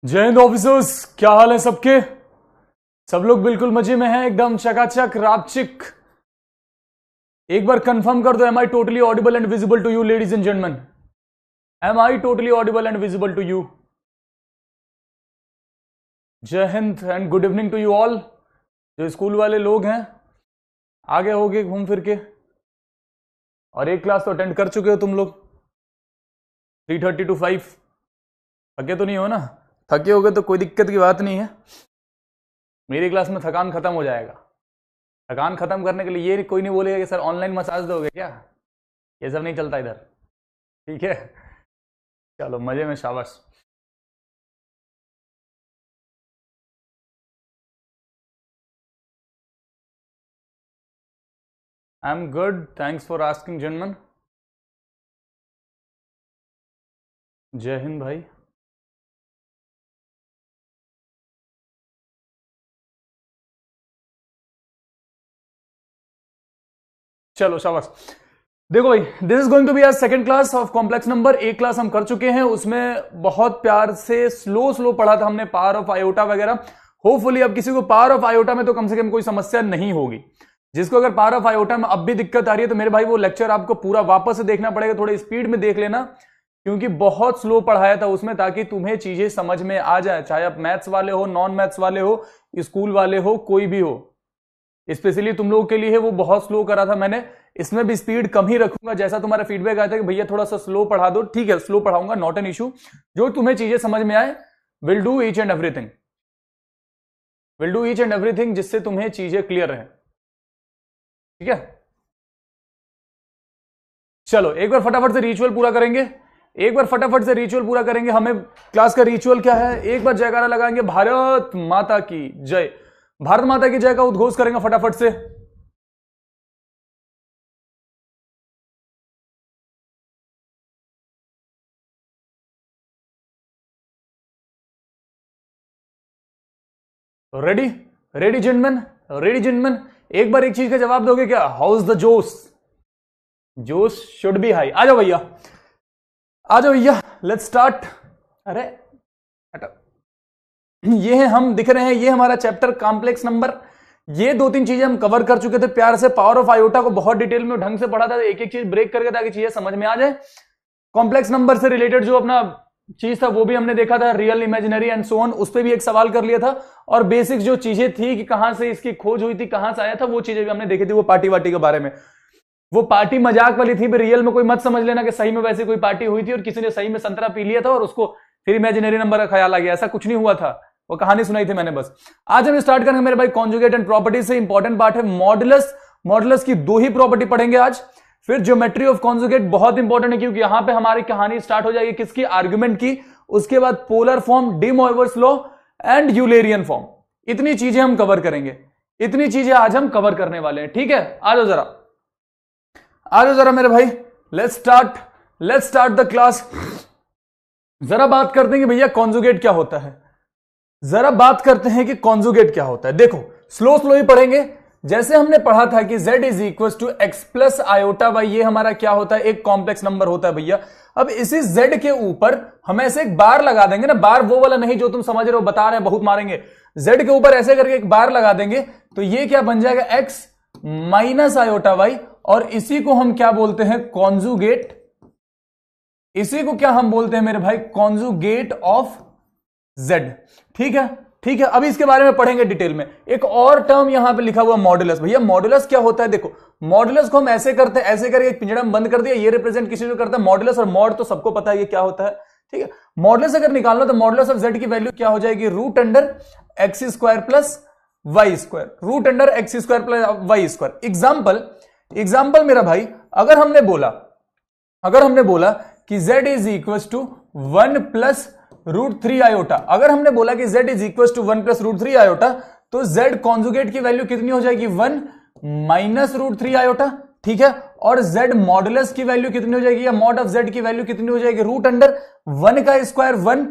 जय हिंद ऑफिसर्स, क्या हाल है सबके। सब लोग बिल्कुल मजे में हैं, एकदम चकाचक रापचिक। एक बार कंफर्म कर दो, am I totally audible and visible to you ladies and gentleman? Am I totally audible and visible to you? Jai Hind and good evening to you all. जो स्कूल वाले लोग हैं आगे हो गए घूम फिर के, और एक क्लास तो अटेंड कर चुके हो तुम लोग 3:30 to 5। थके तो नहीं हो ना? थके हो गए तो कोई दिक्कत की बात नहीं है, मेरी क्लास में थकान खत्म हो जाएगा। थकान खत्म करने के लिए ये कोई नहीं बोलेगा कि सर ऑनलाइन मसाज दोगे क्या, ये सब नहीं चलता इधर, ठीक है? चलो मजे में, शाबाश। I am good, thanks for asking gentleman. जय हिंद भाई। चलो शाबाश। देखो भाई, this is going to be our second class of complex number. एक क्लास हम कर चुके हैं, उसमें बहुत प्यार से स्लो पढ़ा था हमने पावर ऑफ आयोटा वगैरह। होपफुली अब किसी को पावर ऑफ आयोटा में तो कम से कम कोई समस्या नहीं होगी। जिसको अगर पावर ऑफ आयोटा में अब भी दिक्कत आ रही है तो मेरे भाई वो लेक्चर आपको पूरा वापस से देखना पड़ेगा, थोड़े स्पीड में देख लेना, क्योंकि बहुत स्लो पढ़ाया था उसमें, ताकि तुम्हें चीजें समझ में आ जाए, चाहे आप मैथ्स वाले हो, नॉन मैथ्स वाले हो, स्कूल वाले हो, कोई भी हो। स्पेशली तुम लोगों के लिए वो बहुत स्लो करा था मैंने। इसमें भी स्पीड कम ही रखूंगा, जैसा तुम्हारा फीडबैक आया था कि भैया थोड़ा सा स्लो पढ़ा दो, ठीक है स्लो पढ़ाऊंगा, नॉट एन इशू। जो तुम्हें चीजें समझ में आए, will do each and everything, will do each and everything, जिससे तुम्हें चीजें क्लियर रहे, ठीक है? चलो एक बार फटाफट से रिचुअल पूरा करेंगे, एक बार फटाफट से रिचुअल पूरा करेंगे। हमें क्लास का रिचुअल क्या है, एक बार जयकारा लगाएंगे, भारत माता की जय। भारत माता की जय का उद्घोष करेंगे फटाफट से। Ready? Ready gentleman, ready gentleman. एक बार एक चीज का जवाब दोगे क्या? हाउ इज द जोश? जोश शुड बी हाई। आ जाओ भैया, आ जाओ भैया, लेट्स स्टार्ट। अरे ये है, हम दिख रहे हैं, ये हमारा चैप्टर कॉम्प्लेक्स नंबर। ये दो तीन चीजें हम कवर कर चुके थे प्यार से। पावर ऑफ आयोटा को बहुत डिटेल में ढंग से पढ़ा था, एक एक चीज ब्रेक करके ताकि चीजें समझ में आ जाए। कॉम्प्लेक्स नंबर से रिलेटेड जो अपना चीज था वो भी हमने देखा था, real, imaginary and so on, उस पर भी एक सवाल कर लिया था। और बेसिक जो चीजें थी कि कहां से इसकी खोज हुई थी, कहां से आया था, वो चीजें भी हमने देखी थी। वो पार्टी वार्टी के बारे में, वो पार्टी मजाक वाली थी, रियल में कोई मत समझ लेना कि सही में वैसे कोई पार्टी हुई थी और किसी ने सही में संतरा पी लिया था और उसको फिर इमेजिनरी नंबर का ख्याल आ गया, ऐसा कुछ नहीं हुआ था। वो कहानी सुनाई थी मैंने बस। आज हम स्टार्ट करेंगे मेरे भाई कॉन्जुगेट एंड प्रॉपर्टी से। इंपॉर्टेंट पार्ट है मॉडुलस। मॉडुलस की दो ही प्रॉपर्टी पढ़ेंगे आज। फिर ज्योमेट्री ऑफ कॉन्जुगेट बहुत इंपॉर्टेंट है, क्योंकि यहां पे हमारी कहानी स्टार्ट हो जाएगी किसकी? आर्गुमेंट की। उसके बाद polar form, D Moivre's law and Eulerian form. इतनी चीजें हम कवर करेंगे, इतनी चीजें आज हम कवर करने वाले हैं, ठीक है? आ जाओ जरा, आ जाओ जरा मेरे भाई, लेट्स स्टार्ट द क्लास। जरा बात करते हैं कि भैया कॉन्जुगेट क्या होता है। जरा बात करते हैं कि कॉन्जुगेट क्या होता है। देखो स्लो ही पढ़ेंगे। जैसे हमने पढ़ा था कि z is equal to x plus iota y, ये हमारा क्या होता है? एक कॉम्प्लेक्स नंबर होता है भैया। अब इसी z के ऊपर हम ऐसे एक बार लगा देंगे ना, बार वो वाला नहीं जो तुम समझ रहे हो, बता रहे हैं बहुत मारेंगे। z के ऊपर ऐसे करके एक बार लगा देंगे तो ये क्या बन जाएगा? x minus iota y. और इसी को हम क्या बोलते हैं? कॉन्जुगेट। इसी को क्या हम बोलते हैं मेरे भाई? Conjugate of z। ठीक है, ठीक है। अभी इसके बारे में पढ़ेंगे डिटेल में। एक और टर्म यहां पे लिखा हुआ मॉडुलस। भैया मॉडुलस क्या होता है? देखो मॉडुलस को हम ऐसे करते हैं, ऐसे करके एक पिंजड़ा में बंद कर दिया, ये रिप्रेजेंट किसी को करता है मॉडुलस। और मॉड तो सबको पता है ये क्या होता है, ठीक है? मॉडुलस अगर निकालना तो मॉडुलस ऑफ z की वैल्यू क्या हो जाएगी? Root under x square plus Y square, root under x square plus Y square. Example मेरा भाई, अगर हमने बोला कि z is equal to 1 plus root 3 iota, अगर हमने बोला कि z is equal to 1 plus root 3 iota, तो z कॉन्जुगेट की वैल्यू कितनी हो जाएगी? 1 माइनस रूट 3 आयोटा, ठीक है? और z मॉडुलस की वैल्यू कितनी हो जाएगी, या मॉड ऑफ z की वैल्यू कितनी हो जाएगी? रूट अंडर 1 का स्क्वायर 1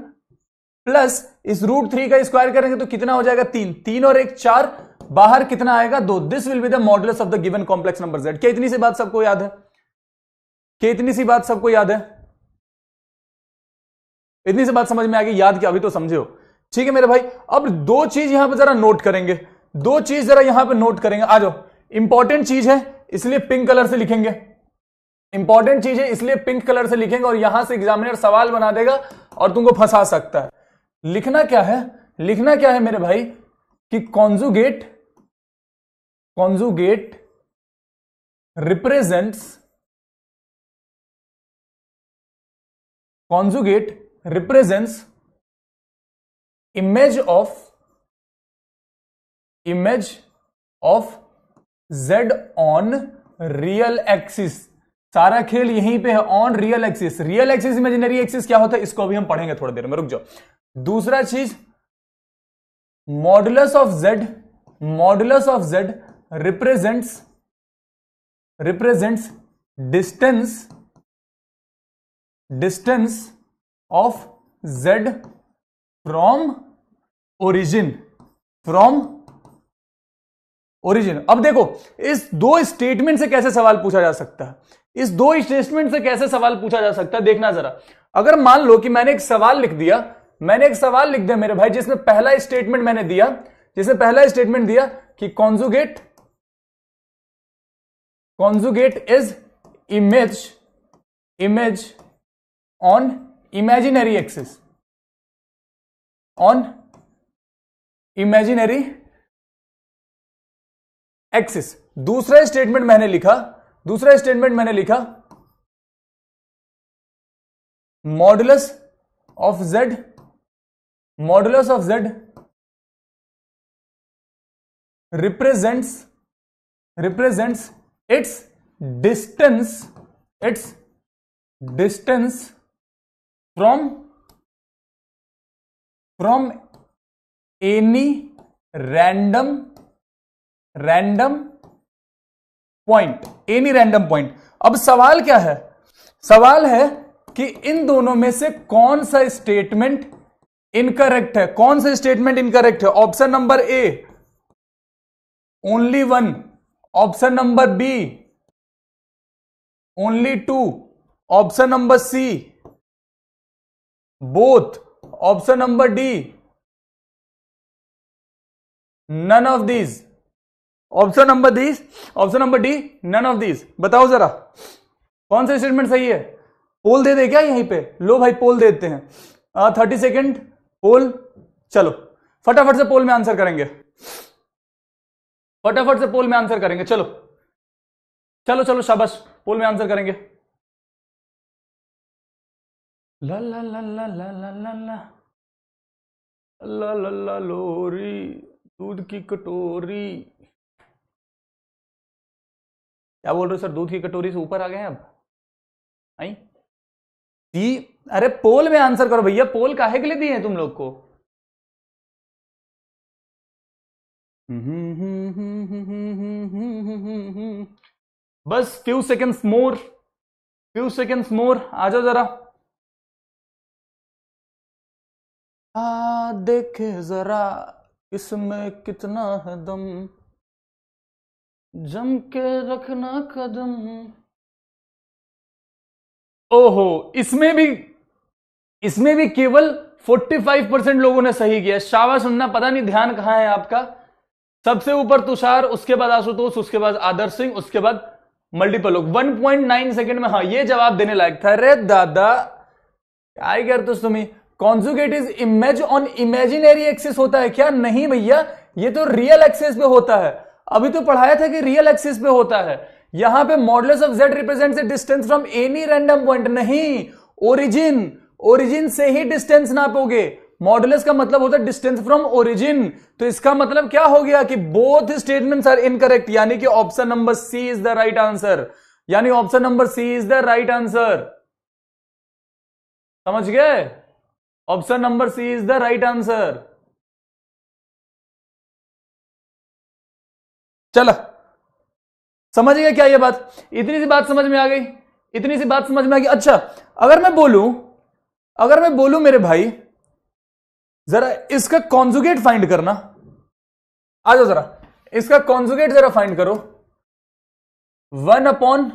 प्लस इस रूट 3 का स्क्वायर करेंगे तो कितना हो जाएगा? 3 और 1 4, बाहर कितना आएगा? 2। This will be the modulus of the given complex number z। क्या इतनी सी बात सबको याद है? क्या इतनी सी बात समझ में आ गई? याद क्या? अभी तो समझे हो। ठीक है मेरे भाई। अब दो चीज यहां पे जरा नोट करेंगे, दो चीज जरा यहां पे नोट करेंगे। आ जाओ, इंपॉर्टेंट चीज है इसलिए पिंक कलर से लिखेंगे, इंपॉर्टेंट चीज है इसलिए पिंक कलर से लिखेंगे, और यहां से एग्जामिनर सवाल बना देगा और तुमको फंसा सकता है। लिखना क्या है, लिखना क्या है मेरे भाई कि conjugate, conjugate represents, conjugate represents image of z on real axis. सारा खेल यहीं पे है, on real axis. Real axis imaginary axis क्या होता है इसको अभी हम पढ़ेंगे थोड़ी देर में, रुक जाओ। दूसरा चीज modulus of z, modulus of z represents distance of z from origin, from origin. अब देखो इस दो स्टेटमेंट से कैसे सवाल पूछा जा सकता है, इस दो स्टेटमेंट से कैसे सवाल पूछा जा सकता है देखना जरा। अगर मान लो कि मैंने एक सवाल लिख दिया, मैंने एक सवाल लिख दिया मेरे भाई जिसमें पहला स्टेटमेंट मैंने दिया, जिसमें पहला स्टेटमेंट दिया कि conjugate is image on imaginary axis, on imaginary axis. दूसरा स्टेटमेंट मैंने लिखा, दूसरा स्टेटमेंट मैंने लिखा modulus of z, modulus of z represents it's distance from any random point, any random point. अब सवाल क्या है, सवाल है कि इन दोनों में से कौन सा स्टेटमेंट इनकरेक्ट है, कौन सा स्टेटमेंट इनकरेक्ट है। Option number A only one, option number B only two, option number C both, option number D none of these, option number D none of these. बताओ जरा कौन सा स्टेटमेंट सही है। पोल दे दे क्या यहीं पे, लो भाई पोल दे देते हैं। 30 सेकेंड पोल, चलो फटाफट से पोल में आंसर करेंगे, फटाफट से पोल में आंसर करेंगे। चलो चलो चलो शाबाश, पोल में आंसर करेंगे। ला ला ला ला ला ला ला ला ला ला लोरी दूध की कटोरी। क्या बोल रहे हो सर, दूध की कटोरी से ऊपर आ गए हैं अब? आई अरे पोल में आंसर करो भैया, पोल काहे के लिए दिए हैं तुम लोग को? बस फ्यू सेकेंड्स मोर, फ्यू सेकेंड्स मोर, आ जाओ जरा। देखे जरा इसमें कितना है दम, जम के रखना कदम। ओहो, इसमें भी केवल 45% लोगों ने सही किया। शाबाश, सुनना, पता नहीं ध्यान कहां है आपका। सबसे ऊपर तुषार, उसके बाद आशुतोष, उसके बाद आदर्श सिंह, उसके बाद मल्टीपल लोग। 1.9 सेकंड में हाँ ये जवाब देने लायक था। अरे दादा क्या करते तुम्हें। Conjugate is image on imaginary axis होता है क्या? नहीं भैया, ये तो रियल एक्सिस पे होता है। अभी तो पढ़ाया था कि रियल एक्सिस पे होता है। यहां पे modulus of z represents the distance from any random point. नहीं, ओरिजिन से ही डिस्टेंस नापोगे। मॉडुलस का मतलब होता है डिस्टेंस फ्रॉम ओरिजिन। तो इसका मतलब क्या हो गया कि बोथ स्टेटमेंट्स आर इनकरेक्ट, यानी कि option number C is the right answer, यानी option number C is the right answer. समझ गए? Option number C is the right answer. चलो समझ गए क्या ये बात? इतनी सी बात समझ में आ गई, इतनी सी बात समझ में आ गई। अच्छा, अगर मैं बोलूं मेरे भाई जरा इसका कॉन्जुगेट फाइंड करना, आ जाओ जरा इसका कॉन्जुगेट जरा फाइंड करो। 1/3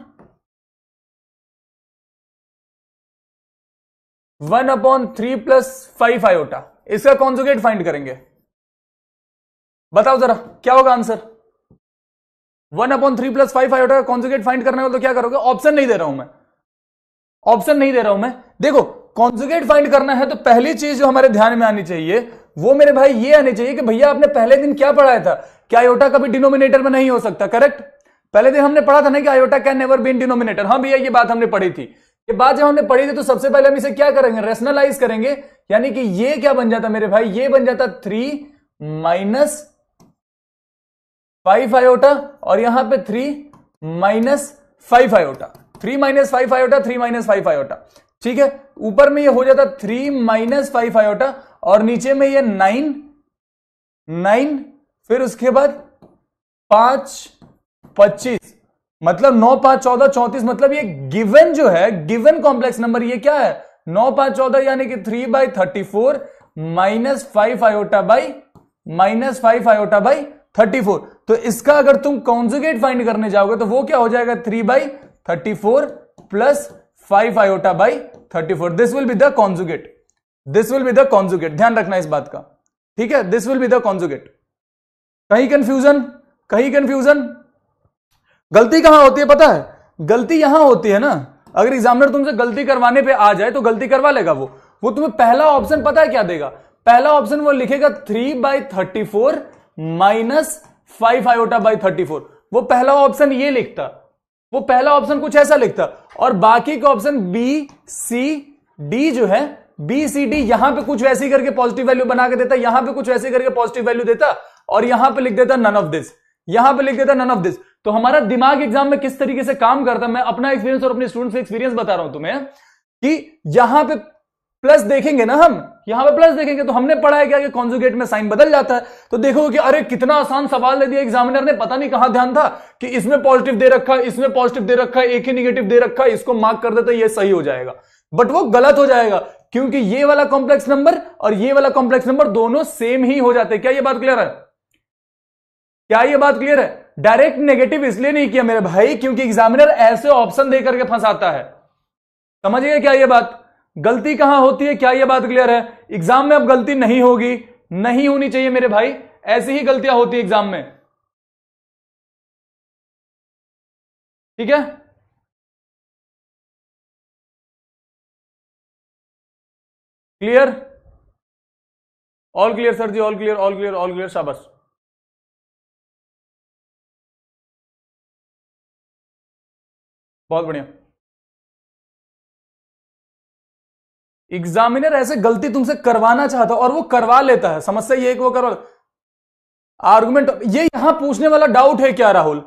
+ 5 आयोटा। इसका कॉन्जुगेट फाइंड करेंगे। बताओ जरा क्या होगा आंसर। 1/3 + 5 आयोटा का कॉन्जुगेट फाइंड करना हो तो क्या करोगे? ऑप्शन नहीं दे रहा हूं मैं, ऑप्शन नहीं दे रहा हूं मैं। देखो कॉन्जुगेट फाइंड करना है तो पहली चीज जो हमारे ध्यान में आनी चाहिए वो मेरे भाई ये आनी चाहिए कि भैया आपने पहले दिन क्या पढ़ाया था कि आयोटा कभी डिनोमिनेटर में नहीं हो सकता। करेक्ट, पहले दिन हमने पढ़ा था ना कि iota can never be in denominator. हाँ भैया ये बात हमने पढ़ी थी। ये बात जब हमने पढ़ी थी तो सबसे पहले हम इसे क्या करेंगे? रेशनलाइज करेंगे, यानी कि ये क्या बन जाता मेरे भाई? ये बन जाता 3 - 5 आयोटा और यहां पे 3 - 5 आयोटा, 3 - 5 आयोटा, 3 - 5 आयोटा। ठीक है, ऊपर में ये हो जाता 3 - 5 आयोटा और नीचे में ये 9, फिर उसके बाद 5 25, मतलब 9 5 14 34, मतलब ये गिवन जो है, गिवन कॉम्प्लेक्स नंबर ये क्या है? 9 5 14 यानी कि 3/34 - 5 आयोटा बाई -5 आयोटा/34। तो इसका अगर तुम कॉन्जुगेट फाइंड करने जाओगे तो वो क्या हो जाएगा? 3/34 + 5 आयोटा/34। This will be the conjugate, this will be the conjugate. ध्यान रखना इस बात का, ठीक है? This will be the conjugate. कहीं कंफ्यूजन? कहीं कंफ्यूजन? गलती कहां होती है पता है? गलती यहां होती है ना, अगर एग्जामिनर तुमसे गलती करवाने पे आ जाए तो गलती करवा लेगा वो तुम्हें पहला ऑप्शन पता है क्या देगा? पहला ऑप्शन वो लिखेगा 3/34 - 5 आयोटा/34। वो पहला ऑप्शन ये लिखता, वो पहला ऑप्शन कुछ ऐसा लिखता और बाकी के ऑप्शन बी सी डी जो है, बी सी डी यहां पे कुछ वैसी करके पॉजिटिव वैल्यू बना के देता, यहां पे कुछ वैसे करके पॉजिटिव वैल्यू देता और यहां पे लिख देता नन ऑफ दिस, यहां पे लिख देता नन ऑफ दिस। तो हमारा दिमाग एग्जाम में किस तरीके से काम करता है, मैं अपना एक्सपीरियंस और अपने स्टूडेंट्स का एक्सपीरियंस बता रहा हूं तुम्हें कि यहां पे प्लस देखेंगे ना, हम यहां पे प्लस देखेंगे तो हमने पढ़ा है क्या कि कॉन्जुगेट में साइन बदल जाता है। तो देखोगे कि अरे कितना आसान सवाल दे दिया एग्जामिनर ने, पता नहीं कहां ध्यान था कि इसमें पॉजिटिव दे रखा है, इसमें पॉजिटिव दे रखा है, एक ही निगेटिव दे रखा है, इसको मार्क कर देता है, ये सही हो जाएगा। बट वो गलत हो जाएगा क्योंकि ये वाला कॉम्प्लेक्स नंबर और ये वाला कॉम्प्लेक्स नंबर दोनों सेम ही हो जाते हैं। क्या ये बात क्लियर है? क्या ये बात क्लियर है? डायरेक्ट नेगेटिव इसलिए नहीं किया मेरे भाई क्योंकि एग्जामिनर ऐसे ऑप्शन देकर के फंसाता है। समझिए क्या ये बात? गलती कहां होती है? क्या ये बात क्लियर है? एग्जाम में अब गलती नहीं होगी, नहीं होनी चाहिए मेरे भाई, ऐसी ही गलतियां होती है एग्जाम में। ठीक है, clear? All clear sir ji, all clear, all clear, all clear, शाबाश। बहुत बढ़िया। एग्जामिनर ऐसे गलती तुमसे करवाना चाहता और वो करवा लेता है। समस्या ये है कि वो करवा, आर्गुमेंट ये यहां पूछने वाला डाउट है क्या राहुल?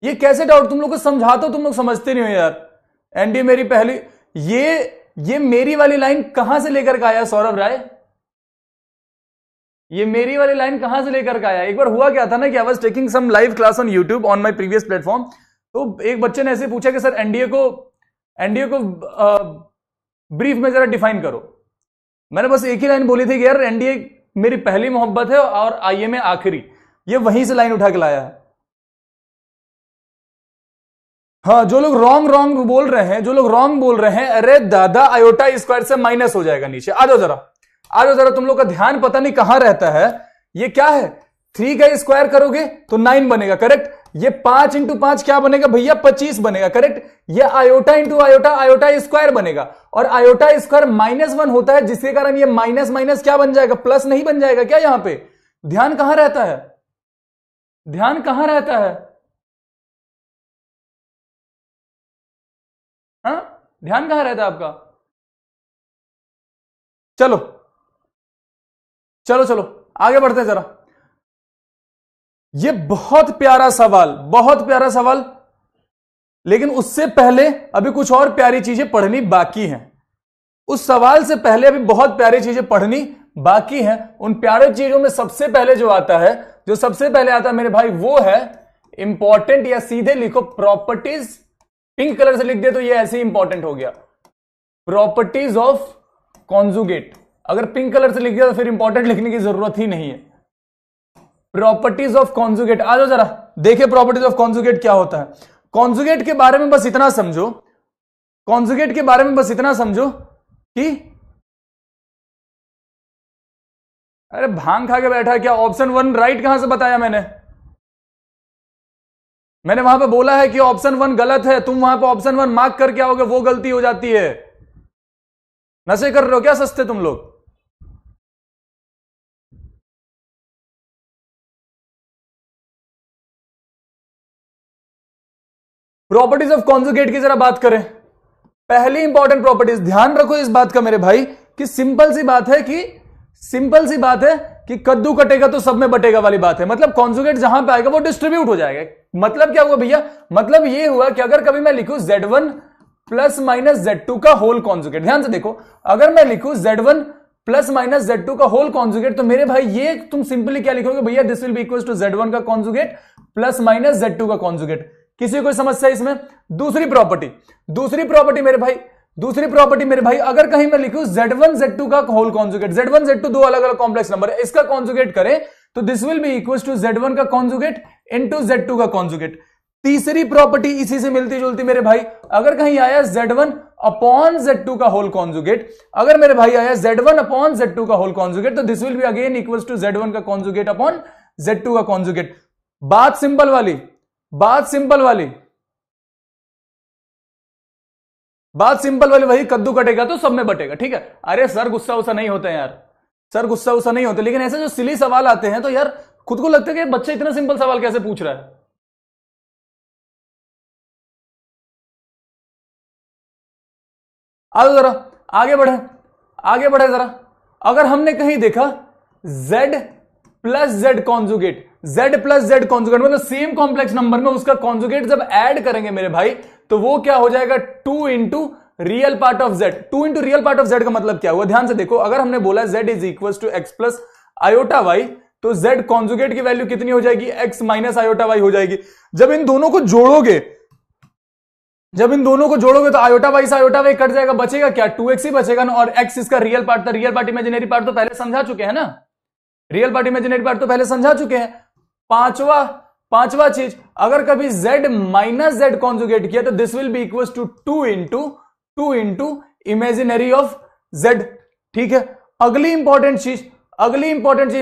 ये कैसे डाउट? तुम लोग को समझाता हो, तुम लोग समझते नहीं हो यार। एनडी मेरी पहली, ये मेरी वाली लाइन कहां से लेकर के आया सौरभ राय? ये मेरी वाली लाइन कहां से लेकर के आया? एक बार हुआ क्या था ना कि I was taking some live class on YouTube on my previous platform, तो एक बच्चे ने ऐसे पूछा कि सर एनडीए को ब्रीफ में जरा डिफाइन करो। मैंने बस एक ही लाइन बोली थी कि यार एनडीए मेरी पहली मोहब्बत है और आईएमए आखिरी। ये वहीं से लाइन उठा के लाया है। हाँ, जो लोग रॉन्ग बोल रहे हैं, जो लोग रॉन्ग बोल रहे हैं, अरे दादा आयोटा स्क्वायर से माइनस हो जाएगा नीचे। आ जाओ जरा, तुम लोग का ध्यान पता नहीं कहां रहता है। ये क्या है? 3 का स्क्वायर करोगे तो 9 बनेगा, करेक्ट। ये 5 × 5 क्या बनेगा भैया? 25 बनेगा, करेक्ट। ये आयोटा × आयोटा, आयोटा स्क्वायर बनेगा और आयोटा स्क्वायर -1 होता है, जिसके कारण ये माइनस माइनस क्या बन जाएगा? प्लस नहीं बन जाएगा क्या? यहां पे ध्यान कहां रहता है? ध्यान कहां रहता है? हाँ, ध्यान कहां रहता है आपका? चलो चलो चलो आगे बढ़ते हैं जरा। ये बहुत प्यारा सवाल, बहुत प्यारा सवाल, लेकिन उससे पहले अभी कुछ और प्यारी चीजें पढ़नी बाकी हैं। उस सवाल से पहले अभी बहुत प्यारी चीजें पढ़नी बाकी हैं। उन प्यारे चीजों में सबसे पहले जो आता है, जो सबसे पहले आता है मेरे भाई, वो है इंपॉर्टेंट, या सीधे लिखो प्रॉपर्टीज। पिंक कलर से लिख दे तो ये ऐसे ही इंपॉर्टेंट हो गया, प्रॉपर्टीज ऑफ कॉन्जुगेट। अगर पिंक कलर से लिख दिया तो फिर इंपॉर्टेंट लिखने की जरूरत ही नहीं है। प्रॉपर्टीज ऑफ कॉन्जुगेट, आ जाओ जरा देखिए प्रॉपर्टीज ऑफ कॉन्जुगेट क्या होता है। कॉन्जुगेट के बारे में बस इतना समझो, कॉन्जुगेट के बारे में बस इतना समझो कि अरे भांग खा के बैठा है क्या? ऑप्शन 1 राइट कहां से बताया मैंने वहां पे बोला है कि ऑप्शन 1 गलत है, तुम वहां पे ऑप्शन 1 मार्क करके आओगे, वो गलती हो जाती है। नशे कर रहे हो क्या सस्ते तुम लोग? प्रॉपर्टीज ऑफ कॉन्जुगेट की जरा बात करें। पहली इंपॉर्टेंट प्रॉपर्टीज, ध्यान रखो इस बात का मेरे भाई कि सिंपल सी बात है कि कद्दू कटेगा तो सब में बटेगा वाली बात है। मतलब कॉन्जुगेट जहां पे आएगा वो डिस्ट्रीब्यूट हो जाएगा। मतलब क्या हुआ भैया? मतलब ये हुआ कि अगर कभी मैं लिखूं Z1 प्लस माइनस Z2 का होल कॉन्जुगेट, ध्यान से देखो, अगर मैं लिखूं Z1 प्लस माइनस Z2 का होल कॉन्जुगेट, तो मेरे भाई ये तुम सिंपली क्या लिखोगे भैया? This will be equal to Z1 का कॉन्जुगेट प्लस माइनस Z2 का कॉन्जुगेट। किसी कोई समस्या इसमें? दूसरी प्रॉपर्टी मेरे भाई, अगर कहीं मैं लिखूं Z1 Z2 का होल कॉन्जुगेट, Z1 Z2 दो अलग अलग कॉम्प्लेक्स नंबर है, इसका कॉन्जुगेट करें तो this will be equal to Z1 का कॉन्जुगेट इनटू Z2 का कॉन्जुगेट। तीसरी प्रॉपर्टी इसी से मिलती जुलती मेरे भाई, अगर कहीं आया Z1 अपॉन Z2 का होल कॉन्जुगेट, अगर मेरे भाई आया Z1 अपॉन Z2 का होल कॉन्जुगेट, तो this will be again equal to Z1 का कॉन्जुगेट अपॉन Z2 का कॉन्जुगेट। बात सिंपल वाली वही, कद्दू कटेगा तो सब में बटेगा, ठीक है। अरे सर गुस्सा उसा नहीं होता यार, लेकिन ऐसे जो सिली सवाल आते हैं तो यार खुद को लगता है कि बच्चा इतना सिंपल सवाल कैसे पूछ रहा है। आओ जरा आगे बढ़े जरा। अगर हमने कहीं देखा Z प्लस Z कॉन्जुगेट, मतलब सेम कॉम्प्लेक्स नंबर में उसका कॉन्जुगेट जब ऐड करेंगे मेरे भाई, तो वो क्या हो जाएगा? 2 into real part of Z। 2 into real part of Z का मतलब क्या हुआ? ध्यान से देखो, अगर हमने बोला Z is equal to x plus iota y, तो Z कॉन्जुगेट की वैल्यू कितनी हो जाएगी? x माइनस आयोटा वाई हो जाएगी। जब इन दोनों को जोड़ोगे तो आयोटा वाई से आयोटा वाई कट जाएगा, बचेगा क्या? 2x ही बचेगा ना। और x इसका रियल पार्ट था, रियल पार्ट इमेजिनरी पार्ट तो पहले समझा चुके हैं ना, पांचवा चीज, अगर कभी Z माइनस Z कॉन्जुगेट किया तो this will be equal to 2 into imaginary of Z, ठीक है। अगली इंपॉर्टेंट चीज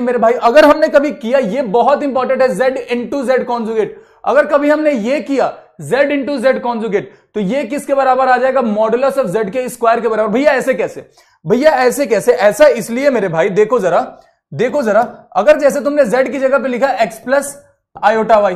मेरे भाई, अगर हमने कभी किया, ये बहुत इंपॉर्टेंट है, Z इंटू Z कॉन्जुगेट, अगर कभी हमने ये किया Z इंटू Z कॉन्जुगेट, तो ये किसके बराबर आ जाएगा? मॉडुलस ऑफ Z के स्क्वायर के बराबर। भैया ऐसे कैसे? ऐसा इसलिए मेरे भाई, देखो जरा, अगर जैसे तुमने Z की जगह पे लिखा x प्लस आयोटा वाई,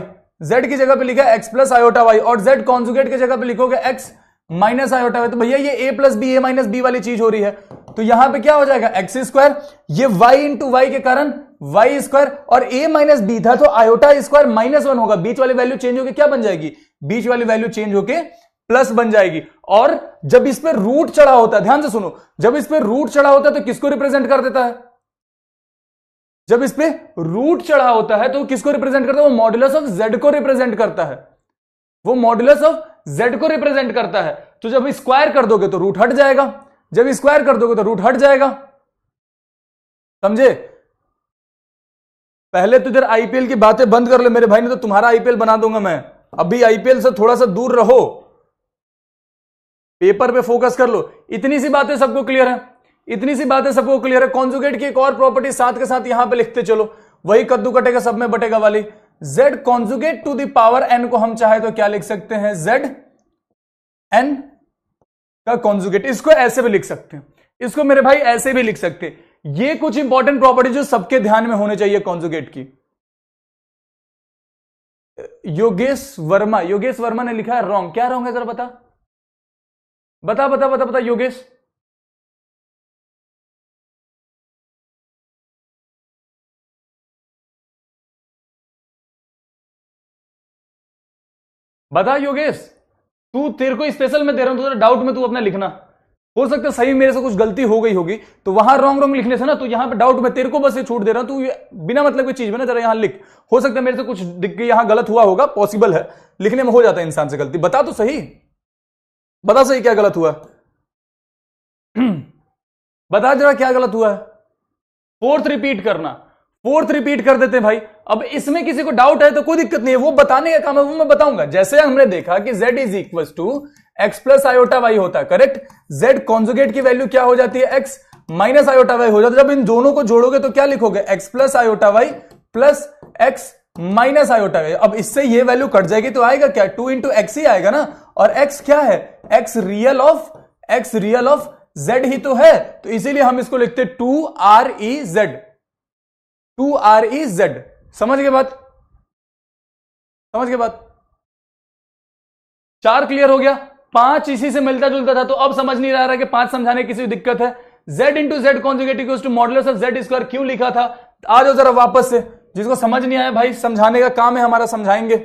और Z कॉन्जुगेट की जगह पे लिखोगे x माइनस आयोटा वाई, तो भैया ये a plus b, a minus b वाली चीज हो रही है। तो यहां पे क्या हो जाएगा? एक्स स्क्वायर, ये y इंटू वाई के कारण वाई स्क्वायर, और a माइनस बी था तो आयोटा स्क्वायर माइनस 1 होगा। बीच वाली वैल्यू चेंज होकर क्या बन जाएगी? बीच वाली वैल्यू चेंज होकर प्लस बन जाएगी। और जब इस पर रूट चढ़ा होता है, ध्यान से सुनो, जब इस पर रूट चढ़ा होता है तो किसको रिप्रेजेंट कर देता है? जब इस पे रूट चढ़ा होता है तो किसको रिप्रेजेंट करता है? वो मॉडुलस ऑफ Z को रिप्रेजेंट करता है। तो जब स्क्वायर कर दोगे तो रूट हट जाएगा, समझे? पहले तो इधर आईपीएल की बातें बंद कर ले मेरे भाई, नहीं तो तुम्हारा आईपीएल बना दूंगा मैं। अभी आईपीएल से थोड़ा सा दूर रहो, पेपर पे फोकस कर लो। इतनी सी बातें सबको क्लियर है? कॉन्जुगेट की एक और प्रॉपर्टी साथ के साथ यहां पे लिखते चलो, वही कद्दू कटेगा सब में बटेगा वाली। Z conjugate to the power n को हम चाहे तो क्या लिख सकते हैं? Z n का कॉन्जुगेट। इसको ऐसे भी लिख सकते हैं, इसको मेरे भाई ऐसे भी लिख सकते हैं। ये कुछ इंपॉर्टेंट प्रॉपर्टी जो सबके ध्यान में होने चाहिए कॉन्जुगेट की। योगेश वर्मा ने लिखा है रॉन्ग। क्या रॉन्ग है जरा बता योगेश। बता योगेश, तेरे को स्पेशल में दे रहा हूं, तो डाउट में तू अपना लिखना। हो सकता है सही मेरे से कुछ गलती हो गई होगी, तो वहां रॉन्ग लिखने से ना, तो यहां पे डाउट में तेरे को बस ये छूट दे रहा हूं, तू बिना मतलब की चीज में ना जरा यहां लिख। हो सकता है मेरे से कुछ यहां गलत हुआ होगा, पॉसिबल है, लिखने में हो जाता है इंसान से गलती। बता तो सही, क्या गलत हुआ? बता जरा क्या गलत हुआ है? फोर्थ रिपीट कर देते हैं भाई। अब इसमें किसी को डाउट है तो कोई दिक्कत नहीं है, वो बताने का काम है, वो मैं बताऊंगा। जैसे हमने देखा कि Z is equal to x plus iota y होता है, करेक्ट। Z कॉन्जुगेट की वैल्यू क्या हो जाती है? x माइनस आयोटा वाई हो जाता। जब इन दोनों को जोड़ोगे तो क्या लिखोगे, x plus iota y plus x minus iota y. अब इससे ये वैल्यू कट जाएगी तो आएगा क्या, 2 इंटू एक्स ही आएगा ना, और एक्स क्या है, एक्स रियल ऑफ जेड ही तो है, तो इसीलिए हम इसको लिखते 2REZ, 2REZ। समझ गए बात, समझ गए बात। 4 क्लियर हो गया, 5 इसी से मिलता जुलता था, तो अब समझ नहीं आ रहा कि 5 समझाने की किसी दिक्कत है। z into z conjugate equals to modulus of z square क्यों लिखा था, आ जाओ जरा वापस से। जिसको समझ नहीं आया भाई, समझाने का काम है हमारा, समझाएंगे,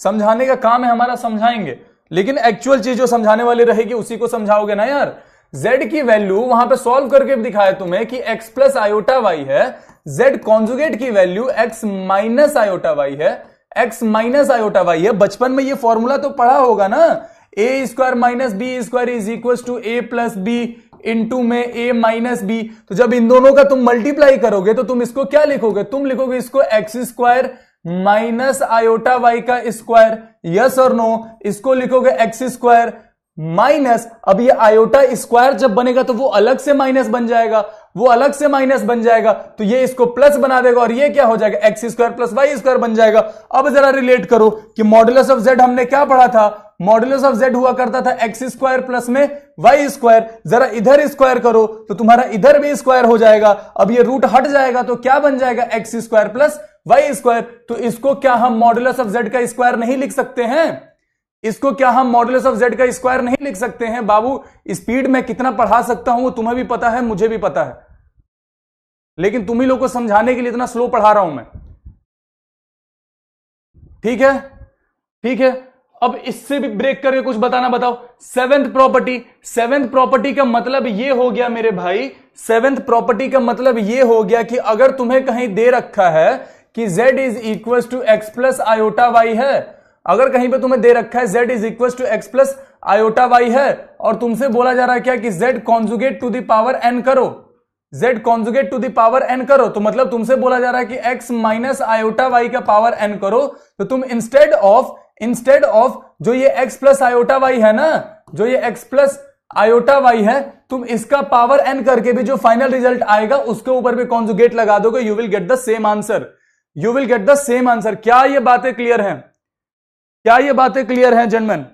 समझाने का काम है हमारा, समझाएंगे, लेकिन एक्चुअल चीज जो समझाने वाली रहेगी उसी को समझाओगे ना यार। z की वैल्यू वहां पे सॉल्व करके दिखाया तुम्हें कि x प्लस आयोटा वाई है, z कॉन्जुगेट की value x minus iota y है, x माइनस आयोटा वाई है। बचपन में ये फॉर्मूला तो पढ़ा होगा ना, a square minus b square is equal to a plus b into में a माइनस बी। तो जब इन दोनों का तुम मल्टीप्लाई करोगे तो तुम इसको क्या लिखोगे, तुम लिखोगे इसको x square minus iota y का स्क्वायर, यस और नो, इसको लिखोगे एक्स स्क्वायर माइनस, अब ये आयोटा स्क्वायर जब बनेगा तो वो अलग से माइनस बन जाएगा, वो अलग से माइनस बन जाएगा, तो ये इसको प्लस बना देगा और ये क्या हो जाएगा, x square plus Y square बन जाएगा। अब जरा रिलेट करो कि मॉडुलस ऑफ जेड हमने क्या पढ़ा था, मॉडुलस ऑफ जेड हुआ करता था एक्स स्क्वायर प्लस में वाई स्क्वायर, जरा इधर स्क्वायर करो तो तुम्हारा इधर भी स्क्वायर हो जाएगा। अब ये रूट हट जाएगा तो क्या बन जाएगा, x square plus Y square. तो इसको क्या हम मॉडुलस ऑफ जेड का स्क्वायर नहीं लिख सकते हैं, इसको क्या हम मॉडुलस ऑफ जेड का स्क्वायर नहीं लिख सकते हैं। बाबू स्पीड में कितना पढ़ा सकता हूं वो तुम्हें भी पता है, मुझे भी पता है, लेकिन तुम ही लोग को समझाने के लिए इतना स्लो पढ़ा रहा हूं मैं, ठीक है, ठीक है। अब इससे भी ब्रेक करके कुछ बताना, बताओ। सेवेंथ प्रॉपर्टी, सेवेंथ प्रॉपर्टी का मतलब ये हो गया मेरे भाई, सेवेंथ प्रॉपर्टी का मतलब ये हो गया कि अगर तुम्हें कहीं दे रखा है कि z is equal to x plus iota y है, अगर कहीं पे तुम्हें दे रखा है z is equal to x plus iota y है, और तुमसे बोला जा रहा है क्या कि z conjugate to the power n करो, z conjugate to the power n करो, तो मतलब तुमसे बोला जा रहा है कि x माइनस आयोटा वाई का पावर n करो, तो तुम इंस्टेड ऑफ जो ये x प्लस आयोटा वाई है ना, जो ये x प्लस आयोटा वाई है, तुम इसका पावर n करके भी जो फाइनल रिजल्ट आएगा उसके ऊपर भी कॉन्जुगेट लगा दोगे, you will get the same answer, you will get the same answer. क्या ये बातें क्लियर हैं, क्या ये बातें क्लियर हैं gentleman?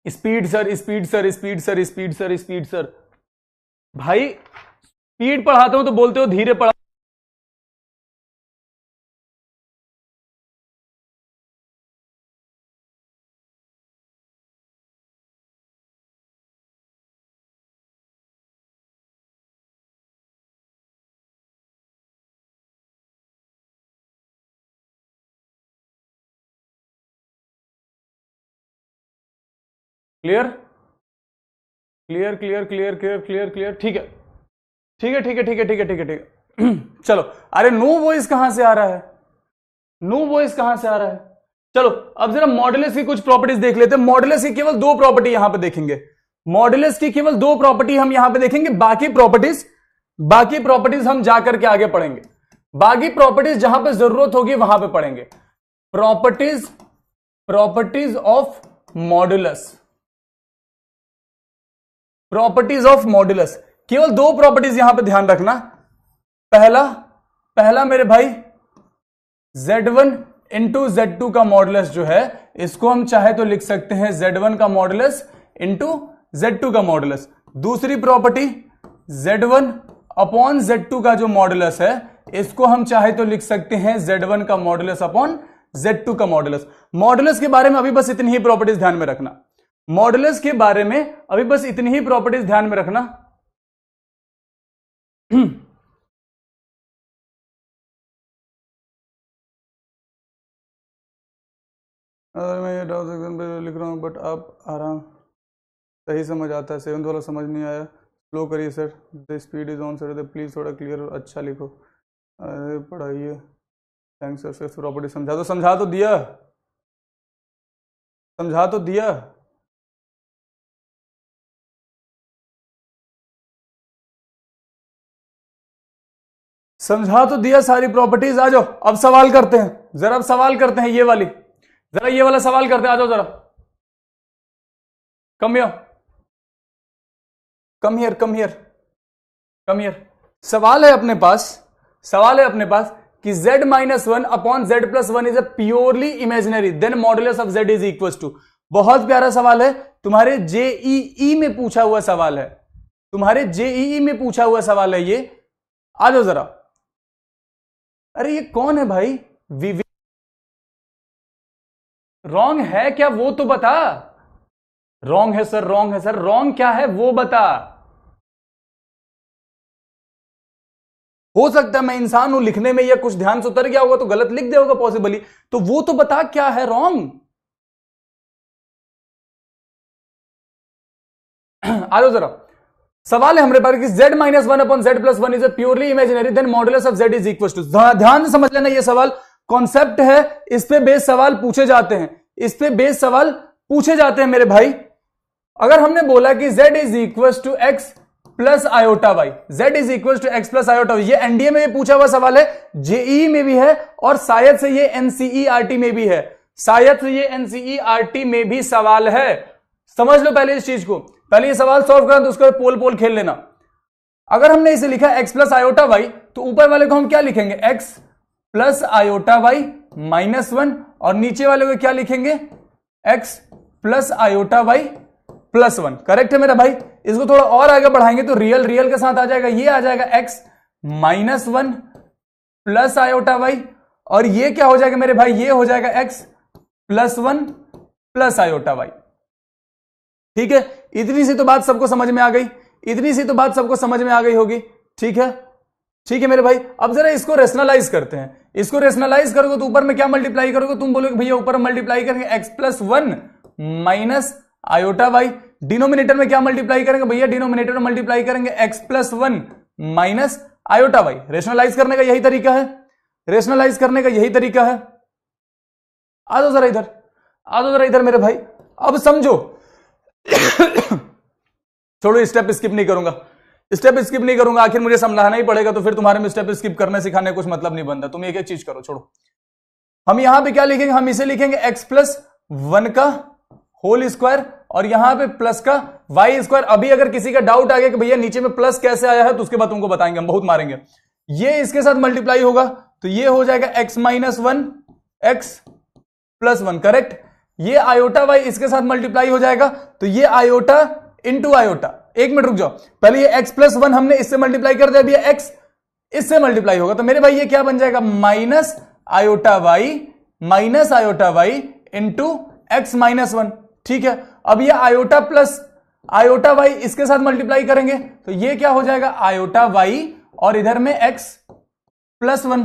Speed sir, speed sir, speed sir, speed sir, speed sir, भाई स्पीड पढ़ाते हो तो बोलते हो धीरे पढ़ा। Clear clear clear clear clear clear clear, ठीक है, ठीक है, ठीक है, ठीक है, ठीक है, ठीक है, ठीक है। चलो, अरे नो वॉइस कहां से आ रहा है, नो वॉइस कहां से आ रहा है? चलो अब जरा मॉडुलस की कुछ प्रॉपर्टीज देख लेते हैं। मॉडुलस की केवल 2 प्रॉपर्टी यहां पे देखेंगे, मॉडुलस की केवल 2 प्रॉपर्टी हम यहां पे देखेंगे, बाकी प्रॉपर्टीज हम जाकर के आगे पढ़ेंगे, बाकी प्रॉपर्टीज जहां पे जरूरत होगी वहां पे पढ़ेंगे। Properties of modulus, properties of modulus, केवल 2 प्रॉपर्टीज यहां पे ध्यान रखना। पहला मेरे भाई Z1 इंटू Z2 का मॉडुलस जो है, इसको हम चाहे तो लिख सकते हैं Z1 का मॉडुलस इंटू Z2 का मॉडुलस। दूसरी प्रॉपर्टी Z1 अपॉन Z2 का जो मॉडुलस है, इसको हम चाहे तो लिख सकते हैं Z1 का मॉडुलस अपॉन Z2 का मॉडुलस। मॉडुलस के बारे में अभी बस इतनी ही प्रॉपर्टीज ध्यान में रखना, मॉडुलस के बारे में अभी बस इतनी ही प्रॉपर्टीज ध्यान में रखना। मैं ये डाउट लिख रहा हूँ बट आप आराम सही समझ आता है, 7th वाला समझ नहीं आया, स्लो करिए sir, the speed is on sir, please थोड़ा क्लियर और अच्छा लिखो, अरे पढ़ाइए, थैंक्स सर। प्रॉपर्टी समझा तो दिया, समझा तो दिया। समझा तो दिया सारी प्रॉपर्टीज, आ जाओ अब सवाल करते हैं, जरा अब सवाल करते हैं ये वाली, जरा ये वाला सवाल करते हैं, आ जाओ जरा, come here come here come here come here. सवाल है अपने पास, सवाल है अपने पास कि z minus one upon z plus one is a purely imaginary, then modulus of z is equal to. बहुत प्यारा सवाल है, तुम्हारे जेईई में पूछा हुआ सवाल है, तुम्हारे जेईई में पूछा हुआ सवाल है ये, आ जाओ जरा। अरे ये कौन है भाई? विवेक, रॉन्ग है क्या वो तो बता। रॉन्ग है सर, रॉन्ग है सर, रॉन्ग क्या है वो बता। हो सकता है मैं इंसान हूं, लिखने में या कुछ ध्यान से उतर गया होगा तो गलत लिख दिया होगा पॉसिबली, तो वो तो बता क्या है रॉन्ग। आ जाओ जरा। सवाल है हमारे पास कि z minus one upon z plus one is a purely imaginary, then modulus of z is equal to. ध्यान से समझ लेना, ये सवाल कॉन्सेप्ट है, इस पे बेस सवाल पूछे जाते हैं, इस पे बेस सवाल पूछे जाते हैं मेरे भाई। अगर हमने बोला कि z is equal to x plus iota y, z is equal to x plus iota y, ये एनडीए में भी पूछा हुआ सवाल है, जेई में भी है, और शायद से ये एनसीईआरटी में भी है, शायद से ये एनसीईआरटी में भी सवाल है। समझ लो पहले इस चीज को, पहले ये सवाल सॉल्व करना तो उसको पोल पोल खेल लेना। अगर हमने इसे लिखा x प्लस आयोटा वाई, तो ऊपर वाले को हम क्या लिखेंगे? x plus iota y minus one, और नीचे वाले को क्या लिखेंगे? x plus iota y plus one. Correct है मेरा भाई? इसको थोड़ा और आगे बढ़ाएंगे तो रियल रियल के साथ आ जाएगा, ये आ जाएगा x minus one plus iota y, और ये क्या हो जाएगा मेरे भाई? ये हो जाएगा x plus one plus iota y. ठीक है, इतनी सी तो बात सबको समझ में आ गई, इतनी सी तो बात सबको समझ में आ गई होगी। ठीक है, ठीक है मेरे भाई। अब जरा इसको रेशनलाइज करते हैं, इसको रेशनलाइज करोगे तो ऊपर में क्या मल्टीप्लाई करोगे? तुम बोलोगे भैया ऊपर मल्टीप्लाई करेंगे x plus one minus iota y, denominator में क्या मल्टीप्लाई करेंगे भैया? डिनोमिनेटर में मल्टीप्लाई करेंगे x plus one minus iota y. Rationalise करने का यही तरीका है, रेशनलाइज करने का यही तरीका है। आ जाओ जरा इधर, आ जाओ जरा इधर मेरे भाई। अब समझो छोड़ो, स्टेप स्किप नहीं करूंगा, स्टेप स्किप नहीं करूंगा, आखिर मुझे समझाना ही पड़ेगा, तो फिर तुम्हारे में स्टेप स्किप करने सिखाने कुछ मतलब नहीं बनता, तुम एक एक चीज करो, छोड़ो। हम यहां पे क्या लिखेंगे? हम इसे लिखेंगे x प्लस वन का होल स्क्वायर, और यहां पे प्लस का वाई स्क्वायर। अभी अगर किसी का डाउट आ गया कि भैया नीचे में प्लस कैसे आया है, तो उसके बाद तुमको बताएंगे, हम बहुत मारेंगे। ये इसके साथ मल्टीप्लाई होगा तो ये हो जाएगा x minus one x plus one. Correct. ये आयोटा वाई इसके साथ मल्टीप्लाई हो जाएगा तो ये आयोटा इंटू आयोटा। एक मिनट रुक जाओ, पहले ये x प्लस वन हमने इससे मल्टीप्लाई कर दिया, अभी ये x इससे मल्टीप्लाई होगा, तो मेरे भाई ये क्या बन जाएगा? Minus iota y into x minus one. ठीक है, अब ये आयोटा प्लस आयोटा वाई इसके साथ मल्टीप्लाई करेंगे तो ये क्या हो जाएगा? आयोटा वाई और इधर में x प्लस वन।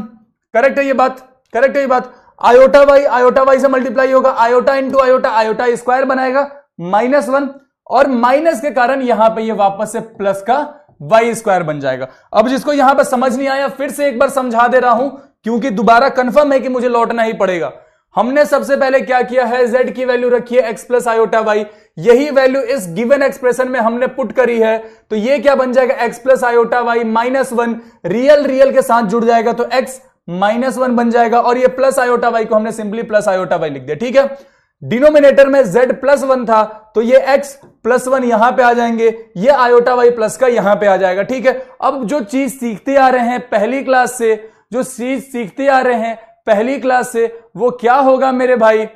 करेक्ट है ये बात? करेक्ट है ये बात? आयोटा वाई से मल्टीप्लाई होगा, iota into iota, iota square बनाएगा माइनस वन, और माइनस के कारण यहां पे ये वापस से प्लस का वाई स्क्वायर बन जाएगा। अब जिसको यहां पर समझ नहीं आया फिर से एक बार समझा दे रहा हूं, क्योंकि दोबारा कंफर्म है कि मुझे लौटना ही पड़ेगा। हमने सबसे पहले क्या किया है? z की वैल्यू रखी है x प्लस आयोटा वाई, यही वैल्यू इस गिवन एक्सप्रेशन में हमने पुट करी है, तो ये क्या बन जाएगा? x plus iota y minus one, real के साथ जुड़ जाएगा तो x माइनस वन बन जाएगा, और ये प्लस आयोटा वाई को हमने सिंपली प्लस आयोटा वाई लिख दिया। ठीक है, डिनोमिनेटर में z प्लस वन था तो ये x प्लस वन यहां पे आ जाएंगे, ये आयोटा वाई प्लस का यहां पे आ जाएगा। ठीक है, अब जो चीज सीखते आ रहे हैं पहली क्लास से, जो चीज सीखते आ रहे हैं पहली क्लास से, वो क्या होगा मेरे भाई?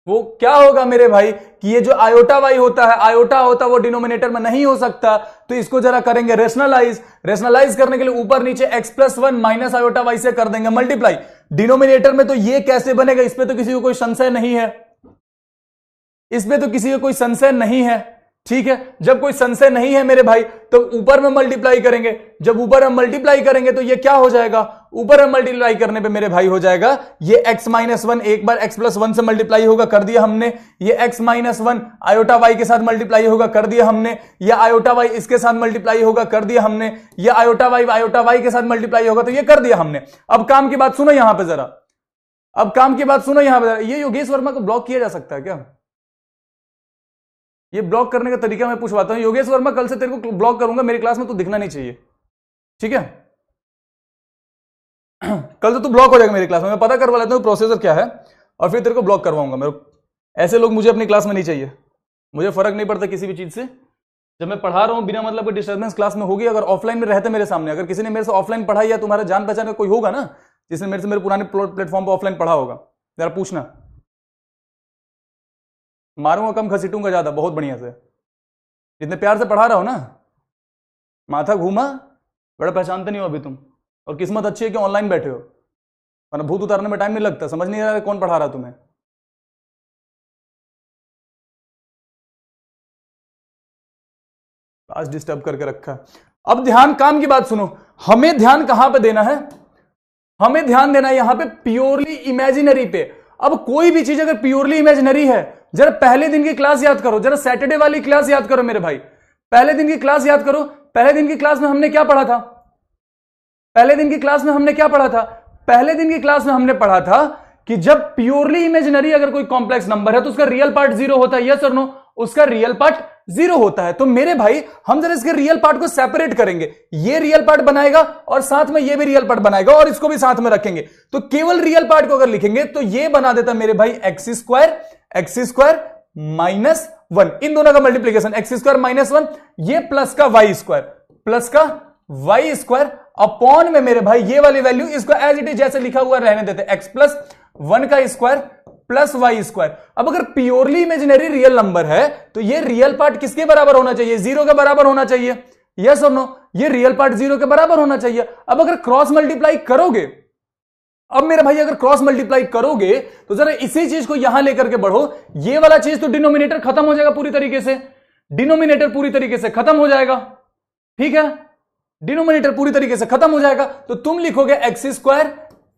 वो क्या होगा मेरे भाई कि ये जो आयोटा वाई होता है, आयोटा होता वो डिनोमिनेटर में नहीं हो सकता, तो इसको जरा करेंगे रेशनलाइज। रेशनलाइज करने के लिए ऊपर नीचे x plus one minus iota y से कर देंगे मल्टीप्लाई डिनोमिनेटर में, तो ये कैसे बनेगा? इस पे तो किसी को कोई संशय नहीं है, इस पे तो किसी को कोई संशय नहीं है। ठीक है, जब कोई संशय नहीं है मेरे भाई तो ऊपर में मल्टीप्लाई करेंगे, जब ऊपर हम मल्टीप्लाई करेंगे तो ये क्या हो जाएगा? ऊपर हम मल्टीप्लाई करने पे मेरे भाई हो जाएगा ये x माइनस वन, एक बार x प्लस वन से मल्टीप्लाई होगा, कर दिया हमने। ये x minus one iota y के साथ मल्टीप्लाई होगा, कर दिया हमने। ये आयोटा वाई इसके साथ मल्टीप्लाई होगा, कर दिया हमने। ये आयोटा वाई के साथ मल्टीप्लाई होगा, तो ये कर दिया हमने। अब काम की बात सुनो यहां पर जरा, अब काम की बात सुनो यहां पर। ये योगेश वर्मा को ब्लॉक किया जा सकता है क्या? ये ब्लॉक करने का तरीका मैं पूछवाता हूं। योगेश वर्मा, कल से तेरे को ब्लॉक करूंगा, मेरी क्लास में तू दिखना नहीं चाहिए। ठीक है, कल तो तू ब्लॉक हो जाएगा मेरी क्लास में, मैं पता करवा लेता हूँ प्रोसेसर क्या है और फिर तेरे को ब्लॉक करवाऊंगा। मेरे ऐसे लोग मुझे अपनी क्लास में नहीं चाहिए। मुझे फर्क नहीं पड़ता किसी भी चीज से, जब मैं पढ़ा रहा हूं बिना मतलब कोई डिस्टर्बेंस क्लास में होगी। अगर ऑफलाइन में रहते मेरे सामने, अगर किसी ने मेरे से ऑफलाइन पढ़ा या तुम्हारा जान पहचान का कोई होगा ना जिसने मेरे से मेरे पुराने प्लेटफॉर्म पर ऑफलाइन पढ़ा होगा, जरा पूछना। मारूंगा कम, घसीटूंगा ज्यादा, बहुत बढ़िया से। जितने प्यार से पढ़ा रहा हो ना, माथा घूमा, बड़ा पहचानते नहीं हो अभी तुम। और किस्मत अच्छी है कि ऑनलाइन बैठे हो, वरना भूत उतारने में टाइम नहीं लगता, समझ नहीं आ रहा कौन पढ़ा रहा तुम्हें। आज डिस्टर्ब करके रखा। अब ध्यान काम की बात सुनो, हमें ध्यान कहां पे देना है? हमें ध्यान देना है यहां पे प्योरली इमेजिनरी पे। अब कोई भी चीज अगर प्योरली इमेजिनरी है, जरा पहले दिन की क्लास याद करो, जरा सैटरडे वाली क्लास याद करो मेरे भाई, पहले दिन की क्लास याद करो। पहले दिन की क्लास में हमने क्या पढ़ा था? पहले दिन की क्लास में हमने क्या पढ़ा था? पहले दिन की क्लास में हमने पढ़ा था कि जब प्योरली इमेजिनरी अगर कोई कॉम्प्लेक्स नंबर है तो उसका रियल पार्ट जीरो होता है, यस और नो? उसका रियल पार्ट जीरो होता है। तो मेरे भाई हम जरा इसके रियल पार्ट को सेपरेट करेंगे, ये रियल पार्ट बनाएगा और साथ में ये भी रियल पार्ट बनाएगा और इसको भी साथ में रखेंगे। तो केवल रियल पार्ट को अगर लिखेंगे तो ये बना देता मेरे भाई एक्स स्क्वायर माइनस वन, इन दोनों का multiplication x square minus one, ये प्लस का वाई स्क्वायर अपॉन में मेरे भाई ये वाली वैल्यू, इसको एज इट इज जैसे लिखा हुआ रहने देते, एक्स प्लस वन का स्क्वायर प्लस वाई स्क्वायर। अब अगर प्योरली इमेजिनरी रियल नंबर है तो ये रियल पार्ट किसके बराबर होना चाहिए? जीरो के बराबर होना चाहिए, यस और नो? ये रियल पार्ट जीरो के बराबर होना चाहिए। अब अगर क्रॉस मल्टीप्लाई करोगे, अब मेरे भाई अगर क्रॉस मल्टीप्लाई करोगे तो जरा इसी चीज को यहां लेकर के बढ़ो, ये वाला चीज तो डिनोमिनेटर खत्म हो जाएगा पूरी तरीके से, डिनोमिनेटर पूरी तरीके से खत्म हो जाएगा, ठीक है? डिनोमिनेटर पूरी तरीके से खत्म हो जाएगा। तो तुम लिखोगे x square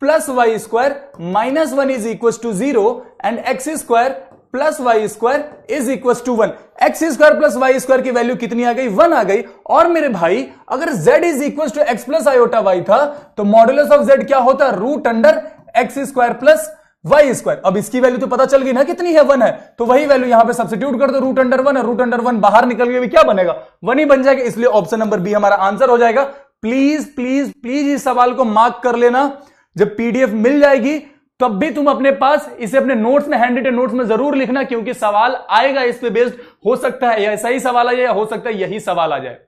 plus Y square minus one is equal to zero and x square plus Y square is equal to one. X square plus Y square की वैल्यू कितनी आ गई? वन आ गई। और मेरे भाई अगर z is equal to x plus iota y था तो मॉडुलस ऑफ z क्या होता? Root under x square plus Y square. अब इसकी वैल्यू तो पता चल गई ना कितनी है? वन है। तो वही वैल्यू यहां पे सब्स्टिट्यूट कर दो, रूट अंडर वन है, रूट अंडर वन बाहर निकल गया, क्या बनेगा? वन ही बन जाएगा। इसलिए ऑप्शन नंबर बी हमारा आंसर हो जाएगा। प्लीज प्लीज प्लीज इस सवाल को मार्क कर लेना, जब पीडीएफ मिल जाएगी तब भी तुम अपने पास इसे अपने नोट्स में, हैंड रिटन नोट्स में जरूर लिखना, क्योंकि सवाल आएगा इस पे बेस्ड। हो सकता है ऐसा ही सवाल आ जाए या हो सकता है यही सवाल आ जाए,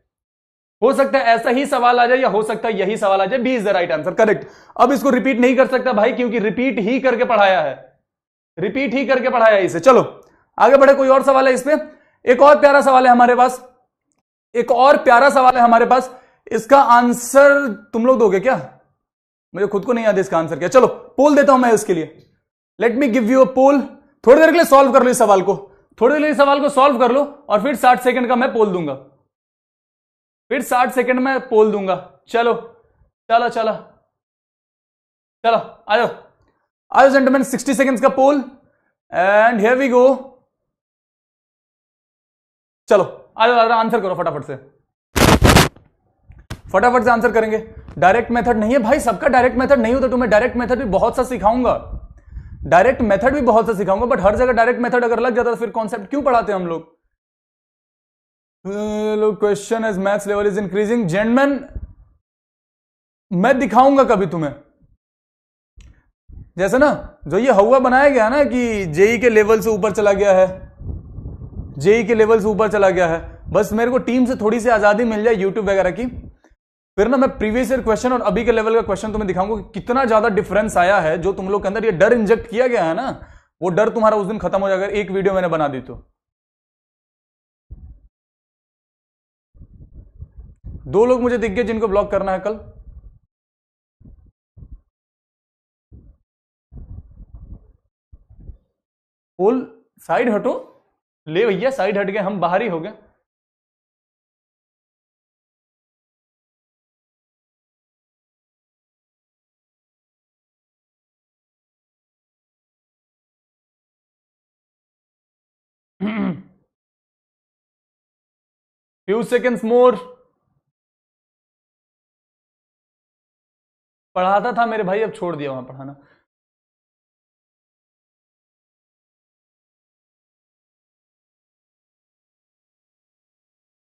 हो सकता है ऐसा ही सवाल आ जाए या हो सकता है यही सवाल आ जाए। B is the right answer, correct. अब इसको रिपीट नहीं कर सकता भाई, क्योंकि रिपीट ही करके पढ़ाया है, रिपीट ही करके पढ़ाया है इसे। चलो आगे बढ़े, कोई और सवाल है इस पे? एक और प्यारा सवाल है हमारे पास, एक और प्यारा सवाल है हमारे पास। इसका आंसर तुम लोग दोगे क्या? मुझे खुद को नहीं याद इसका आंसर क्या। चलो पोल देता हूं मैं इसके लिए। Let me give you a poll. थोड़ी देर के लिए सॉल्व कर लो इस सवाल को, थोड़ी देर के लिए सवाल को सॉल्व कर लो और फिर 60 सेकंड का मैं पोल दूंगा, फिर 60 सेकंड में पोल दूंगा। चलो चलो चलो चलो आ जाओ, आ जाओ जेंटलमैन, 60 सेकंड्स का poll and here we go. चलो आ जाओ, आंसर करो फटाफट से, फटाफट से आंसर करेंगे। डायरेक्ट मेथड नहीं है भाई, सबका डायरेक्ट मेथड नहीं होता। तुम्हें डायरेक्ट मेथड भी बहुत सा सिखाऊंगा, डायरेक्ट मेथड भी बहुत सा सिखाऊंगा, बट हर जगह डायरेक्ट मेथड अगर लग जाता तो फिर कॉन्सेप्ट क्यों पढ़ाते हैं हम लोग? Question as maths level is increasing, gentleman मैं दिखाऊंगा कभी तुम्हें। जैसे ना जो ये हवा बनाया गया ना कि जेई के लेवल से ऊपर चला गया है, जेई के लेवल से ऊपर चला गया है, बस मेरे को टीम से थोड़ी सी आजादी मिल जाए यूट्यूब वगैरह की, फिर ना मैं प्रीवियस ईयर क्वेश्चन और अभी के लेवल का क्वेश्चन तुम्हें दिखाऊंगा कि कितना ज्यादा डिफरेंस आया है। जो तुम लोग के अंदर ये डर इंजेक्ट किया गया है ना, वो डर तुम्हारा उस दिन खत्म हो जाएगा, एक वीडियो मैंने बना दी तो। 2 लोग मुझे दिख गए जिनको ब्लॉक करना है कल। पोल साइड हटो, ले भैया साइड हट गए, हम बाहर ही हो गए। फ्यू सेकेंड्स मोर। पढ़ाता था मेरे भाई, अब छोड़ दिया वहां पढ़ाना।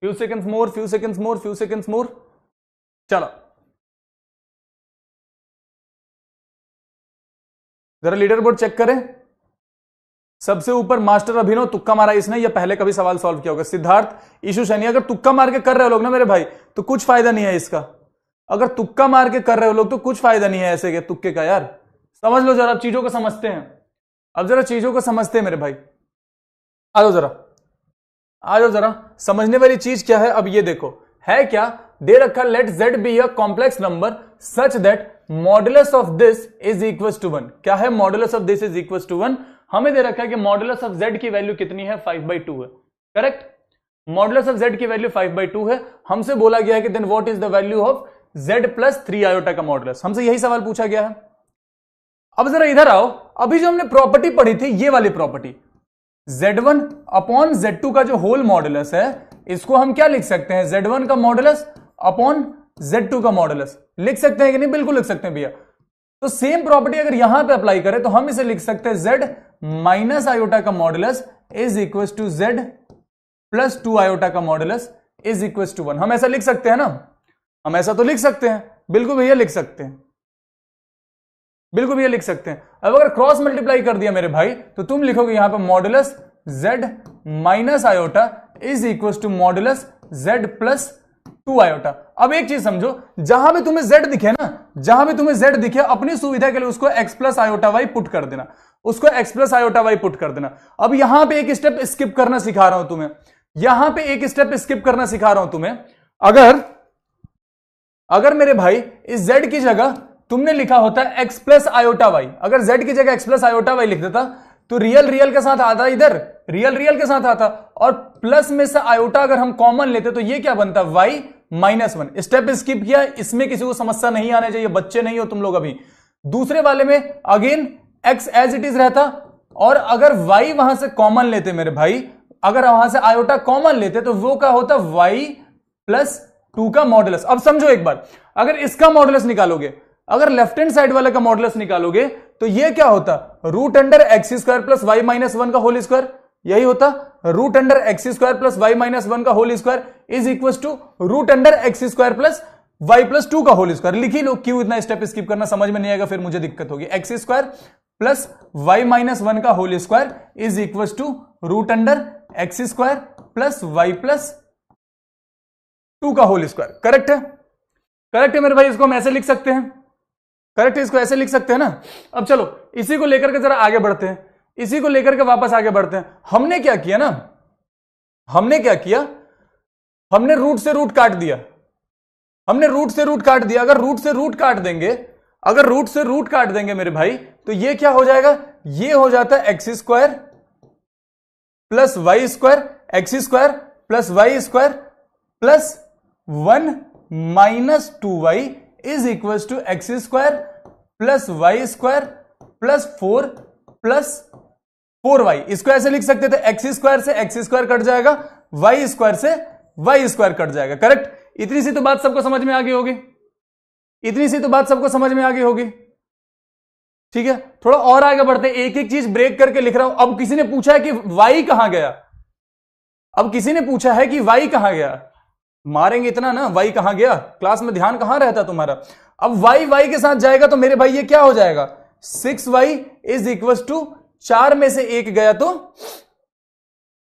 फ्यू सेकेंड्स मोर, फ्यू सेकेंड्स मोर, फ्यू सेकेंड्स मोर। चलो जरा लीडर बोर्ड चेक करें। सबसे ऊपर मास्टर अभिनव, तुक्का मारा इसने, या पहले कभी सवाल सॉल्व किया होगा। सिद्धार्थ, ईशु शनि, अगर तुक्का मार के कर रहे हो लोग ना मेरे भाई तो कुछ फायदा नहीं है इसका। अगर तुक्का मार के कर रहे हो लोग तो कुछ फायदा नहीं है ऐसे के तुक्के का यार। समझ लो जरा, अब चीजों को समझते हैं, अब जरा चीजों को समझते हैं मेरे भाई। आ जाओ जरा, आ जाओ जरा, समझने वाली चीज क्या है। अब ये देखो है क्या, दे रखा let z be a complex number such that modulus of this is equal to 1। क्या है, modulus of this is equal to 1। हमें दे रखा है कि मॉडुलस ऑफ z की वैल्यू कितनी है, 5/2 है। करेक्ट, मॉडुलस ऑफ z की वैल्यू 5/2 है। हमसे बोला गया है कि then what is the value of z plus 3 iota का मॉडुलस, हमसे यही सवाल पूछा गया है। अब जरा इधर आओ, अभी जो हमने प्रॉपर्टी पढ़ी थी ये वाली प्रॉपर्टी, z1 अपॉन z2 का जो होल मॉडुलस है, इसको हम क्या लिख सकते हैं, z1 का मॉडुलस अपॉन z2 का मॉडुलस। लिख सकते हैं कि नहीं, बिल्कुल लिख सकते हैं भैया। तो सेम प्रॉपर्टी अगर यहां पे अप्लाई करें तो हम इसे लिख सकते हैं z माइनस आयोटा का modulus is equal to z plus 2 iota का मॉडुलस इज इक्वल टू 1। हम ऐसा लिख सकते हैं ना, हम ऐसा तो लिख सकते हैं, बिल्कुल भैया लिख सकते हैं, बिल्कुल भैया लिख सकते हैं। अब अगर क्रॉस मल्टीप्लाई कर दिया मेरे भाई तो तुम लिखोगे यहां पर modulus z minus iota is equal to modulus z plus 2 iota. अब एक चीज समझो, जहां भी तुम्हें z दिखे ना, जहां भी तुम्हें z दिखे, अपनी सुविधा के लिए उसको x plus iota y put कर देना, उसको x plus iota y put कर देना। अब यहां पे एक स्टेप स्किप करना सिखा रहा हूं तुम्हें, यहां पे एक स्टेप स्किप करना सिखा रहा हूं तुम्हें। अगर मेरे भाई इस z की जगह तुमने लिखा होता है x प्लस आयोटा y, अगर z की जगह x प्लस आयोटा y लिख देता तो रियल रियल के साथ आता, इधर रियल रियल के साथ आता, और प्लस में से आयोटा अगर हम कॉमन लेते तो ये क्या बनता, y माइनस 1। स्टेप स्किप किया, इसमें किसी को समस्या नहीं आने चाहिए, बच्चे नहीं हो तुम लोग अभी। दूसरे वाले में again x as it is रहता, और अगर y वहां से कॉमन लेते मेरे भाई, अगर वहां से आयोटा कॉमन लेते तो वो क्या होता, y प्लस 2 का मॉडुलस। अब समझो एक बार, अगर इसका मॉडुलस निकालोगे, अगर लेफ्ट हैंड साइड वाले का मॉडुलस निकालोगे तो ये क्या होता, root under x square plus y minus 1 का होल स्क्वायर, यही होता root under x square plus y minus 1 का whole square is equal to root under x square plus y plus 2 का होल स्क्वायर। लिखी लो, क्यों इतना स्टेप स्किप करना, समझ में नहीं आएगा फिर मुझे दिक्कत होगी। X square plus y minus 1 का whole square is equal to root under x square plus y plus 2 का होल स्क्वायर। करेक्ट है, करेक्ट है मेरे भाई, इसको हम ऐसे लिख सकते हैं, करेक्ट है, इसको ऐसे लिख सकते हैं ना। अब चलो इसी को लेकर के जरा आगे बढ़ते हैं, इसी को लेकर के वापस आगे बढ़ते हैं। हमने क्या किया ना, हमने क्या किया, हमने रूट से रूट काट दिया, हमने रूट से रूट काट दिया। अगर रूट से रूट काट देंगे, अगर रूट से रूट काट देंगे मेरे भाई तो ये क्या हो जाएगा, ये हो जाता है x square plus Y square, x square plus Y square plus 1 minus 2y is equal to x square plus Y square plus 4 plus 4y। इसको ऐसे लिख सकते थे, एक्स स्क्वायर से एक्स स्क्वायर कट जाएगा, वाई स्क्वायर से y square cut जाएगा। Correct, इतनी सी तो बात सबको समझ में आ गई होगी, इतनी सी तो बात सबको समझ में आ गई होगी। ठीक है, थोड़ा और आगे बढ़ते हैं, एक एक चीज ब्रेक करके लिख रहा हूं। अब किसी ने पूछा है कि y कहां गया, अब किसी ने पूछा है कि y कहां गया, मारेंगे इतना ना, y कहां गया, क्लास में ध्यान कहां रहता तुम्हारा। अब y के साथ जाएगा तो मेरे भाई ये क्या हो जाएगा, 6y इज इक्वल टू 4 में से 1 गया तो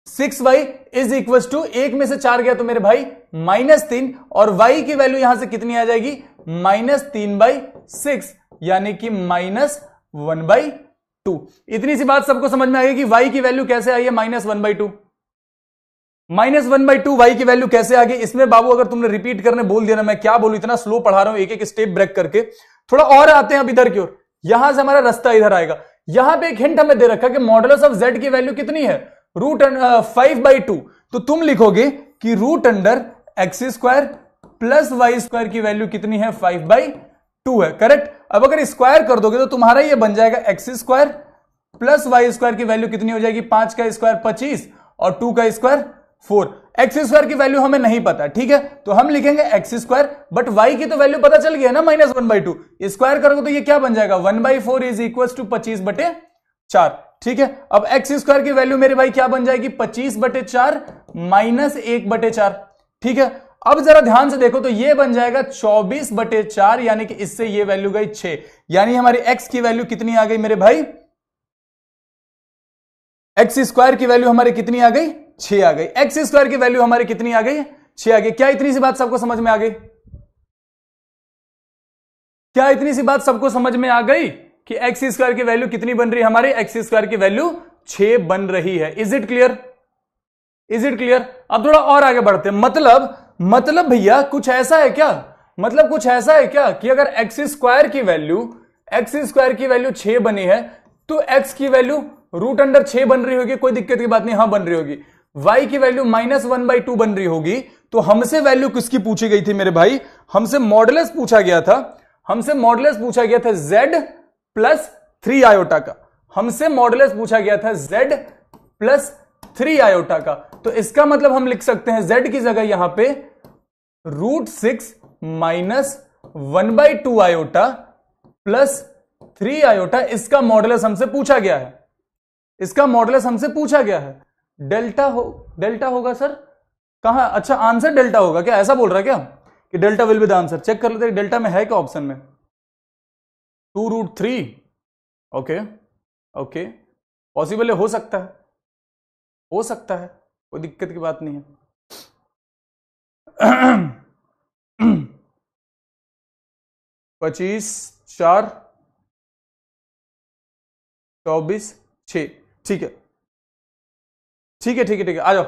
6y इज इक्वल टू 1 में से 4 गया तो मेरे भाई -3, और y की वैल्यू यहां से कितनी आ जाएगी, -3/6, यानी कि -1/2। इतनी सी बात सबको समझ में आ गई कि y की वैल्यू कैसे आई है, -1/2। -1/2 y की वैल्यू कैसे आ गई। इसमें बाबू अगर तुमने रिपीट करने बोल दिया ना, मैं क्या बोलूं, इतना स्लो पढ़ा रहा हूं, एक एक स्टेप ब्रेक करके। थोड़ा और आते हैं अब इधर की ओर, यहां से हमारा रास्ता इधर आएगा। यहां पे एक हिंट हमें दे रखा कि मॉडुलस ऑफ z की वैल्यू कितनी है, √5/2। तो तुम लिखोगे कि root under x square plus Y square की वैल्यू कितनी है, 5/2 है। करेक्ट, अब अगर स्क्वायर कर दोगे तो तुम्हारा ये बन जाएगा x square plus Y square की वैल्यू कितनी हो जाएगी, 5 का स्क्वायर 25 और 2 का स्क्वायर 4। एक्स स्क्वायर की वैल्यू हमें नहीं पता, ठीक है, तो हम लिखेंगे एक्स स्क्वायर, बट वाई की तो वैल्यू पता चल गया ना, -1/2। स्क्वायर करोगे तो ये क्या बन जाएगा, 1/4 इज इक्वल टू 25/4। ठीक है, अब एक्स स्क्वायर की वैल्यू मेरे भाई क्या बन जाएगी, 25/4 -1/4। ठीक है, अब जरा ध्यान से देखो तो ये बन जाएगा 24/4, यानी कि इससे ये वैल्यू गई 6, यानी हमारी x की वैल्यू कितनी आ गई मेरे भाई, एक्स स्क्वायर की वैल्यू हमारी कितनी आ गई, 6 आ गई। एक्स स्क्वायर की वैल्यू हमारी कितनी आ गई, 6 आ गई। क्या इतनी सी बात सबको समझ में आ गई, क्या इतनी सी बात सबको समझ में आ गई कि एक्स स्क्वायर की वैल्यू कितनी बन रही है हमारी, एक्स स्क्वायर की वैल्यू 6 बन रही है। Is it clear, is it clear. अब थोड़ा और आगे बढ़ते हैं। मतलब भैया कुछ ऐसा है क्या, मतलब कुछ ऐसा है क्या कि अगर एक्स स्क्वायर की वैल्यू 6 बनी है तो एक्स की वैल्यू √6 बन रही होगी, कोई दिक्कत की बात नहीं, हां बन रही होगी। y की वैल्यू -1/2 बन रही होगी, तो हमसे वैल्यू किसकी पूछी गई थी मेरे भाई, हमसे मॉडुलस पूछा गया था, z प्लस 3 आयोटा का, हमसे मॉडुलस पूछा गया था z प्लस 3 आयोटा का। तो इसका मतलब हम लिख सकते हैं z की जगह यहां पे √6 माइनस 1/2 आयोटा प्लस 3 आयोटा, इसका मॉडुलस हमसे पूछा गया है, इसका मॉडुलस हमसे पूछा गया है। डेल्टा होगा सर, कहां, अच्छा आंसर डेल्टा होगा क्या, ऐसा बोल रहा है क्या कि delta will be the answer. Check कर लेते हैं डेल्टा में है क्या ऑप्शन में, 2√3, ओके ओके, पॉसिबल है, हो सकता है, हो सकता है, कोई दिक्कत की बात नहीं है। 25, 4, 24, 6, ठीक है ठीक है ठीक है ठीक है, आ जाओ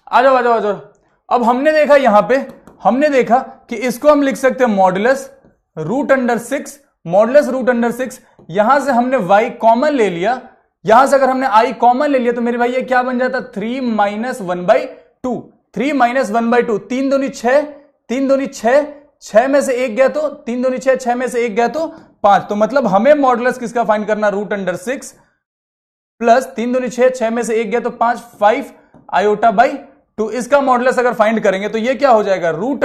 आ जाओ आ जाओ आ जाओ। अब हमने देखा यहां पे, हमने देखा कि इसको हम लिख सकते हैं मॉडुलस √6, मॉडुलस √6। यहां से हमने y कॉमन ले लिया, यहां से अगर हमने i कॉमन ले लिया तो मेरे भाई ये क्या बन जाता, 3 - 1/2, 3 - 1/2, 3 दूनी 6, 3 दूनी 6, 6 में से एक गया तो 3 दूनी 6, 6 में से एक गया तो 5, तो मतलब हमें मॉडुलस किसका फाइंड करना, √6 प्लस 3 दूनी 6, 6 में से एक गया तो 5, 5 आयोटा बाई 2। इसका मॉडुलस अगर फाइंड करेंगे तो ये क्या हो जाएगा, रूट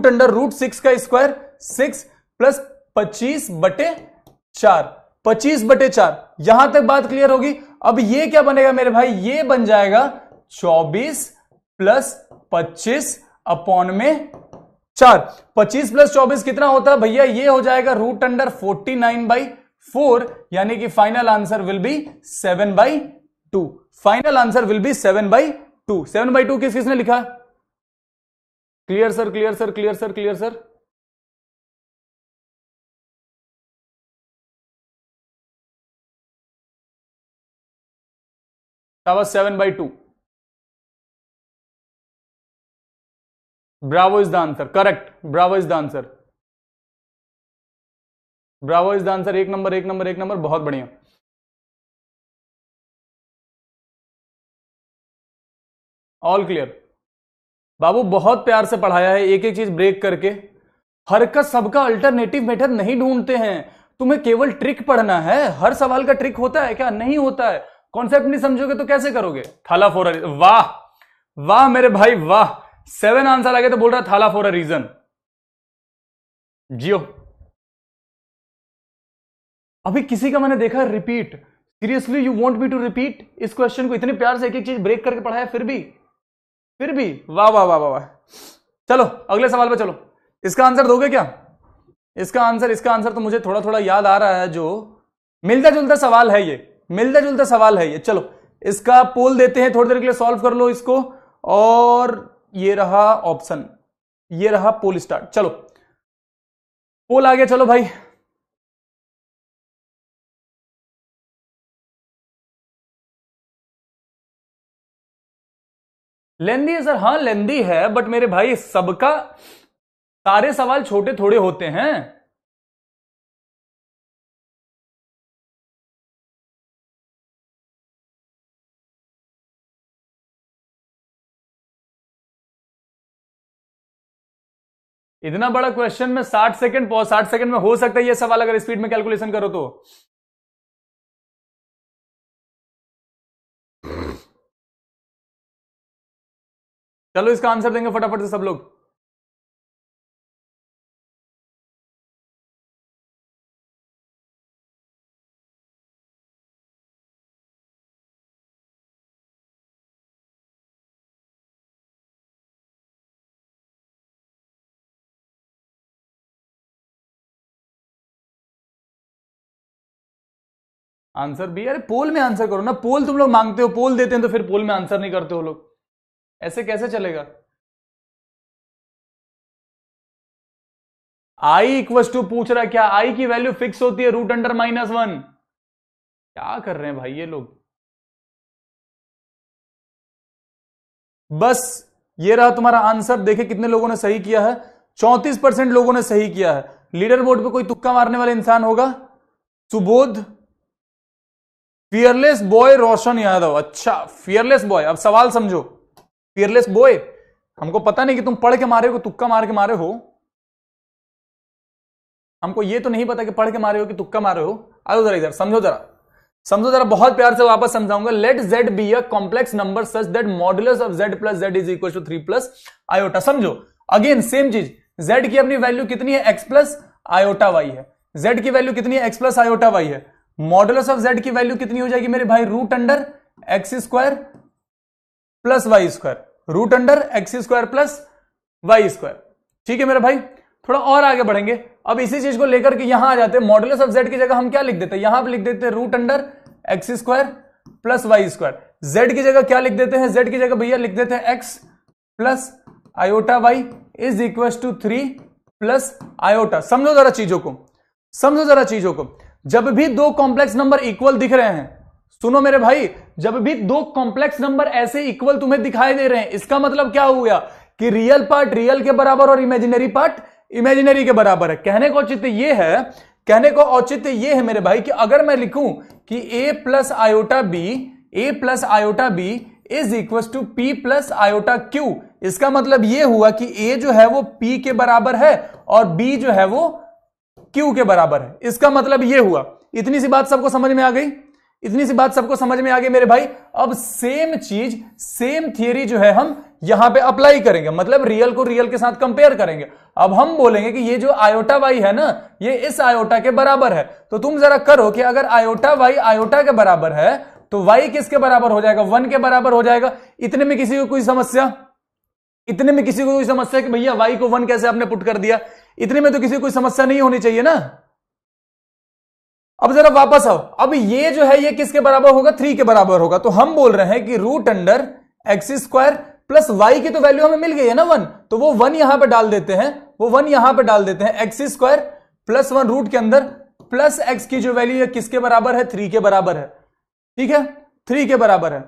अंडर √6 का स्क्वायर 6 प्लस 25/4, 25/4। यहां तक बात क्लियर होगी। अब ये क्या बनेगा मेरे भाई, ये बन जाएगा 24 प्लस 25 अपॉन में 4। 25 प्लस 24 कितना होता है भैया, ये हो जाएगा √49/4, यानी कि final answer will B 7/2, final answer will B 7/2। 7/2 किस किसने लिखा, clear sir, clear sir, clear sir, clear sir. शाबाश, 7/2, Bravo is the answer, correct, Bravo is the answer, Bravo is the answer, एक नंबर एक नंबर एक number, बहुत बढ़िया। All clear बाबू, बहुत प्यार से पढ़ाया है, एक एक चीज ब्रेक करके। हरकत सबका अल्टरनेटिव मेथड नहीं ढूंढते हैं, तुम्हें केवल ट्रिक पढ़ना है। हर सवाल का ट्रिक होता है क्या, नहीं होता है। कॉन्सेप्ट नहीं समझोगे तो कैसे करोगे। थाला फॉर अ, वाह वाह मेरे भाई वाह, 7 आंसर आ गए तो बोल रहा थाला फॉर अ रीजन, जियो। अभी किसी का मैंने देखा repeat, seriously you want me to repeat इस क्वेश्चन को, इतने प्यार से एक एक चीज ब्रेक करके पढ़ाया फिर भी वाह वाह वाह वाह वाह। चलो अगले सवाल पे चलो, इसका आंसर दोगे क्या, इसका आंसर तो मुझे थोड़ा थोड़ा याद आ रहा है, जो मिलता जुलता सवाल है ये, मिलता जुलता सवाल है ये। चलो इसका पोल देते हैं, थोड़ी देर के लिए सॉल्व कर लो इसको, और ये रहा ऑप्शन, ये रहा पोल स्टार्ट। चलो पोल आ गया, चलो भाई। लेंदी है सर, हाँ लेंदी है, बट मेरे भाई सबका सारे सवाल छोटे थोड़े होते हैं। इतना बड़ा क्वेश्चन में 60 सेकंड, 60 सेकंड में हो सकता है ये सवाल, अगर स्पीड में कैलकुलेशन करो तो। चलो इसका आंसर देंगे फटाफट से सब लोग। Answer B. अरे पोल में आंसर करो ना, पोल तुम लोग मांगते हो, पोल देते हैं तो फिर पोल में आंसर नहीं करते हो लोग, ऐसे कैसे चलेगा। आई इक्वस टू पूछ रहा है, क्या आई की वैल्यू फिक्स होती है √(-1)? क्या कर रहे हैं भाई ये लोग। बस ये रहा तुम्हारा आंसर। देखिए कितने लोगों ने सही किया है, 34% लोगों ने सही किया है। लीडर बोर्ड पे कोई तुक्का मारने वाला इंसान होगा? सुबोध, फियरलेस बॉय रोशन यादव। अच्छा फियरलेस बॉय, अब सवाल समझो। फियरलेस बॉय, हमको पता नहीं कि तुम पढ़ के मारे हो, तुक्का मार के मारे हो, हमको ये तो नहीं पता कि पढ़ के मारे हो कि तुक्का मारे हो। आओ जरा इधर, समझो जरा, समझो जरा, बहुत प्यार से वापस समझाऊंगा। Let z be a complex number such that modulus of z plus z is equal to 3 plus iota. समझो अगेन सेम चीज, z की अपनी वैल्यू कितनी है, x प्लस आयोटा y है। z की वैल्यू कितनी है, x प्लस आयोटा y है। मॉड्यूलस ऑफ z की वैल्यू कितनी हो जाएगी मेरे भाई, √(x² plus y², √(x² plus y²। ठीक है मेरे भाई, थोड़ा और आगे बढ़ेंगे। अब इसी चीज को लेकर के यहां आ जाते हैं। मॉड्यूलस ऑफ z की जगह हम क्या लिख देते हैं, यहां पे लिख देते हैं √(x² प्लस y²। z की जगह क्या लिख देते हैं, z की जगह भैया लिख देते हैं x plus iota y is equal to 3 plus iota. समझो जरा चीजों को, समझो जरा चीजों को। जब भी दो कॉम्प्लेक्स नंबर इक्वल दिख रहे हैं, सुनो मेरे भाई, जब भी दो कॉम्प्लेक्स नंबर ऐसे इक्वल तुम्हें दिखाई दे रहे हैं, इसका मतलब क्या हो गया कि रियल पार्ट रियल के बराबर और इमेजिनरी पार्ट इमेजिनरी के बराबर है। कहने को औचित्य ये है, कहने को औचित्य ये है मेरे भाई कि अगर मैं लिखूं कि a plus iota b is equal to p plus iota q, इसका मतलब ये हुआ कि a जो है वो p के बराबर है और b जो है वो q के बराबर है। इसका मतलब ये हुआ। इतनी सी बात सबको समझ में आ गई, इतनी सी बात सबको समझ में आ गई मेरे भाई। अब सेम चीज, सेम थियरी जो है हम यहां पे अप्लाई करेंगे, मतलब रियल को रियल के साथ कंपेयर करेंगे। अब हम बोलेंगे कि ये जो आयोटा वाई है ना, ये इस आयोटा के बराबर है। तो तुम जरा करो कि अगर आयोटा वाई आयोटा के बराबर है तो वाई किसके बराबर हो जाएगा, 1 के बराबर हो जाएगा। इतने में किसी को कोई समस्या, इतने में किसी को कोई समस्या कि भैया वाई को 1 कैसे आपने पुट कर दिया, इतने में तो किसी को कोई समस्या नहीं होनी चाहिए ना। अब जरा वापस आओ, अब ये जो है ये किसके बराबर होगा, 3 के बराबर होगा। तो हम बोल रहे हैं कि √(x² प्लस y की तो वैल्यू हमें मिल गई है ना 1, तो वो 1 यहां पे डाल देते हैं, वो 1 यहां पे डाल देते हैं। x² प्लस 1 रूट के अंदर प्लस x की जो वैल्यू है किसके बराबर है, 3 के बराबर है। ठीक है, 3 के बराबर है।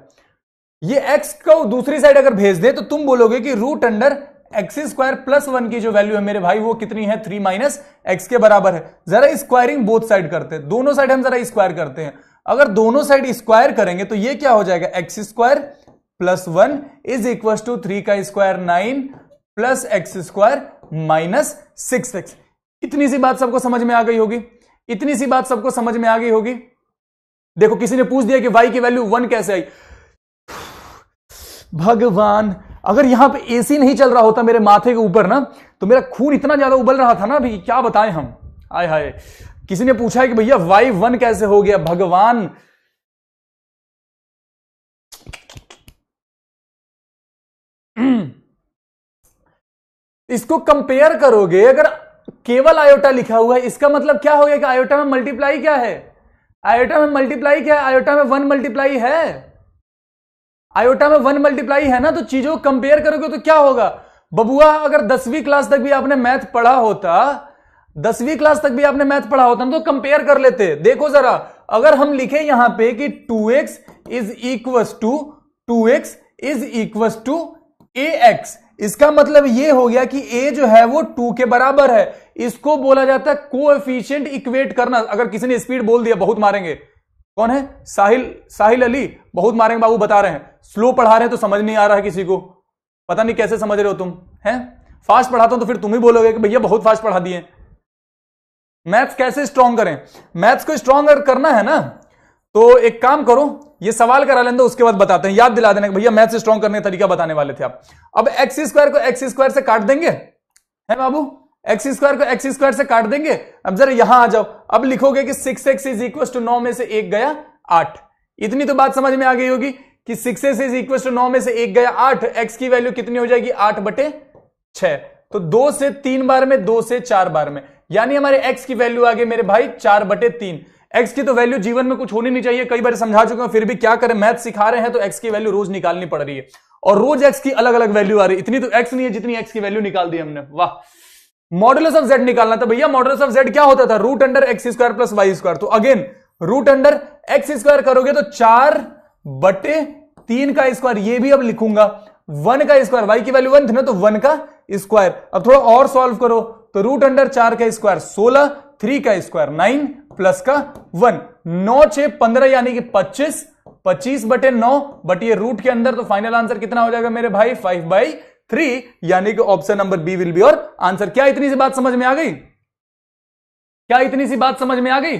ये x को दूसरी साइड अगर भेज दे तो तुम बोलोगे कि √(x² प्लस 1 की जो वैल्यू है मेरे भाई वो कितनी है, 3 माइनस x के बराबर है। जरा स्क्वायरिंग बोथ साइड करते हैं, दोनों साइड हम जरा स्क्वायर करते हैं। अगर दोनों साइड स्क्वायर करेंगे तो ये क्या हो जाएगा, x² plus 1 is equal to 3 का square 9 plus x² minus 6x। इतनी सी बात सबको समझ में आ गई होगी, इतनी सी बात सबको समझ में आ गई होगी। देखो किसी ने पूछ दिया कि y की वैल्यू 1 कैसे आई। भगवान, अगर यहां पे एसी नहीं चल रहा होता मेरे माथे के ऊपर ना, तो मेरा खून इतना ज्यादा उबल रहा था ना अभी, क्या बताएं हम। आय हाय, किसी ने पूछा है कि भैया y 1 कैसे हो गया। भगवान, इसको कंपेयर करोगे, अगर केवल आयोटा लिखा हुआ है इसका मतलब क्या हो गया कि आयोटा में मल्टीप्लाई क्या है, आयोटा में मल्टीप्लाई क्या है, आयोटा में 1 मल्टीप्लाई है, आयोटा में 1 मल्टीप्लाई है ना। तो चीजों को कंपेयर करोगे तो क्या होगा बबुआ। अगर 10वीं क्लास तक भी आपने मैथ पढ़ा होता, 10वीं क्लास तक भी आपने मैथ पढ़ा होता ना, तो कंपेयर कर लेते। देखो जरा, अगर हम लिखे यहां पे कि 2x is equal to ax, इसका मतलब ये हो गया कि a जो है वो 2 के बराबर है। इसको बोला जाता है कोएफिशिएंट इक्वेट करना। अगर किसी ने स्पीड बोल दिया बहुत मारेंगे। कौन है, साहिल अली, बहुत मारेंगे बाबू, बता रहे हैं। स्लो पढ़ा रहे हैं तो समझ नहीं आ रहा है किसी को, पता नहीं कैसे समझ रहे हो तुम, हैं। फास्ट पढ़ाता हूं तो फिर तुम ही बोलोगे कि भैया बहुत फास्ट पढ़ा दिए। मैथ्स कैसे स्ट्रॉन्ग करें, मैथ्स को स्ट्रॉन्ग करना है ना, तो एक काम करो, ये सवाल करा लेंगे उसके बाद बताते हैं। याद दिला देना कि भैया मैथ्स स्ट्रॉन्ग करने का तरीका बताने वाले थे आप। अब x² को x² से काट देंगे, है बाबू, x² को x² से काट देंगे। अब जरा यहां आ जाओ, अब लिखोगे कि 6x इज इक्वल टू 9 में से 1 गया 8। इतनी तो बात समझ में आ गई होगी कि 6x इज इक्वल टू 9 में से 1 गया 8। x की वैल्यू कितनी हो जाएगी, 8/6। तो 2 से 3 बार में, 2 से 4 बार में, यानी हमारे x की वैल्यू आ गई मेरे भाई 4/3। एक्स की तो वैल्यू जीवन में कुछ होनी नहीं चाहिए, कई बार समझा चुके हैं, फिर भी क्या करें, मैथ सिखा रहे हैं तो एक्स की वैल्यू रोज निकालनी पड़ रही है, और रोज एक्स की अलग अलग वैल्यू आ रही है। इतनी तो एक्स नहीं है जितनी एक्स की वैल्यू निकाल दी हमने। वाह, मॉडुलस ऑफ जेड निकालना था भैया। मॉडुलस ऑफ जेड क्या होता था, root under x square plus Y square. तो again root under x square करोगे तो 4/3 का स्क्वायर, ये भी अब लिखूंगा 1 का स्क्वायर, वाई की वैल्यू 1 थी ना, तो 1 का स्क्वायर। अब थोड़ा और सॉल्व करो तो रूट अंडर 4 का स्क्वायर 16, 3 का स्क्वायर 9 प्लस का 1, 9 6 15 यानी कि 25, 25/9, बट ये रूट के अंदर, तो फाइनल आंसर कितना हो जाएगा मेरे भाई, 5/3, यानी कि option number B will be और आंसर। क्या इतनी सी बात समझ में आ गई? क्या इतनी सी बात समझ में आ गई?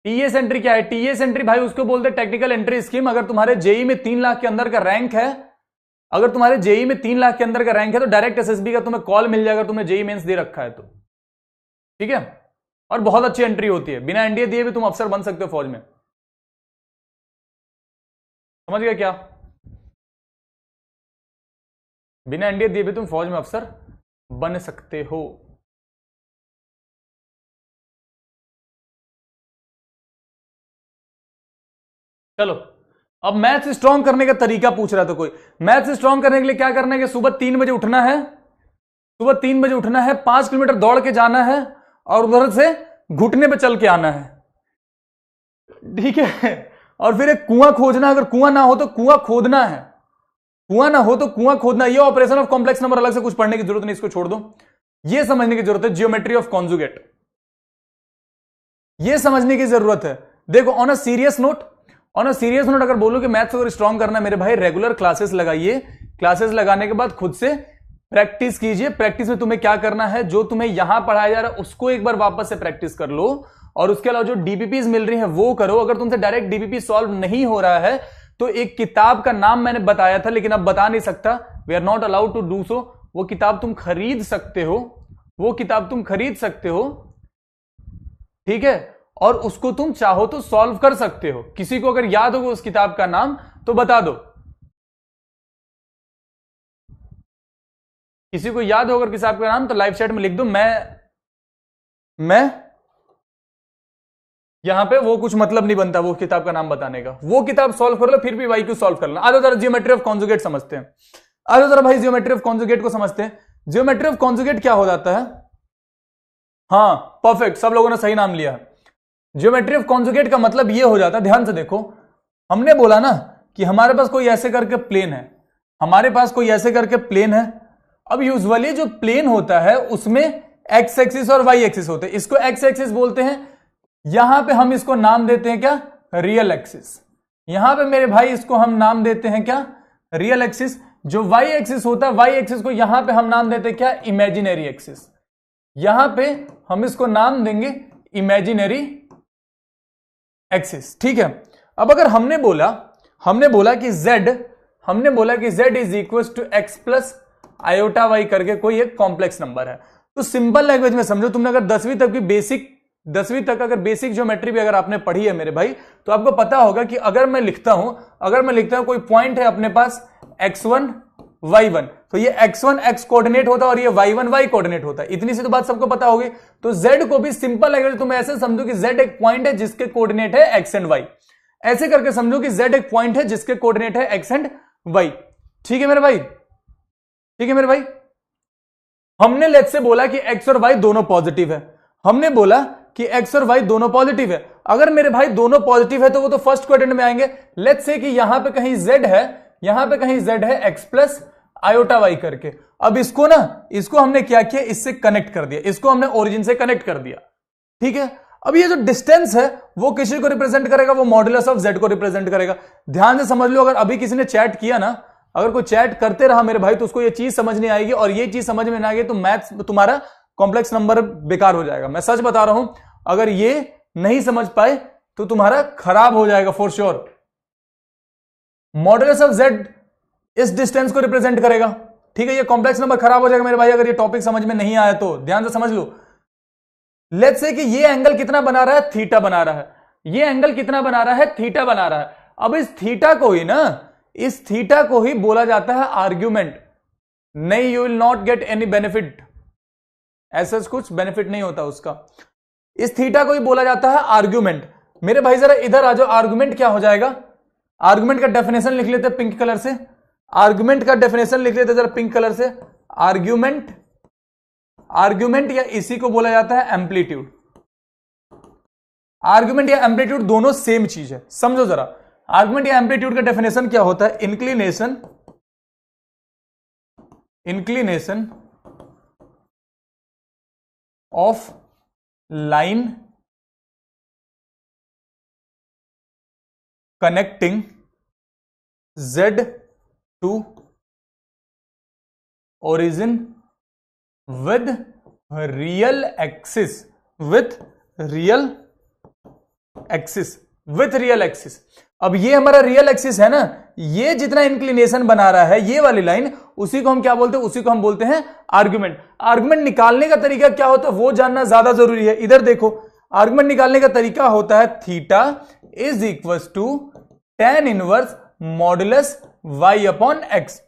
टीएस एंट्री क्या है? टीएस एंट्री भाई उसको बोलते टेक्निकल एंट्री स्कीम। अगर तुम्हारे जेई में 3 लाख के अंदर का रैंक है, अगर तुम्हारे जेई में 3 लाख के अंदर का रैंक है तो डायरेक्ट एसएसबी का तुम्हें कॉल मिल जाएगा, तुमने जेई मेंस दे रखा है तो, ठीक है। और बहुत अच्छी एंट्री होती है, बिना एनडीए दिए भी तुम अफसर बन सकते हो फौज में, समझ गए क्या? बिना एनडीए दिए भी तुम फौज में अफसर बन सकते हो। चलो, अब मैथ्स स्ट्रॉन्ग करने का तरीका पूछ रहा था कोई। मैथ्स स्ट्रॉन्ग करने के लिए क्या करना है कि सुबह 3 बजे उठना है, सुबह 3 बजे उठना है, 5 किलोमीटर दौड़ के जाना है और उधर से घुटने पे चल के आना है, ठीक है। और फिर एक कुआं खोजना, अगर कुआं ना हो तो कुआं खोदना है, कुआं ना हो तो कुआं खोदना। ये ऑपरेशन ऑफ कॉम्प्लेक्स नंबर अलग से कुछ पढ़ने की जरूरत नहीं, इसको छोड़ दो। ये समझने की जरूरत है, जियोमेट्री ऑफ कॉन्जुगेट, ये समझने की जरूरत है। देखो on a serious note, on a serious note अगर बोलो कि मैथ्स अगर स्ट्रॉन्ग करना है मेरे भाई, रेगुलर क्लासेस लगाइए, क्लासेस लगाने के बाद खुद से प्रैक्टिस कीजिए। प्रैक्टिस में तुम्हें क्या करना है, जो तुम्हें यहां पढ़ाया जा रहा है उसको एक बार वापस से प्रैक्टिस कर लो, और उसके अलावा जो डीपीपीज मिल रही है वो करो। अगर तुमसे डायरेक्ट डीपीपी सॉल्व नहीं हो रहा है तो एक किताब का नाम मैंने बताया था लेकिन अब बता नहीं सकता, we are not allowed to do so. वो किताब तुम खरीद सकते हो, वो किताब तुम खरीद सकते हो, ठीक है, और उसको तुम चाहो तो सॉल्व कर सकते हो। किसी को अगर याद होगा उस किताब का नाम तो बता दो, किसी को याद होगा किताब का नाम तो लाइव चैट में लिख दो। मैं यहां पे वो कुछ मतलब नहीं बनता वो किताब का नाम बताने का, वो किताब सॉल्व कर लो फिर भी वाई क्यू सॉल्व कर लो। आ जाओ जरा जियोमेट्री ऑफ कॉन्जुगेट समझते हैं, आ जाओ जरा भाई जियोमेट्री ऑफ कॉन्जुगेट को समझते हैं। जियोमेट्री ऑफ कॉन्जुगेट क्या हो जाता है? हाँ परफेक्ट, सब लोगों ने सही नाम लिया। ज्योमेट्री ऑफ कॉन्जुगेट का मतलब यह हो जाता है, ध्यान से देखो, हमने बोला ना कि हमारे पास कोई ऐसे करके प्लेन है, हमारे पास कोई ऐसे करके प्लेन है। अब यूजुअली जो प्लेन होता है उसमें एक्स एक्सिस और वाई एक्सिस होते हैं, इसको एक्स एक्सिस बोलते हैं। यहां पे हम इसको नाम देते हैं क्या, रियल एक्सिस। यहां पे मेरे भाई इसको हम नाम देते हैं क्या, रियल एक्सिस। जो वाई एक्सिस होता है, वाई एक्सिस को यहां पे हम नाम देते हैं क्या, इमेजिनरी एक्सिस। यहां पे हम इसको नाम देंगे इमेजिनरी एक्सिस, ठीक है। अब अगर हमने बोला कि z is equal to x plus iota y करके कोई एक कॉम्प्लेक्स नंबर है, तो सिंपल लैंग्वेज में समझो, तुमने अगर 10वीं तक अगर बेसिक ज्योमेट्री भी अगर आपने पढ़ी है मेरे भाई, तो आपको पता होगा कि अगर मैं लिखता हूं कोई पॉइंट है अपने पास x1 y1, तो ये x1 x कोऑर्डिनेट होता है और ये y1 y कोऑर्डिनेट होता है। इतनी सी तो बात सबको पता होगी। तो z को भी सिंपल लैंग्वेज तुम ऐसे समझो कि z एक पॉइंट है जिसके कोऑर्डिनेट है x एंड y, ऐसे करके समझो कि z एक पॉइंट है जिसके कोऑर्डिनेट है x एंड y, ठीक है मेरे भाई, ठीक है मेरे भाई। हमने लेट्स से बोला कि x और y दोनों पॉजिटिव है, हमने बोला कि x और y दोनों पॉजिटिव है। अगर मेरे भाई दोनों पॉजिटिव है तो वो तो फर्स्ट क्वाड्रेंट में आएंगे। लेट्स से कि यहां पे कहीं z है, यहां पे कहीं z है x प्लस आयोटा वाई करके। अब इसको हमने क्या किया, इससे कनेक्ट कर दिया, इसको हमने ओरिजिन से कनेक्ट कर दिया, ठीक है। अब ये जो डिस्टेंस है वो किसी को रिप्रेजेंट करेगा, वो मॉडुलस ऑफ z को रिप्रेजेंट करेगा। ध्यान से समझ लो, अगर अभी किसी ने चैट किया ना, अगर कोई चैट करते रहा मेरे भाई तो उसको ये चीज समझ नहीं आएगी, और ये चीज समझ में ना आएगी तो मैथ्स तुम्हारा कॉम्प्लेक्स नंबर बेकार हो जाएगा। मैं सच बता रहा हूं, अगर ये नहीं समझ पाए तो तुम्हारा खराब हो जाएगा for sure. Modulus of z इस डिस्टेंस को रिप्रेजेंट करेगा, ठीक है। ये कॉम्प्लेक्स नंबर खराब हो जाएगा मेरे भाई अगर ये टॉपिक समझ में नहीं आया तो। ध्यान से समझ लो, लेट्स से कि ये एंगल कितना बना रहा है, थीटा बना रहा है, ये एंगल कितना बना रहा है, थीटा बना रहा है। अब इस थीटा को ही ना इस थीटा को ही बोला जाता है आर्ग्यूमेंट। नहीं, you will not get any benefit, ऐसा कुछ बेनिफिट नहीं होता उसका। इस थीटा को ही बोला जाता है आर्ग्यूमेंट। मेरे भाई जरा इधर आ जाओ, आर्ग्यूमेंट क्या हो जाएगा? आर्ग्यूमेंट का डेफिनेशन लिख लेते पिंक कलर से, आर्ग्यूमेंट का डेफिनेशन लिख लेते जरा पिंक कलर से। आर्ग्यूमेंट, आर्ग्यूमेंट या इसी को बोला जाता है एम्पलीट्यूड। आर्ग्यूमेंट या एम्पलीट्यूड दोनों सेम चीज है, समझो जरा। आर्ग्यूमेंट या एम्पलीट्यूड का डेफिनेशन क्या होता है? Inclination, inclination of line connecting Z to origin with real axis, with real axis, with real axis। अब ये हमारा रियल एक्सिस है ना, ये जितना इंक्लिनेशन बना रहा है ये वाली लाइन, उसी को हम क्या बोलते हैं? उसी को हम बोलते हैं आर्ग्यूमेंट। आर्ग्यूमेंट निकालने का तरीका क्या होता है वो जानना ज्यादा जरूरी है। इधर देखो, आर्ग्यूमेंट निकालने का तरीका होता है theta is equal to tan inverse modulus y upon x,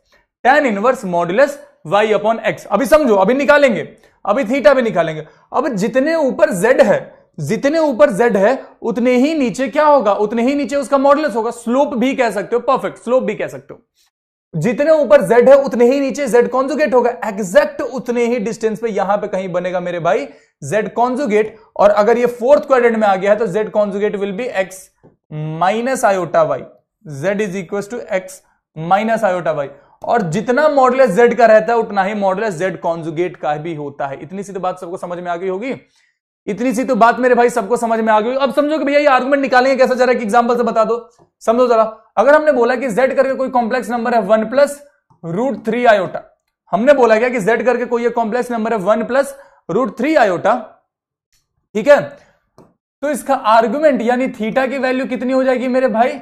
tan inverse modulus y upon x. अभी समझो, अभी निकालेंगे, अभी थीटा भी निकालेंगे। अब जितने ऊपर z है, जितने ऊपर z है उतने ही नीचे क्या होगा? उतने ही नीचे उसका मॉडुलस होगा। स्लोप भी कह सकते हो, परफेक्ट, स्लोप भी कह सकते हो। जितने ऊपर z है उतने ही नीचे z कॉन्जुगेट होगा। एग्जैक्ट उतने ही डिस्टेंस पे यहां पे कहीं बनेगा मेरे भाई z कॉन्जुगेट। और अगर ये फोर्थ क्वाड्रेंट में आ गया है तो z conjugate will be x minus iota y, z is equal to x minus iota y। और जितना मॉडुलस z का रहता है उतना ही मॉडुलस z कॉन्जुगेट का भी होता है। इतनी सी तो बात सबको समझ में आ गई होगी, इतनी सी तो बात मेरे भाई सबको समझ में आ गई। अब समझो कि भैया ये आर्गुमेंट निकालेंगे कैसे, जरा एक एग्जांपल से बता दो। समझो जरा, अगर हमने बोला कि z करके कोई कॉम्प्लेक्स नंबर है 1 प्लस रूट 3 आयोटा, हमने बोला क्या कि z करके कोई कॉम्प्लेक्स नंबर है 1 प्लस रूट 3 आयोटा, ठीक है, तो इसका आर्गुमेंट यानी थीटा की वैल्यू कितनी हो जाएगी मेरे भाई?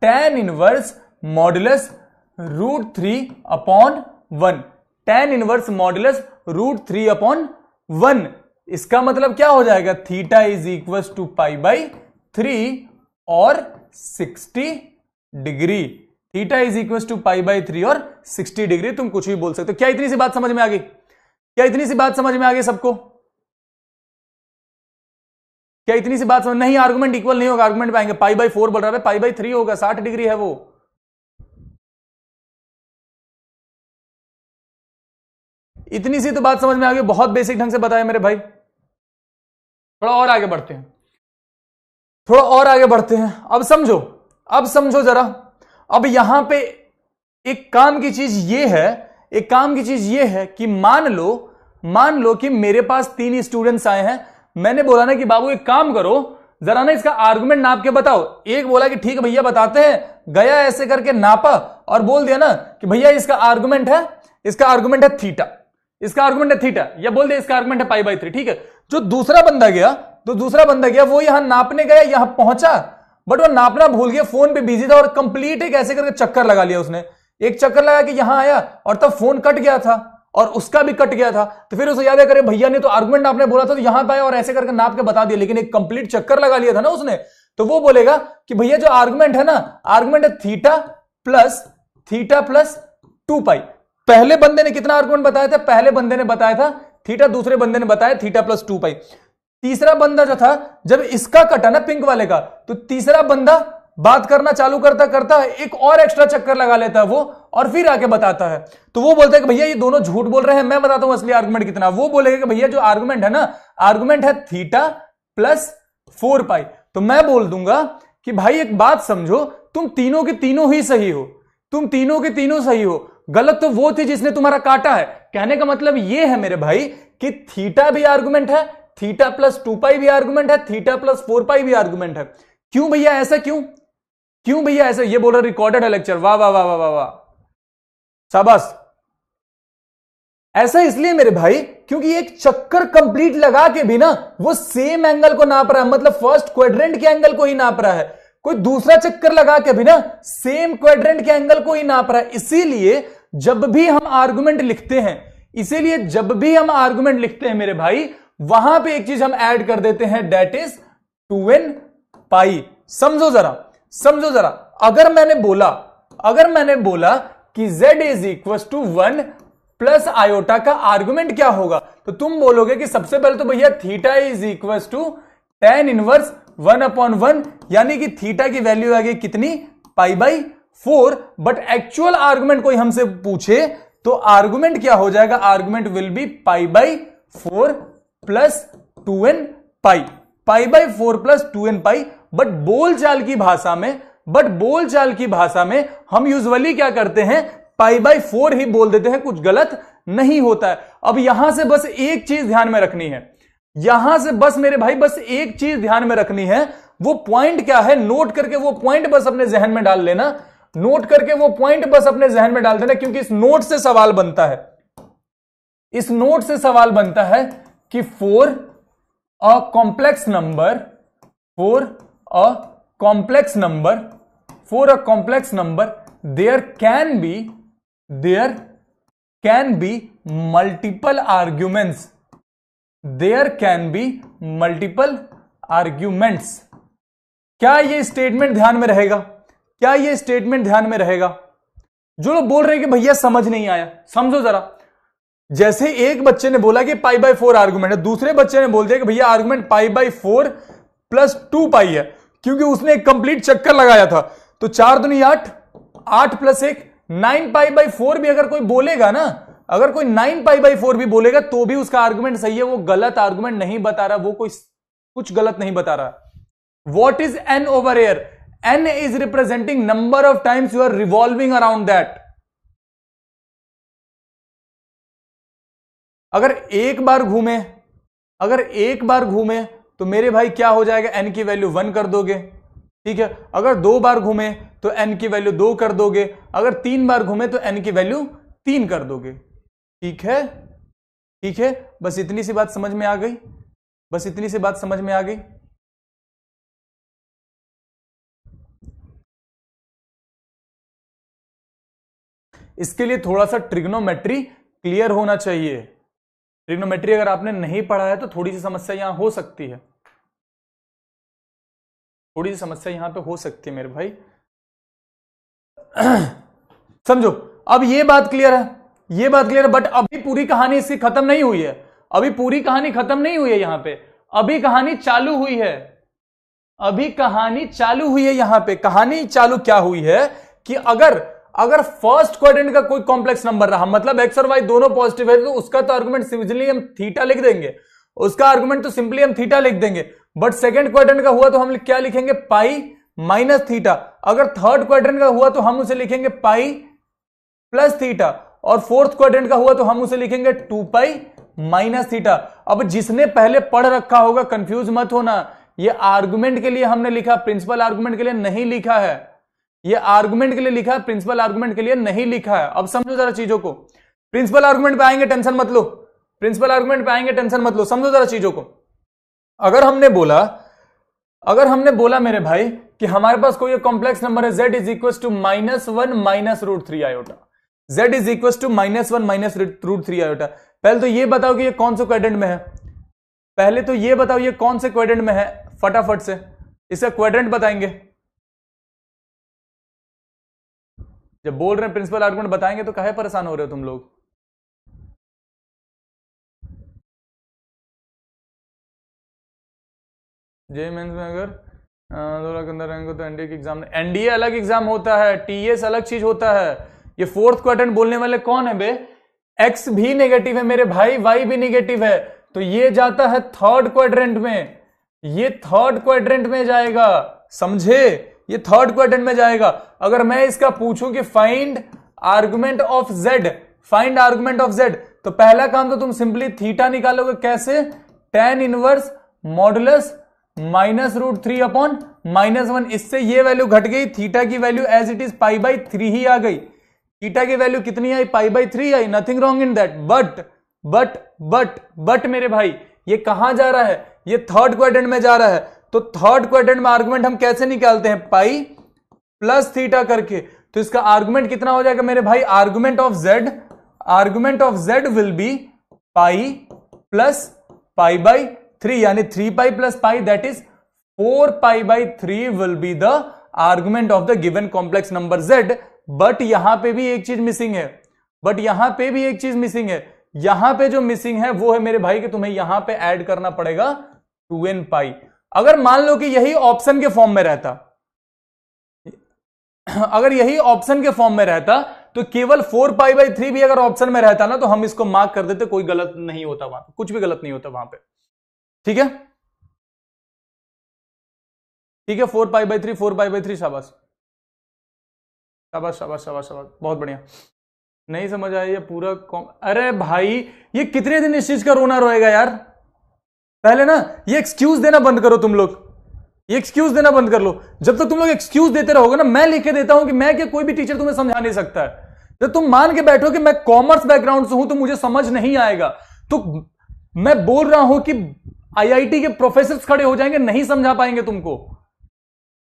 tan inverse modulus root 3 upon 1, tan inverse modulus root 3 upon 1। इसका मतलब क्या हो जाएगा? Theta is equal to pi by 3 और 60 degree. Theta is equal to pi by 3 और 60 डिग्री। तुम कुछ भी बोल सकते हो। क्या इतनी सी बात समझ में आ गई? क्या इतनी सी बात समझ में आ गई सबको? क्या इतनी सी बात समझ? नहीं, आर्गुमेंट इक्वल नहीं होगा, आर्गुमेंट पे आएंगे। पाई बाई 4 बोल रहा है, पाई बाई 3 होगा, 60 डिग्री है वो। इतनी सी तो बात समझ में आ गई, बहुत बेसिक ढंग से बताया मेरे भाई। थोड़ा और आगे बढ़ते हैं, थोड़ा और आगे बढ़ते हैं। अब समझो, अब समझो जरा। अब यहां पे एक काम की चीज ये है, एक काम की चीज ये है कि मान लो कि मेरे पास 3 स्टूडेंट्स आए हैं। मैंने बोला ना कि बाबू एक काम करो, जरा ना इसका आर्गुमेंट नाप के बताओ। एक बोला कि ठीक है भैया बताते हैं, गया ऐसे करके नापा और बोल दिया ना कि भैया इसका आर्गुमेंट है, इसका आर्गुमेंट है थीटा, इसका आर्गुमेंट है थीटा, या बोल दे इसका आर्गुमेंट है पाई बाई 3, ठीक है। जो दूसरा बंदा गया, वो यहां नापने गया, यहां पहुंचा, बट वो नापना भूल गया, फोन पे बिजी था और कंप्लीट एक ऐसे करके चक्कर लगा लिया उसने। एक चक्कर लगा के यहां आया और तब फोन कट गया था और उसका भी कट गया था। तो फिर उसे याद है करे भैया ने तो आर्गुमेंट आपने बोला था तो यहां पे आया और ऐसे करके नाप के बता दिया, लेकिन एक कंप्लीट चक्कर लगा लिया था ना उसने। तो वो बोलेगा कि भैया जो आर्गुमेंट है ना, आर्गुमेंट है थीटा प्लस 2 पाई। पहले बंदे ने कितना आर्गुमेंट बताया था? पहले बंदे ने बताया था थीटा, दूसरे बंदे ने बताया थीटा प्लस 2 पाई। तीसरा बंदा जो था, जब इसका कटा ना पिंक वाले का, तो तीसरा बंदा बात करना चालू करता है, एक और एक्स्ट्रा चक्कर लगा लेता है वो, और फिर आके बताता है। तो वो बोलता है कि भैया ये दोनों झूठ बोल रहे हैं, मैं बताता हूं असली आर्गुमेंट कितना। वो बोलेगा कि भैया जो आर्गुमेंट है ना, आर्गुमेंट है थीटा प्लस 4 पाई। तो मैं बोल दूंगा कि भाई एक बात समझो, तुम तीनों के तीनों ही सही हो, तुम तीनों के तीनों सही हो, गलत तो वो थी जिसने तुम्हारा काटा है। कहने का मतलब ये है मेरे भाई कि थीटा भी आर्गुमेंट है, थीटा प्लस 2 पाई भी आर्गुमेंट है, थीटा प्लस 4 पाई भी आर्गुमेंट है। क्यों भैया ऐसा? क्यों भैया ऐसा? ये बोल रहा रिकॉर्डेड है लेक्चर, वाह वाह वाह वाह वाह वाह, शाबाश। ऐसा इसलिए मेरे भाई क्योंकि एक चक्कर कंप्लीट लगा के भी ना वो सेम एंगल को नाप रहा है, मतलब फर्स्ट क्वाड्रेंट के एंगल को ही नाप रहा है। कोई दूसरा चक्कर लगा के भी ना सेम क्वाड्रेंट के एंगल को ही नाप रहा है। इसीलिए जब भी हम आर्गुमेंट लिखते हैं मेरे भाई, वहां पे एक चीज हम ऐड कर देते हैं, दैट इज 2n पाई। समझो जरा, अगर मैंने बोला अगर मैंने बोला कि z is equal to 1 plus iota का आर्गुमेंट क्या होगा, तो तुम बोलोगे कि सबसे पहले तो भैया theta is equal to tan inverse 1/1, यानी कि थीटा की वैल्यू आ गई कितनी, π/4। बट एक्चुअल आर्गुमेंट कोई हमसे पूछे तो आर्गुमेंट क्या हो जाएगा, argument will be π/4 plus 2n pi, π/4 plus 2n pi. But बोलचाल की भाषा में हम यूजुअली क्या करते हैं, π/4 ही बोल देते हैं, कुछ गलत नहीं होता है। अब यहां से बस एक चीज ध्यान में रखनी है, यहां से बस मेरे भाई बस एक चीज ध्यान में रखनी है, वो पॉइंट क्या है, नोट करके वो पॉइंट बस अपने जहन में डाल लेना, नोट करके वो पॉइंट बस अपने जहन में डाल देना, क्योंकि इस नोट से सवाल बनता है, इस नोट से सवाल बनता है कि for a complex number there can be multiple arguments. क्या ये स्टेटमेंट ध्यान में रहेगा, क्या ये स्टेटमेंट ध्यान में रहेगा? जो लोग बोल रहे हैं कि भैया समझ नहीं आया, समझो जरा। जैसे एक बच्चे ने बोला कि π/4 आर्गुमेंट है, दूसरे बच्चे ने बोल दिया कि भैया आर्गुमेंट π/4 प्लस 2 पाई है, क्योंकि उसने एक कंप्लीट चक्कर लगाया था। तो 4 दूनी 8, 8 प्लस 1 9 π/4 भी अगर कोई बोलेगा ना, अगर कोई 9 π/4 भी बोलेगा तो भी उसका आर्गुमेंट सही है, वो गलत आर्गुमेंट नहीं बता रहा, वो कोई कुछ गलत नहीं बता रहा। What is n over here? n is representing number of times you are revolving around that. अगर एक बार घूमे तो मेरे भाई क्या हो जाएगा, n की वैल्यू 1 कर दोगे, ठीक है। अगर 2 बार घूमे तो n की वैल्यू 2 कर दोगे, अगर 3 बार घूमे तो n की वैल्यू 3 कर दोगे, ठीक है, ठीक है। बस इतनी सी बात समझ में आ गई, बस इतनी सी बात समझ में आ गई। इसके लिए थोड़ा सा ट्रिग्नोमेट्री क्लियर होना चाहिए। ट्रिग्नोमेट्री अगर आपने नहीं पढ़ा है तो थोड़ी सी समस्या यहां हो सकती है, थोड़ी सी समस्या यहां पे हो सकती है मेरे भाई। समझो, अब ये बात क्लियर है, ये बात क्लियर है। बट अभी पूरी कहानी इसकी खत्म नहीं हुई है, अभी पूरी कहानी खत्म नहीं हुई है यहां पे, अभी कहानी चालू हुई है, अभी कहानी चालू हुई है। यहां पे कहानी चालू क्या हुई है कि अगर फर्स्ट क्वाड्रेंट का कोई कॉम्प्लेक्स नंबर रहा, मतलब एक्स और वाई दोनों पॉजिटिव है, तो उसका तो आर्गुमेंट सिंपली हम थीटा लिख देंगे, उसका आर्गुमेंट तो सिंपली हम थीटा लिख देंगे। बट सेकंड क्वाड्रेंट का हुआ तो हम क्या लिखेंगे, पाई माइनस थीटा। अगर थर्ड क्वाड्रेंट का हुआ तो हम उसे लिखेंगे पाई प्लस थीटा, और फोर्थ क्वाड्रेंट का हुआ तो हम उसे लिखेंगे 2 पाई माइनस थीटा। अब जिसने पहले पढ़ रखा होगा, कंफ्यूज मत होना, ये आर्गुमेंट के लिए हमने लिखा, प्रिंसिपल आर्गुमेंट के लिए नहीं लिखा है, ये आर्गुमेंट के लिए लिखा है, प्रिंसिपल आर्गुमेंट के लिए नहीं लिखा है। अब समझो जरा चीजों को, प्रिंसिपल आर्गुमेंट पे आएंगे टेंशन मत लो, प्रिंसिपल आर्गुमेंट पे आएंगे टेंशन मत लो, समझो जरा चीजों को। अगर हमने बोला मेरे भाई कि हमारे पास कोई कॉम्प्लेक्स नंबर है, z is equal to -1 minus √3 iota, z is equal to -1 minus √3 iota. पहले तो ये बताओ कि ये कौन से क्वाड्रेंट में है, पहले तो ये बताओ ये कौन से क्वाड्रेंट में है, फटाफट से इसका क्वाड्रेंट बताएंगे। जब बोल रहे हैं प्रिंसिपल आर्गुमेंट बताएंगे तो काहे परेशान हो रहे हो तुम लोग? जे मेंस में अगर 2 लाख अंदर रहेंगे तो एनडीए एग्जाम, एनडीए अलग एग्जाम होता है, टीएस अलग चीज होता है। ये फोर्थ क्वाड्रेंट बोलने वाले कौन है बे? एक्स भी नेगेटिव है मेरे भाई, वाई भी नेगेटिव है, तो ये जाता है थर्ड क्वाड्रेंट में, ये थर्ड क्वाड्रेंट में जाएगा, समझे, ये थर्ड क्वाड्रेंट में जाएगा। अगर मैं इसका पूछूं कि find argument of Z, find argument of Z, तो पहला काम तो तुम सिंपली थीटा निकालोगे, कैसे, tan इनवर्स मॉडुलस -√3/-1, इससे ये वैल्यू घट गई, थीटा की वैल्यू एज इट इज π/3 ही आ गई, थीटा की वैल्यू कितनी आई, π/3 आई, nothing wrong in that. But मेरे भाई ये कहां जा रहा है, ये थर्ड क्वाड्रेंट में जा रहा है, तो थर्ड क्वाड्रेंट में आर्गुमेंट हम कैसे निकालते हैं, पाई प्लस थीटा करके। तो इसका आर्गुमेंट कितना हो जाएगा मेरे भाई, argument of Z will be pi plus π/3, यानी 3 pi plus pi, that is 4 π/3 will be the argument of the given complex number z but यहां पे भी एक चीज मिसिंग है, बट यहां पे भी एक चीज मिसिंग है। यहां पे जो मिसिंग है वो है मेरे भाई कि तुम्हें यहां पे ऐड करना पड़ेगा 2n पाई। अगर मान लो कि यही ऑप्शन के फॉर्म में रहता, अगर यही ऑप्शन के फॉर्म में रहता तो केवल 4π/3 भी अगर ऑप्शन में रहता ना तो हम इसको मार्क कर देते, कोई गलत नहीं होता वहां पे, कुछ भी गलत नहीं होता वहां पे। ठीक है, ठीक है, 4π/3, 4π/3, शाबाश शाबाश शाबाश शाबाश शाबाश, बहुत बढ़िया। नहीं समझ आया ये पूरा अरे भाई ये कितने दिन इस चीज का रोना रोएगा यार। पहले ना ये एक्सक्यूज देना बंद करो तुम लोग, ये एक्सक्यूज देना बंद कर लो। जब तक तुम लोग एक्सक्यूज देते रहोगे ना, मैं लिख के देता हूं कि मैं क्या कोई भी टीचर तुम्हें समझा नहीं सकता है। जब तुम मान के बैठो कि मैं कॉमर्स बैकग्राउंड से हूं तो मुझे समझ नहीं आएगा, तो मैं बोल रहा हूं कि आईआईटी के प्रोफेसर खड़े हो जाएंगे, नहीं समझा पाएंगे तुमको।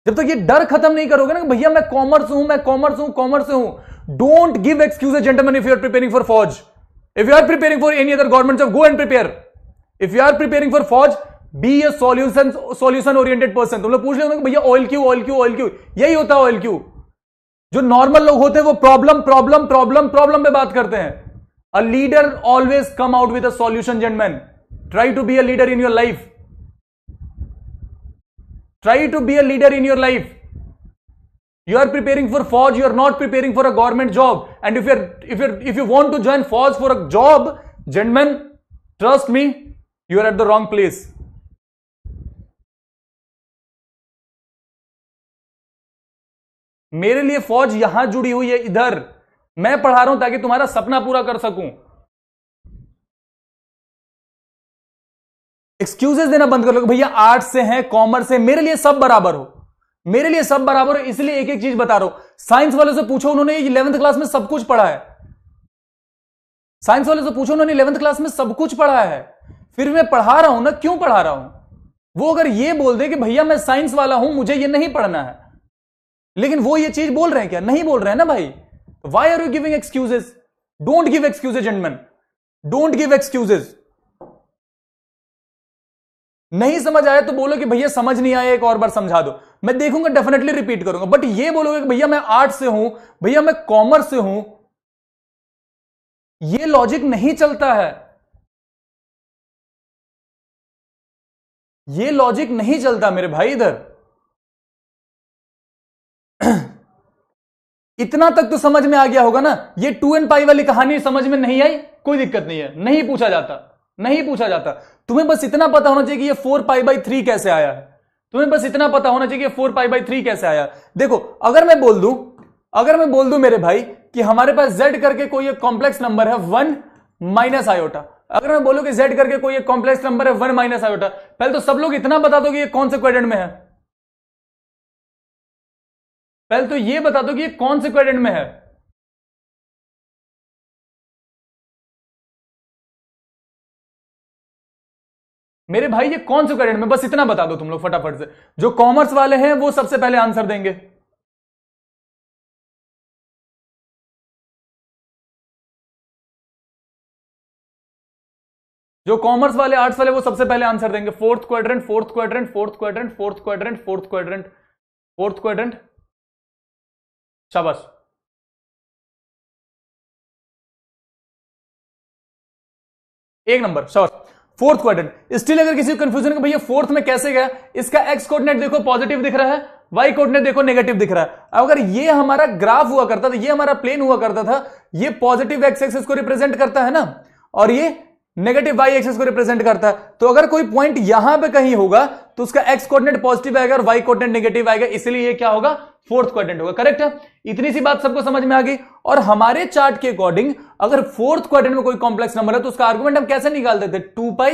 जब तक ये डर खत्म नहीं करोगे ना कि भैया मैं कॉमर्स हूं, मैं कॉमर्स हूं, कॉमर्स से हूं। Don't give excuses gentleman if you are preparing for फौज। If you are preparing for any other government job, go and prepare. If you are preparing for फौज, be a solution oriented person. तुम लोग पूछ रहे हो भैया oil क्यों, oil क्यों, ऑयल क्यों, यही होता है ऑयल क्यों। जो नॉर्मल लोग होते हैं वो प्रॉब्लम प्रॉब्लम प्रॉब्लम प्रॉब्लम पे बात करते हैं। A leader always come out with a solution gentleman. Try to be a leader in your life, try to be a leader in your life. You are preparing for FAUJ, you are not preparing for a government job. And if you want to join FAUJ for a job, gentlemen, trust me, you are at the wrong place. मेरे लिए फौज यहां जुड़ी हुई है, इधर मैं पढ़ा रहा हूं ताकि तुम्हारा सपना पूरा कर सकूं। एक्सक्यूजेस देना बंद कर लो भैया आर्ट्स से हैं, कॉमर्स से, मेरे लिए सब बराबर हो, मेरे लिए सब बराबर हो। इसलिए एक एक चीज बता रहा हूं। साइंस वालों से पूछो, उन्होंने 11th क्लास में सब कुछ पढ़ा है। साइंस वालों से पूछो, उन्होंने 11th क्लास में सब कुछ पढ़ा है। फिर मैं पढ़ा रहा हूं ना, क्यों पढ़ा रहा हूं। वो अगर ये बोल दे कि भैया मैं साइंस वाला हूं, मुझे ये नहीं पढ़ना है, लेकिन वो ये चीज बोल रहे हैं क्या, नहीं बोल रहे हैं ना भाई। Why are you giving excuses. Don't give excuses gentleman, don't give excuses. नहीं समझ आया तो बोलो कि भैया समझ नहीं आया, एक और बार समझा दो, मैं देखूंगा, डेफिनेटली रिपीट करूंगा। बट ये बोलोगे कि भैया मैं आर्ट्स से हूं, भैया मैं कॉमर्स से हूं, ये लॉजिक नहीं चलता है, ये लॉजिक नहीं चलता मेरे भाई इधर। इतना तक तो समझ में आ गया होगा ना। ये 2n पाई वाली कहानी समझ में नहीं आई, कोई दिक्कत नहीं है, नहीं पूछा जाता, नहीं पूछा जाता। तुम्हें बस इतना पता होना चाहिए कि ये 4π/3 कैसे आया है। तुम्हें बस इतना पता होना चाहिए कि 4π/3 कैसे आया। देखो अगर मैं बोल दूं मेरे भाई कि हमारे पास z करके कोई एक कॉम्प्लेक्स नंबर है 1 माइनस आयोटा, अगर मैं बोलूं कि z करके कोई एक कॉम्प्लेक्स नंबर है 1 माइनस आयोटा, पहले तो सब लोग इतना बता दो कि ये कौन से क्वाड्रेंट में है। पहले तो ये बता दो कि ये कौन से क्वाड्रेंट में है। मेरे भाई ये कौन से क्वाड्रेंट में, बस इतना बता दो तुम लोग फटाफट से। जो कॉमर्स वाले हैं वो सबसे पहले आंसर देंगे। जो कॉमर्स वाले, आर्ट्स वाले, वो सबसे पहले आंसर देंगे। Fourth quadrant, fourth quadrant, fourth quadrant, fourth quadrant, fourth quadrant, fourth quadrant, शाबाश। एक नंबर, शाबाश। Fourth quadrant. स्टिल अगर किसी को कंफ्यूजन है भैया फोर्थ में कैसे गया, इसका एक्स कोऑर्डिनेट देखो पॉजिटिव दिख रहा है, वाई कोऑर्डिनेट देखो नेगेटिव दिख रहा है। अगर ये हमारा ग्राफ हुआ करता था, ये हमारा प्लेन हुआ करता था, ये पॉजिटिव एक्स एक्सिस को रिप्रेजेंट करता है ना, और ये नेगेटिव वाई एक्सिस को रिप्रेजेंट करता है। तो अगर कोई पॉइंट यहां पे कहीं होगा तो उसका एक्स कोऑर्डिनेट पॉजिटिव आएगा और वाई कोऑर्डिनेट नेगेटिव आएगा, इसलिए ये क्या होगा, फोर्थ क्वाड्रेंट होगा। करेक्ट है, इतनी सी बात सबको समझ में आ गई। और हमारे चार्ट के अकॉर्डिंग अगर फोर्थ क्वाड्रेंट में कोई कॉम्प्लेक्स नंबर है तो उसका आर्गुमेंट हम कैसे निकाल देते, 2π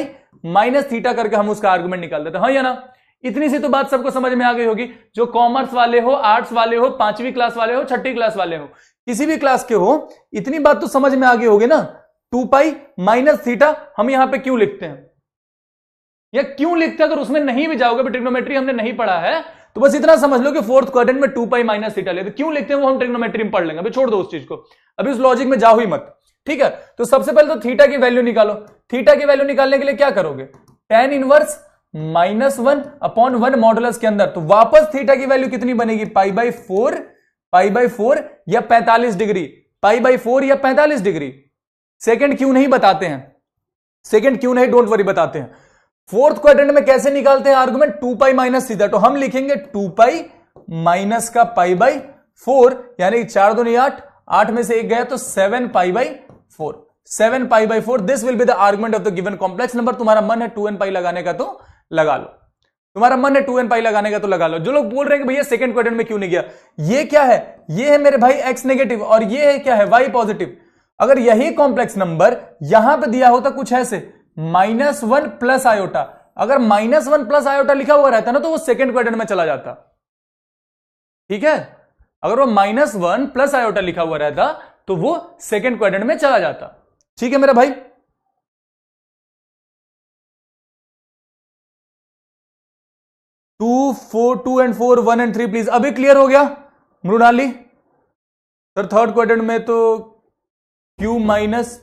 माइनस थीटा करके हम उसका आर्गुमेंट निकाल देते, हाँ या ना। इतनी सी तो बात सबको समझ में आ गई होगी। जो कॉमर्स वाले हो, आर्ट्स वाले हो, 5वीं क्लास वाले हो, 6ठी क्लास वाले हो, किसी भी क्लास के हो, इतनी बात तो समझ में आ गई होगी ना। 2π माइनस थीटा हम यहां पे क्यों लिखते हैं, या क्यों लिखते हैं, अगर उसमें नहीं भी जाओगे, ट्रिग्नोमेट्री हमने नहीं पढ़ा है तो बस इतना समझ लो कि फोर्थ क्वाड्रेंट में 2π माइनस थीटा लेते, क्यों लिखते हैं वो हम ट्रिग्नोमेट्री में पढ़ लेंगे, अभी छोड़ दो उस चीज को, अभी उस लॉजिक में जाओ ही मत। ठीक है, तो सबसे पहले तो थीटा की वैल्यू निकालो। थीटा की वैल्यू निकालने के लिए क्या करोगे, tan इनवर्स -1/1 मॉडुलस के अंदर, तो वापस थीटा की वैल्यू कितनी बनेगी, π/4 पाई बाई 4 या 45 डिग्री, पाई बाई 4 या 45 डिग्री। सेकंड क्यों नहीं बताते हैं, सेकंड क्यों नहीं, डोंट वरी बताते हैं। फोर्थ क्वाड्रेंट में कैसे निकालते हैं आर्गुमेंट, 2 पाई माइनस थीटा, तो हम लिखेंगे 2 पाई माइनस का पाई बाई 4, यानी 4 दूनी 8, 8 में से 1 गया तो 7 pi by 4, 7 pi by 4। This will be the argument of the given complex number. तुम्हारा मन है 2n पाई लगाने का तो लगा लो, तुम्हारा मन है 2n पाई लगाने का तो लगा लो। जो लोग बोल रहे हैं कि भैया सेकंड क्वाड्रेंट में क्यों नहीं गया, ये क्या है, ये है मेरे भाई x नेगेटिव और ये है क्या है y पॉजिटिव। अगर यही कॉम्प्लेक्स नंबर यहां पे दिया होता कुछ ऐसे -1 प्लस आयोटा, अगर -1 प्लस आयोटा लिखा हुआ रहता ना तो वो सेकंड क्वाड्रेंट में चला जाता, ठीक है। अगर वो -1 प्लस आयोटा लिखा हुआ रहता तो वो सेकंड क्वाड्रेंट में चला जाता, ठीक है मेरा भाई। Two and four 1 and 3 please, अभी क्लियर हो गया मृणाली सर। थर्ड क्वाड्रेंट में तो Q माइनस,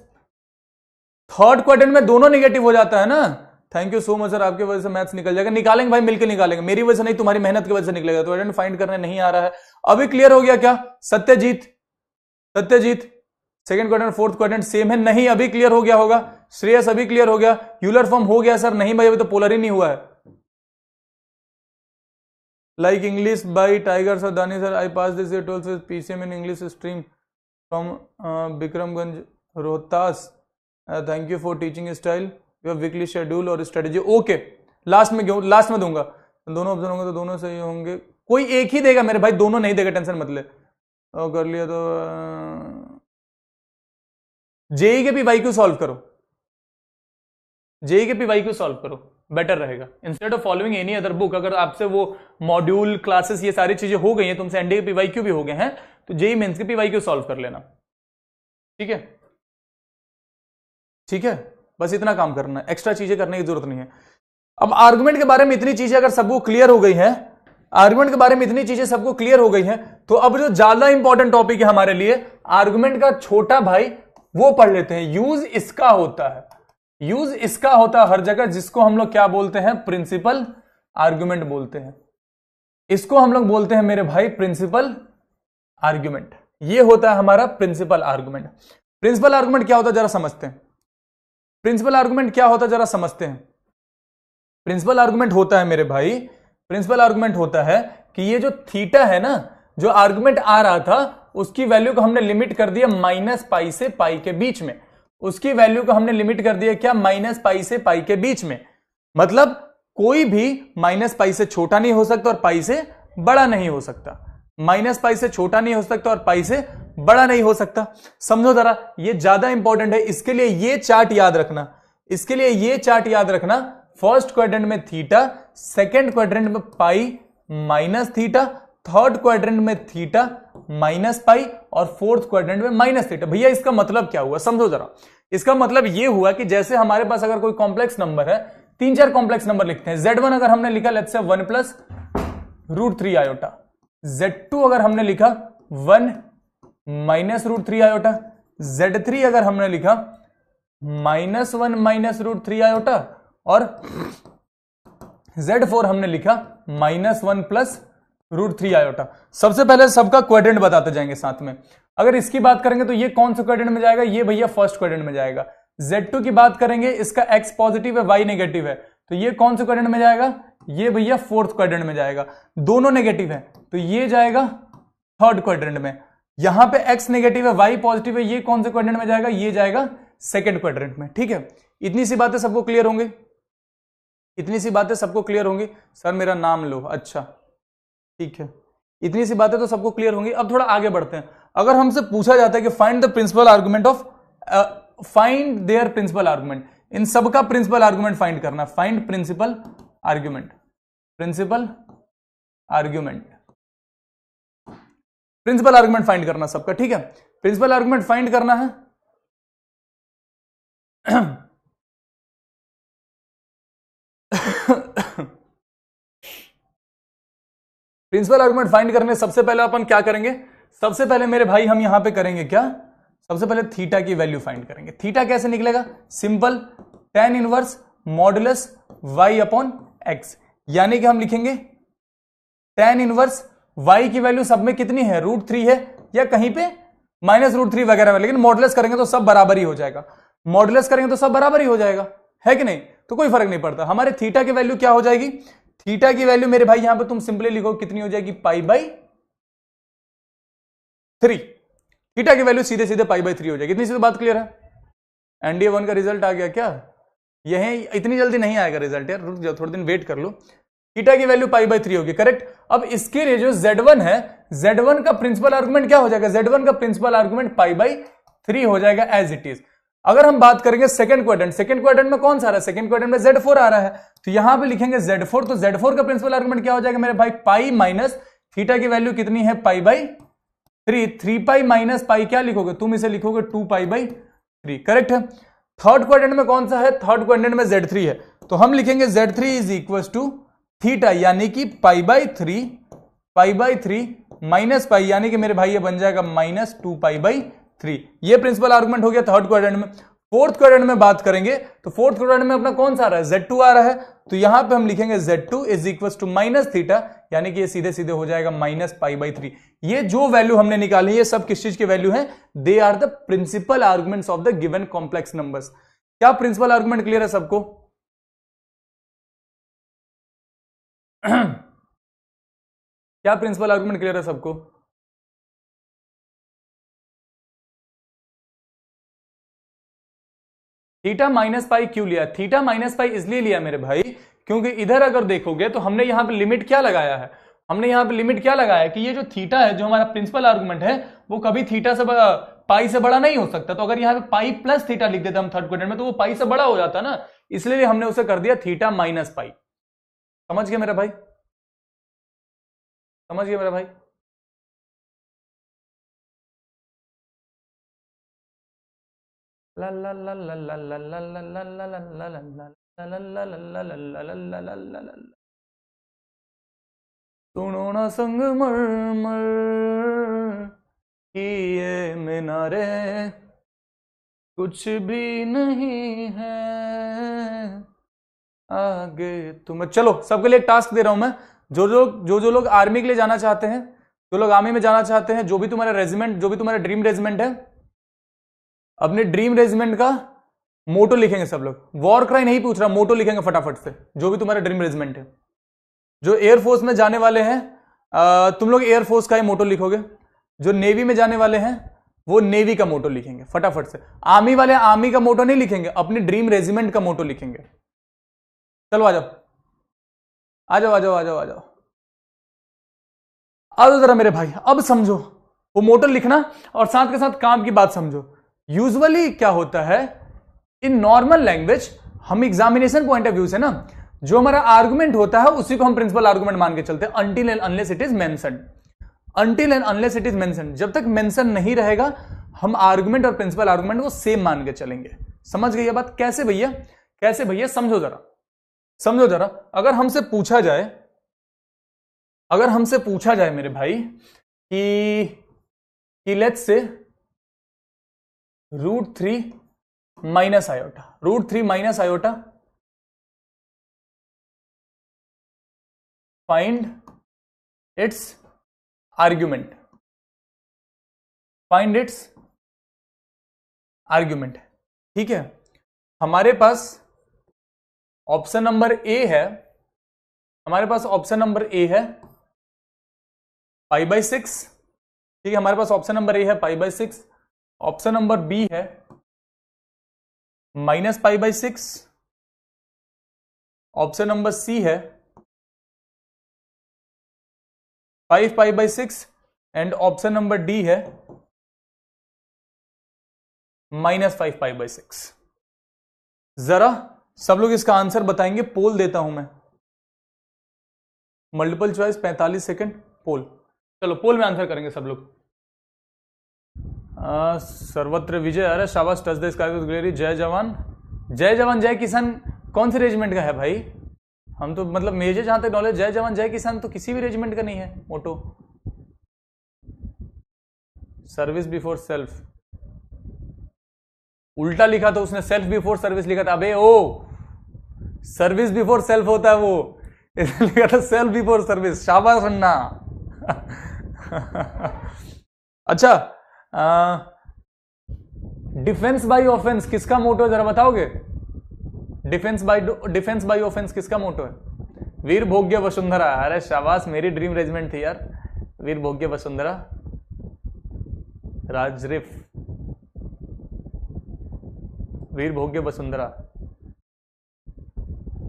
थर्ड क्वाड्रेंट में दोनों नेगेटिव हो जाता है ना। Thank you so much sir, आपकी वजह से मैथ्स निकल जाएगा। निकालेंगे भाई, मिलकर निकालेंगे, मेरी वजह से नहीं, तुम्हारी मेहनत की वजह से निकलेगा। तो फाइंड करने नहीं आ रहा है, अभी क्लियर हो गया क्या Satyajit? Satyajit second quadrant fourth quadrant same है? नहीं, अभी क्लियर हो गया होगा। श्रेयस अभी क्लियर हो गया। यूलर फॉर्म हो गया सर? नहीं भाई, अभी तो पोलर ही नहीं हुआ है। Like English by tiger sir, Dani sir, I pass this year 12th PCM in English stream from Bikramganj Rohtas. Thank you for teaching style, your weekly schedule और स्ट्रेटेजी। ओके, लास्ट में दूंगा। दोनों ऑप्शन होंगे तो दोनों सही होंगे, कोई एक ही देगा मेरे भाई, दोनों नहीं देगा, टेंशन मत ले। कर लिया तो जेई के PYQ सॉल्व करो, जेई के PYQ सॉल्व करो, बेटर रहेगा instead of following any other book. अगर आपसे वो मॉड्यूल क्लासेस ये सारी चीजें हो गई हैं, तुमसे एनडीए के PYQ भी हो गए हैं, तो जेई मेंस के PYQ सॉल्व कर लेना, ठीक है, ठीक है। बस इतना काम करना है, एक्स्ट्रा चीजें करने की जरूरत नहीं है। अब आर्गुमेंट के बारे में इतनी चीजें अगर सबको क्लियर हो गई हैं, आर्गुमेंट के बारे में इतनी चीजें सबको क्लियर हो गई हैं, तो अब जो ज्यादा इंपॉर्टेंट टॉपिक है हमारे लिए, आर्गुमेंट का छोटा भाई, वो पढ़ लेते हैं। यूज इसका होता है, यूज इसका होता है हर जगह, जिसको हम लोग क्या बोलते हैं, प्रिंसिपल आर्गुमेंट बोलते हैं। इसको हम लोग बोलते हैं मेरे भाई प्रिंसिपल आर्गुमेंट। ये होता है हमारा प्रिंसिपल आर्गुमेंट। प्रिंसिपल आर्गुमेंट क्या होता है जरा समझते हैं। प्रिंसिपल आर्गुमेंट क्या होता है जरा समझते हैं। प्रिंसिपल आर्गुमेंट होता है मेरे भाई, प्रिंसिपल आर्गुमेंट होता है कि ये जो थीटा है ना, जो आर्गुमेंट आ रहा था, उसकी वैल्यू को हमने लिमिट कर दिया -पाई से पाई के बीच में। उसकी वैल्यू को हमने लिमिट कर दिया क्या, -पाई से पाई के बीच में। मतलब कोई भी -पाई से छोटा नहीं हो सकता और पाई से बड़ा नहीं हो सकता, -पाई से छोटा नहीं हो सकता और पाई से बड़ा नहीं हो सकता। समझो जरा, ये ज्यादा इंपॉर्टेंट है, इसके लिए ये चार्ट याद रखना, इसके लिए ये चार्ट याद रखना। फर्स्ट क्वाड्रेंट में थीटा, सेकेंड क्वाड्रेंट में pi minus theta, third quadrant में थीटा माइनस पाई और फोर्थ क्वाड्रेंट में माइनस थीटा। भैया इसका मतलब क्या हुआ, समझो जरा। इसका मतलब यह हुआ कि जैसे हमारे पास अगर कोई कॉम्प्लेक्स नंबर है, 3-4 कॉम्प्लेक्स नंबर लिखते हैं। Z1 अगर हमने लिखा let's say 1 plus √3 iota, Z2 अगर हमने लिखा 1 माइनस √3 आयोटा, Z3 अगर हमने लिखा -1 माइनस √3 आयोटा और Z4 हमने लिखा -1 प्लस √3 आयोटा। सबसे पहले सबका क्वाड्रेंट बताते जाएंगे साथ में। अगर इसकी बात करेंगे तो ये कौन सा क्वाड्रेंट में जाएगा, ये भैया फर्स्ट क्वाड्रेंट में जाएगा। Z2 की बात करेंगे, इसका x पॉजिटिव है, y नेगेटिव है, तो ये कौन से क्वाड्रेंट में जाएगा, ये भैया फोर्थ क्वाड्रेंट में जाएगा। दोनों नेगेटिव है तो ये जाएगा थर्ड क्वाड्रेंट में। यहां पे x नेगेटिव है, y पॉजिटिव है, ये कौन से क्वाड्रेंट में जाएगा, ये जाएगा सेकंड क्वाड्रेंट में। ठीक है, इतनी सी बातें सबको क्लियर होंगी, इतनी सी बातें सबको क्लियर होंगी। सर मेरा नाम लो, अच्छा ठीक है, इतनी सी बातें तो सबको क्लियर होंगी। अब थोड़ा आगे बढ़ते हैं। अगर हमसे पूछा जाता है कि find the principal argument of, find their principal argument, इन सबका प्रिंसिपल आर्गुमेंट फाइंड करना। Find principal argument, principal argument, principal argument find करना सबका। ठीक है, प्रिंसिपल आर्गुमेंट फाइंड करना है। प्रिंसिपल आर्गुमेंट फाइंड करने सबसे पहले अपन क्या करेंगे, सबसे पहले मेरे भाई हम यहां पे करेंगे क्या, सबसे पहले थीटा की वैल्यू फाइंड करेंगे। थीटा कैसे निकलेगा, simple tan inverse modulus y upon x, यानी कि हम लिखेंगे tan इनवर्स y की वैल्यू सब में कितनी है, √3 है, या कहीं पे -√3 वगैरह, लेकिन मॉडुलस करेंगे तो सब बराबर ही हो जाएगा, मॉडुलस करेंगे तो सब बराबर ही हो जाएगा, है कि नहीं, तो कोई फर्क नहीं पड़ता। हमारे थीटा की वैल्यू क्या हो जाएगी, थीटा की वैल्यू मेरे भाई यहां पे तुम सिंपली लिखो कितनी हो जाएगी, π/3। थीटा की वैल्यू सीधे सीधे π/3 हो जाएगी। इतनी सी तो बात क्लियर है। एनडीए 1 का रिजल्ट आ गया क्या, यही इतनी जल्दी नहीं आएगा रिजल्ट यार, रुक जाओ थोड़े दिन वेट कर लो। थीटा की वैल्यू π/3 होगी, करेक्ट। अब इसके लिए जो Z1 है, Z1 का प्रिंसिपल आर्गुमेंट क्या हो जाएगा, Z1 का प्रिंसिपल आर्गुमेंट π/3 हो जाएगा एज इट इज। अगर हम बात करेंगे सेकंड क्वाड्रेंट में कौन सा आ रहा है, सेकंड क्वाड्रेंट में Z4 आ रहा है, तो यहां पे लिखेंगे Z4, तो Z4 का प्रिंसिपल आर्गुमेंट क्या हो जाएगा मेरे भाई, पाई माइनस थीटा की वैल्यू कितनी है, π/3, 3π माइनस पाई क्या लिखोगे तुम, इसे लिखोगे 2π/3, करेक्ट है। थर्ड क्वाड्रेंट में कौन सा है, थर्ड क्वाड्रेंट में Z3 है, तो हम लिखेंगे Z3 is equal to theta यानी कि π/3 माइनस पाई, यानी कि मेरे भाई ये बन जाएगा -2π/3। ये प्रिंसिपल आर्गुमेंट हो गया थर्ड क्वाड्रेंट में। फोर्थ क्वाड्रेंट में बात करेंगे तो फोर्थ क्वाड्रेंट में अपना कौन सा आ रहा है, Z2 आ रहा है, तो यहां पे हम लिखेंगे Z2 is equal to minus theta, यानी कि ये सीधे सीधे हो जाएगा -π/3। ये जो वैल्यू हमने निकाली ये सब किस चीज की वैल्यू है, they are the principal arguments of the given complex numbers. क्या प्रिंसिपल आर्गुमेंट क्लियर है सबको? क्या प्रिंसिपल आर्गुमेंट क्लियर है सबको? थीटा माइनस पाई क्यों लिया, थीटा माइनस पाई इसलिए लिया मेरे भाई क्योंकि इधर अगर देखोगे तो हमने यहां पे लिमिट क्या लगाया है, हमने यहां पे लिमिट क्या लगाया है कि ये जो थीटा है, जो हमारा प्रिंसिपल आर्गुमेंट है, वो कभी थीटा से पाई से बड़ा नहीं हो सकता। तो अगर यहां पे पाई प्लस थीटा लिख देते हम थर्ड क्वाड्रेंट में, तो वो पाई से बड़ा हो जाता ना, इसलिए हमने उसे कर दिया थीटा माइनस पाई। समझ गए मेरा भाई, समझ गए मेरा भाई? सुनो ना संग मर कि ये मीनारे कुछ भी नहीं है आगे तुम। चलो सबके लिए एक टास्क दे रहा हूं मैं, जो लोग आर्मी के लिए जाना चाहते हैं, जो लोग आर्मी में जाना चाहते हैं, जो भी तुम्हारा रेजिमेंट, जो भी तुम्हारा ड्रीम रेजिमेंट है, अपने ड्रीम रेजिमेंट का मोटो लिखेंगे सब लोग। वॉर क्राई नहीं पूछ रहा, मोटो लिखेंगे फटाफट से, जो भी तुम्हारा ड्रीम रेजिमेंट है। जो एयरफोर्स में जाने वाले हैं तुम लोग एयरफोर्स का ही मोटो लिखोगे, जो नेवी में जाने वाले हैं वो नेवी का मोटो लिखेंगे फटाफट से। आर्मी वाले आर्मी का मोटो नहीं लिखेंगे, अपनी ड्रीम रेजिमेंट का मोटो लिखेंगे। चलो आ जाओ आ जाओ आ जाओ आ जाओ आ जाओ आ जाओ जरा मेरे भाई। अब समझो वो मोटो लिखना और साथ के साथ काम की बात समझो। यूजुअली क्या होता है इन नॉर्मल लैंग्वेज, हम एग्जामिनेशन पॉइंट ऑफ व्यू से ना, जो हमारा आर्गुमेंट होता है उसी को हम प्रिंसिपल आर्गुमेंट मान के चलते हैं, until and unless it is mentioned. Until and unless it is mentioned, जब तक मेंशन नहीं रहेगा हम आर्गुमेंट और प्रिंसिपल आर्गुमेंट को सेम मान के चलेंगे। समझ गई ये बात? कैसे भैया, कैसे भैया? समझो जरा, समझो जरा। अगर हमसे पूछा जाए, अगर हमसे पूछा जाए मेरे भाई कि let's say √3 minus iota, √3 minus iota, find its argument, find its argument. ठीक है, हमारे पास ऑप्शन नंबर ए है, हमारे पास ऑप्शन नंबर ए है π/6। ठीक है, हमारे पास ऑप्शन नंबर ए है π/6, ऑप्शन नंबर बी है -π/6, ऑप्शन नंबर सी है 5π/6 एंड ऑप्शन नंबर डी है -5π/6। जरा सब लोग इसका आंसर बताएंगे, पोल देता हूं मैं, मल्टीपल चॉइस 45 सेकंड पोल। चलो पोल में आंसर करेंगे सब लोग। सर्वत्र विजय, अरे शाबाश, touch the sky with glory, जय जवान, जय जवान जय किसान कौन से रेजिमेंट का है भाई? हम तो मतलब मेजर जहां तक नॉलेज, जय जवान जय किसान तो किसी भी रेजिमेंट का नहीं है मोटो। सर्विस बिफोर सेल्फ, उल्टा लिखा तो उसने, सेल्फ बिफोर सर्विस लिखा था। अबे ओ, सर्विस बिफोर सेल्फ होता है वो, इसने लिखा था सेल्फ बिफोर सर्विस। शाबाश अन्ना, अच्छा, डिफेंस बाय ऑफेंस किसका मोटो है जरा बताओगे? डिफेंस बाय ऑफेंस किसका मोटो है? वीर भोग्य वसुंधरा। अरे शाबाश, मेरी ड्रीम रेजिमेंट थी यार, वीर भोग्य वसुंधरा, राजरिफ, वीर भोग्य वसुंधरा।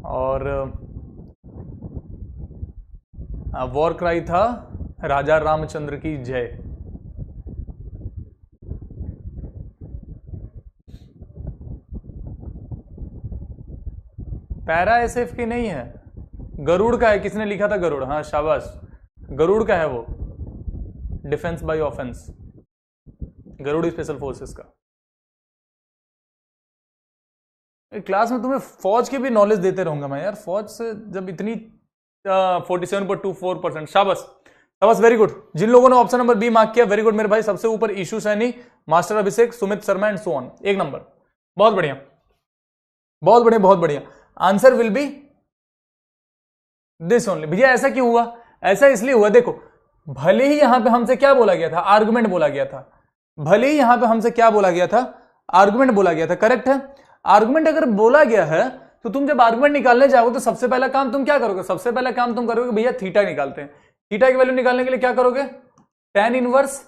और वॉर क्राई था राजा रामचंद्र की जय। पैरा एसएफ की नहीं है, गरुड़ का है। किसने लिखा था? गरुड़। हाँ शाबाश, गरुड़ का है वो, defence by offence, Garud special forces का। क्लास में तुम्हें फौज की भी नॉलेज देते रहूंगा मैं यार, फौज से जब इतनी 47.24%। शाबाश शाबाश, वेरी गुड। जिन लोगों ने ऑप्शन नंबर बी मार्क किया वेरी गुड मेरे भाई। सबसे ऊपर Ishu Saini, master Abhishek, Sumit Sharma and so on. एक नंबर, बहुत बढ़िया बहुत बढ़िया बहुत बढ़िया। Answer will be this only. भैया ऐसा क्यों हुआ? ऐसा इसलिए हुआ, देखो भले ही यहां पे हमसे क्या बोला गया था? आर्गुमेंट बोला गया था। भले ही यहां पे हमसे क्या बोला गया था? आर्गुमेंट बोला गया था, करेक्ट है। आर्गुमेंट अगर बोला गया है तो तुम जब आर्गुमेंट निकालने जाओगे तो सबसे पहला काम तुम क्या करोगे? सबसे पहला काम तुम करोगे भैया थीटा निकालते हैं। थीटा की वैल्यू निकालने के लिए क्या करोगे? tan इनवर्स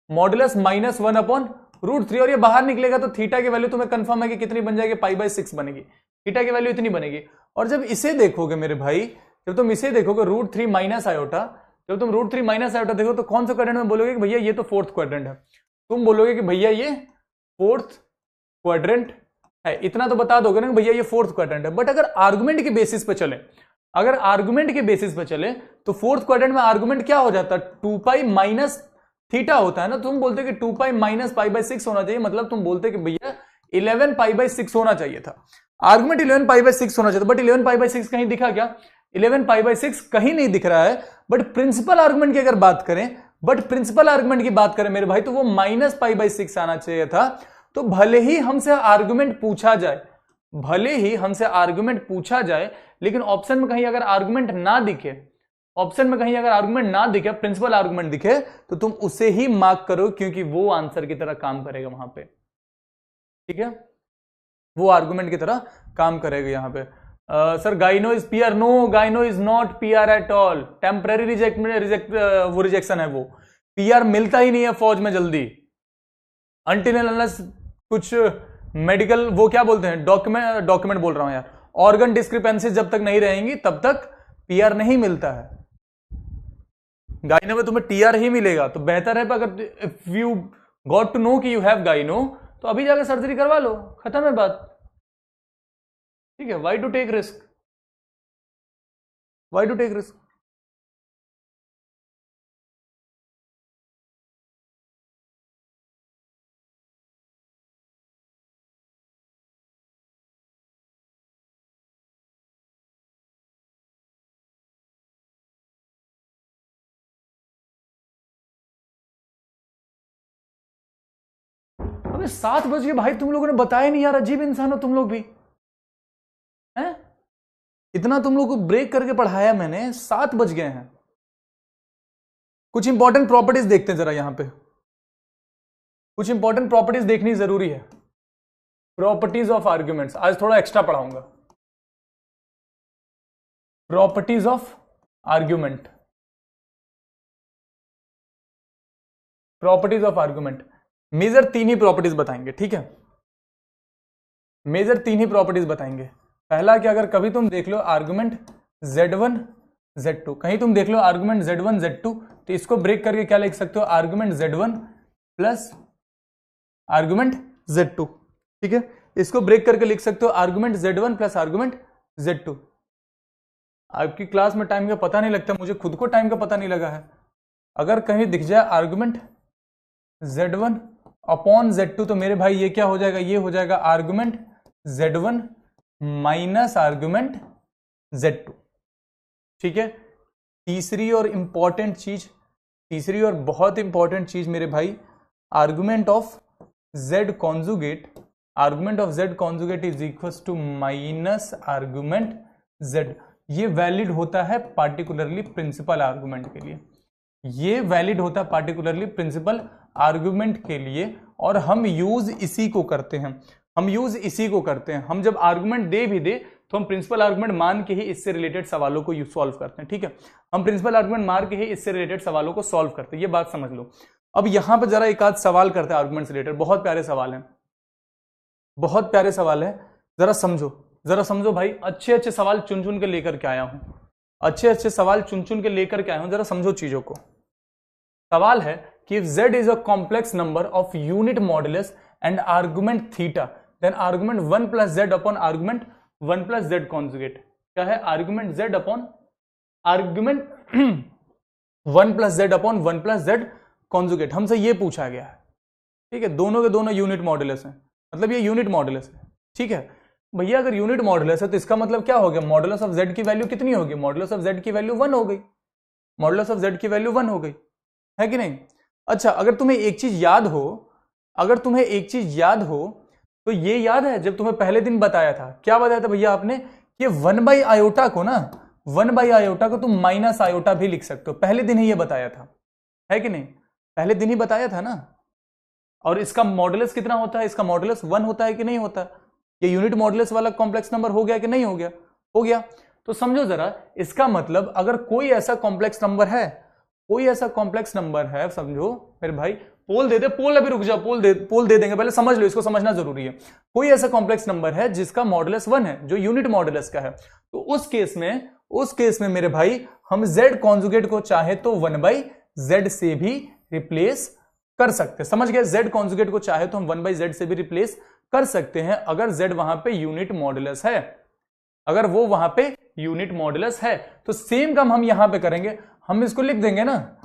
मॉडुलस -1/√3, और ये बाहर निकलेगा तो थीटा की वैल्यू तुम्हें कंफर्म है कि कितनी बन जाएगी? π/6 बनेगी। थीटा की वैल्यू इतनी बनेगी। और जब इसे देखोगे मेरे भाई, जब तुम इसे देखोगे √3 माइनस आयोटा, जब तुम √3 माइनस आयोटा देखो तो कौन सा क्वाड्रेंट में बोलोगे कि भैया ये तो फोर्थ क्वाड्रेंट है? तुम बोलोगे कि भैया ये फोर्थ क्वाड्रेंट है। इतना तो बता दोगे ना भैया ये फोर्थ क्वाड्रेंट है। बट अगर आर्गुमेंट के बेसिस पे चले, अगर आर्गुमेंट के बेसिस पे चले तो फोर्थ क्वाड्रेंट में आर्गुमेंट क्या हो जाता है? 2π माइनस थीटा होता है ना। तुम बोलते कि 2π माइनस π/6 होना चाहिए, मतलब तुम बोलते कि भैया 11π/6 होना चाहिए था। आर्गुमेंट 11π/6 होना चाहिए, बट 11π/6 कहीं दिखा क्या? 11π/6 कहीं नहीं दिख रहा है। बट प्रिंसिपल आर्गुमेंट की अगर बात करें, प्रिंसिपल आर्गुमेंट की बात करें मेरे भाई, तो वो -π/6 आना चाहिए था। तो भले ही हमसे आर्गुमेंट पूछा जाए, भले ही हमसे आर्गुमेंट पूछा जाए, लेकिन ऑप्शन में कहीं अगर आर्गुमेंट ना दिखे, ऑप्शन में कहीं अगर आर्गुमेंट ना दिखे, प्रिंसिपल आर्गुमेंट दिखे, तो तुम उसे ही मार्क करो, क्योंकि वो आंसर की तरह काम करेगा वहां पे। ठीक है, वो आर्गुमेंट की तरह काम करेगा यहां पे। Sir gyno is PR? No, gyno is not PR at all. Temporary वो रिजेक्शन है। वो पीआर मिलता ही नहीं है फौज में जल्दी, अनटिल अनलेस कुछ मेडिकल, वो क्या बोलते हैं, डॉक्यूमेंट बोल रहा हूं यार, ऑर्गन डिस्क्रिपेंसी जब तक नहीं रहेंगी तब तक पीआर नहीं मिलता है। गाइनो में तुम्हें टीआर ही मिलेगा। तो बेहतर है अगर if you got to know कि यू हैव गाइनो, तो अभी जाकर सर्जरी करवा लो, खत्म है बात। ठीक है, why to take risk, why to take risk. अबे 7 बज गए भाई, तुम लोगों ने बताया नहीं यार, अजीब इंसान हो तुम लोग भी हैं। इतना तुम लोग को ब्रेक करके पढ़ाया मैंने, 7 बज गए हैं। कुछ इंपॉर्टेंट प्रॉपर्टीज देखते हैं जरा यहां पे, कुछ इंपॉर्टेंट प्रॉपर्टीज देखनी जरूरी है। प्रॉपर्टीज ऑफ आर्ग्यूमेंट्स आज थोड़ा एक्स्ट्रा पढ़ाऊंगा। Properties of argument, properties of argument, major 3 ही प्रॉपर्टीज बताएंगे। ठीक है, मेजर 3 ही प्रॉपर्टीज बताएंगे। पहला कि अगर कभी तुम देख लो आर्गुमेंट Z1 Z2, कहीं तुम देख लो आर्गुमेंट Z1 Z2, तो इसको ब्रेक करके क्या लिख सकते हो? Argument Z1 plus argument Z2। ठीक है, इसको ब्रेक करके लिख सकते हो argument Z1 plus argument Z2। आपकी क्लास में टाइम का पता नहीं लगता, मुझे खुद को टाइम का पता नहीं लगा है। अगर कहीं दिख जाए आर्गुमेंट Z1 अपॉन Z2, तो मेरे भाई ये क्या हो जाएगा? ये हो जाएगा argument Z1 minus argument Z2। ठीक है, तीसरी और इंपॉर्टेंट चीज, तीसरी और बहुत इंपॉर्टेंट चीज मेरे भाई, argument of Z conjugate, argument of Z conjugate is equal to minus argument Z। ये वैलिड होता है पार्टिकुलरली प्रिंसिपल आर्गुमेंट के लिए। ये वैलिड होता है पार्टिकुलरली प्रिंसिपल आर्गुमेंट के लिए, और हम यूज इसी को करते हैं, हम जब आर्गुमेंट दे भी दे तो हम प्रिंसिपल आर्गुमेंट मान के ही इससे रिलेटेड सवालों को सॉल्व करते हैं। ठीक है, हम प्रिंसिपल आर्गुमेंट मार के ही इससे रिलेटेड सवालों को सॉल्व करते हैं, ये बात समझ लो। अब यहां पर जरा एक आध सवाल करते हैं आर्गुमेंट से रिलेटेड, बहुत प्यारे सवाल है, जरा समझो भाई, अच्छे सवाल चुन चुन के लेकर के आया हूं, जरा समझो चीजों को। सवाल है कि if z is a complex number of unit modulus and argument theta, then argument 1 plus z upon argument 1 plus z conjugate क्या है? argument 1 plus z upon 1 plus z conjugate हमसे ये पूछा गया है। ठीक है, दोनों के दोनों यूनिट मॉडुलस हैं, मतलब ये यूनिट मॉडुलस है। ठीक है भैया, अगर यूनिट मॉडुलस है तो इसका मतलब क्या हो गया? मॉडुलस ऑफ z की वैल्यू कितनी होगी? मॉडुलस ऑफ z की वैल्यू 1 हो गई, है कि नहीं? अच्छा, अगर तुम्हें एक चीज याद हो, तो ये याद है जब तुम्हें पहले दिन बताया था, क्या बताया था भैया आपने? कि 1 आयोटा को तुम माइनस आयोटा भी लिख सकते हो। पहले दिन ही ये बताया था, है कि नहीं? पहले दिन ही बताया था ना। और इसका मॉडुलस कितना होता है? इसका मॉडुलस 1 होता है कि नहीं होता? ये यूनिट मॉडुलस वाला कॉम्प्लेक्स नंबर हो गया कि नहीं हो गया? हो गया। तो समझो जरा, इसका मतलब अगर कोई ऐसा कॉम्प्लेक्स नंबर है, समझो मेरे भाई, पोल दे दे, पोल अभी रुक जाओ, पोल दे देंगे, पहले समझ लो, इसको समझना जरूरी है। कोई ऐसा कॉम्प्लेक्स नंबर है जिसका मॉडुलस 1 है, जो यूनिट मॉडुलस का है, तो उस केस में मेरे भाई हम z कॉन्जुगेट को चाहे तो 1/z से भी रिप्लेस कर सकते हैं। समझ गए? z कॉन्जुगेट को चाहे तो हम 1/z से भी रिप्लेस कर सकते हैं, अगर z वहां पे यूनिट मॉडुलस है, अगर वो वहां पे यूनिट मॉडुलस है। तो सेम काम हम यहां पे करेंगे, हम इसको लिख देंगे ना,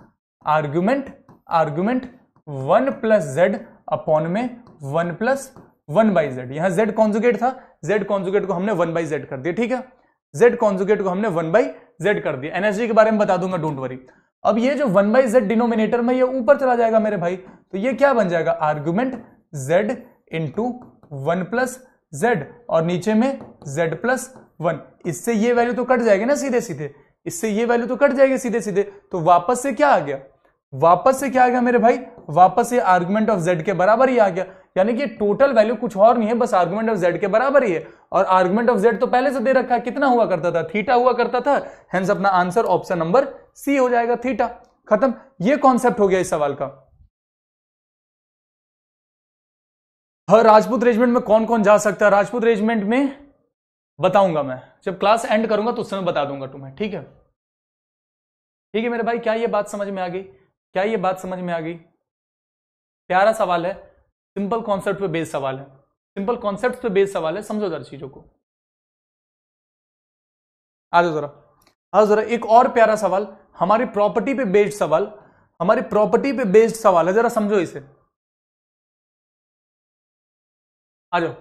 आर्गुमेंट 1 प्लस z अपॉन में 1 प्लस 1/z। यहां z कॉन्जुगेट था, z कॉन्जुगेट को हमने 1/z कर दिया। ठीक है, z कॉन्जुगेट को हमने 1/z कर दिया। एनर्जी के बारे में बता दूंगा, डोंट वरी। अब ये जो 1/z डिनोमिनेटर में ये ऊपर चला जाएगा मेरे भाई, तो ये क्या बन जाएगा? Argument z into 1 plus z, और नीचे में z प्लस 1। इससे ये वैल्यू तो कट जाएगी ना सीधे, तो वापस से क्या आ गया मेरे भाई? वापस से आर्गुमेंट ऑफ z के बराबर ही आ गया। यानी कि टोटल वैल्यू कुछ और नहीं है, बस आर्गुमेंट ऑफ z के बराबर ही है। और आर्गुमेंट ऑफ z तो पहले से दे रखा है, कितना हुआ करता था? थीटा हुआ करता था। हेंस अपना आंसर ऑप्शन नंबर सी हो जाएगा, थीटा। खत्म। ये कॉन्सेप्ट हो गया इस सवाल का। हर राजपूत रेजिमेंट में कौन कौन जा सकता है? राजपूत रेजिमेंट में बताऊंगा मैं, जब क्लास एंड करूंगा तो उस समय बता दूंगा तुम्हें। ठीक है मेरे भाई, क्या ये बात समझ में आ गई? प्यारा सवाल है, सिंपल कॉन्सेप्ट पे बेस्ड सवाल है, समझो जरा चीजों को। आ जाओ जरा एक और प्यारा सवाल, हमारी प्रॉपर्टी पे बेस्ड सवाल है, जरा समझो इसे। आ जाओ,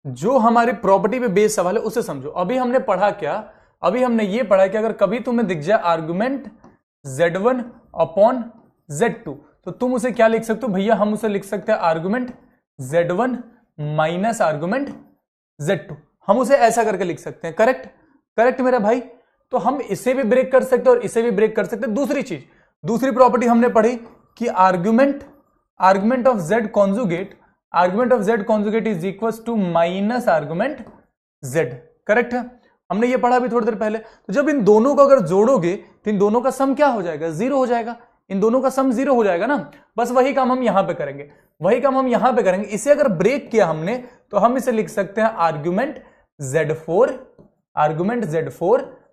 जो हमारी प्रॉपर्टी पे बेस्ड सवाल है उसे समझो। अभी हमने पढ़ा क्या? अभी हमने ये पढ़ा कि अगर कभी तुम्हें दिख जाए आर्गुमेंट z1 अपॉन z2, तो तुम उसे क्या लिख सकते हो भैया? हम उसे लिख सकते हैं argument z1 minus argument z2। हम उसे ऐसा करके लिख सकते हैं। करेक्ट मेरा भाई। तो हम इसे भी ब्रेक कर सकते हैं और इसे भी ब्रेक कर सकते हैं। दूसरी प्रॉपर्टी हमने पढ़ी कि argument of z conjugate is equal to minus argument z। Correct है, हमने ये पढ़ा भी थोड़ी देर पहले। तो जब इन दोनों को अगर जोड़ोगे तो इन दोनों का सम क्या हो जाएगा? 0 हो जाएगा। इन दोनों का सम 0 हो जाएगा ना। बस वही काम हम यहां पे करेंगे, इसे अगर ब्रेक किया हमने तो हम इसे लिख सकते हैं argument z4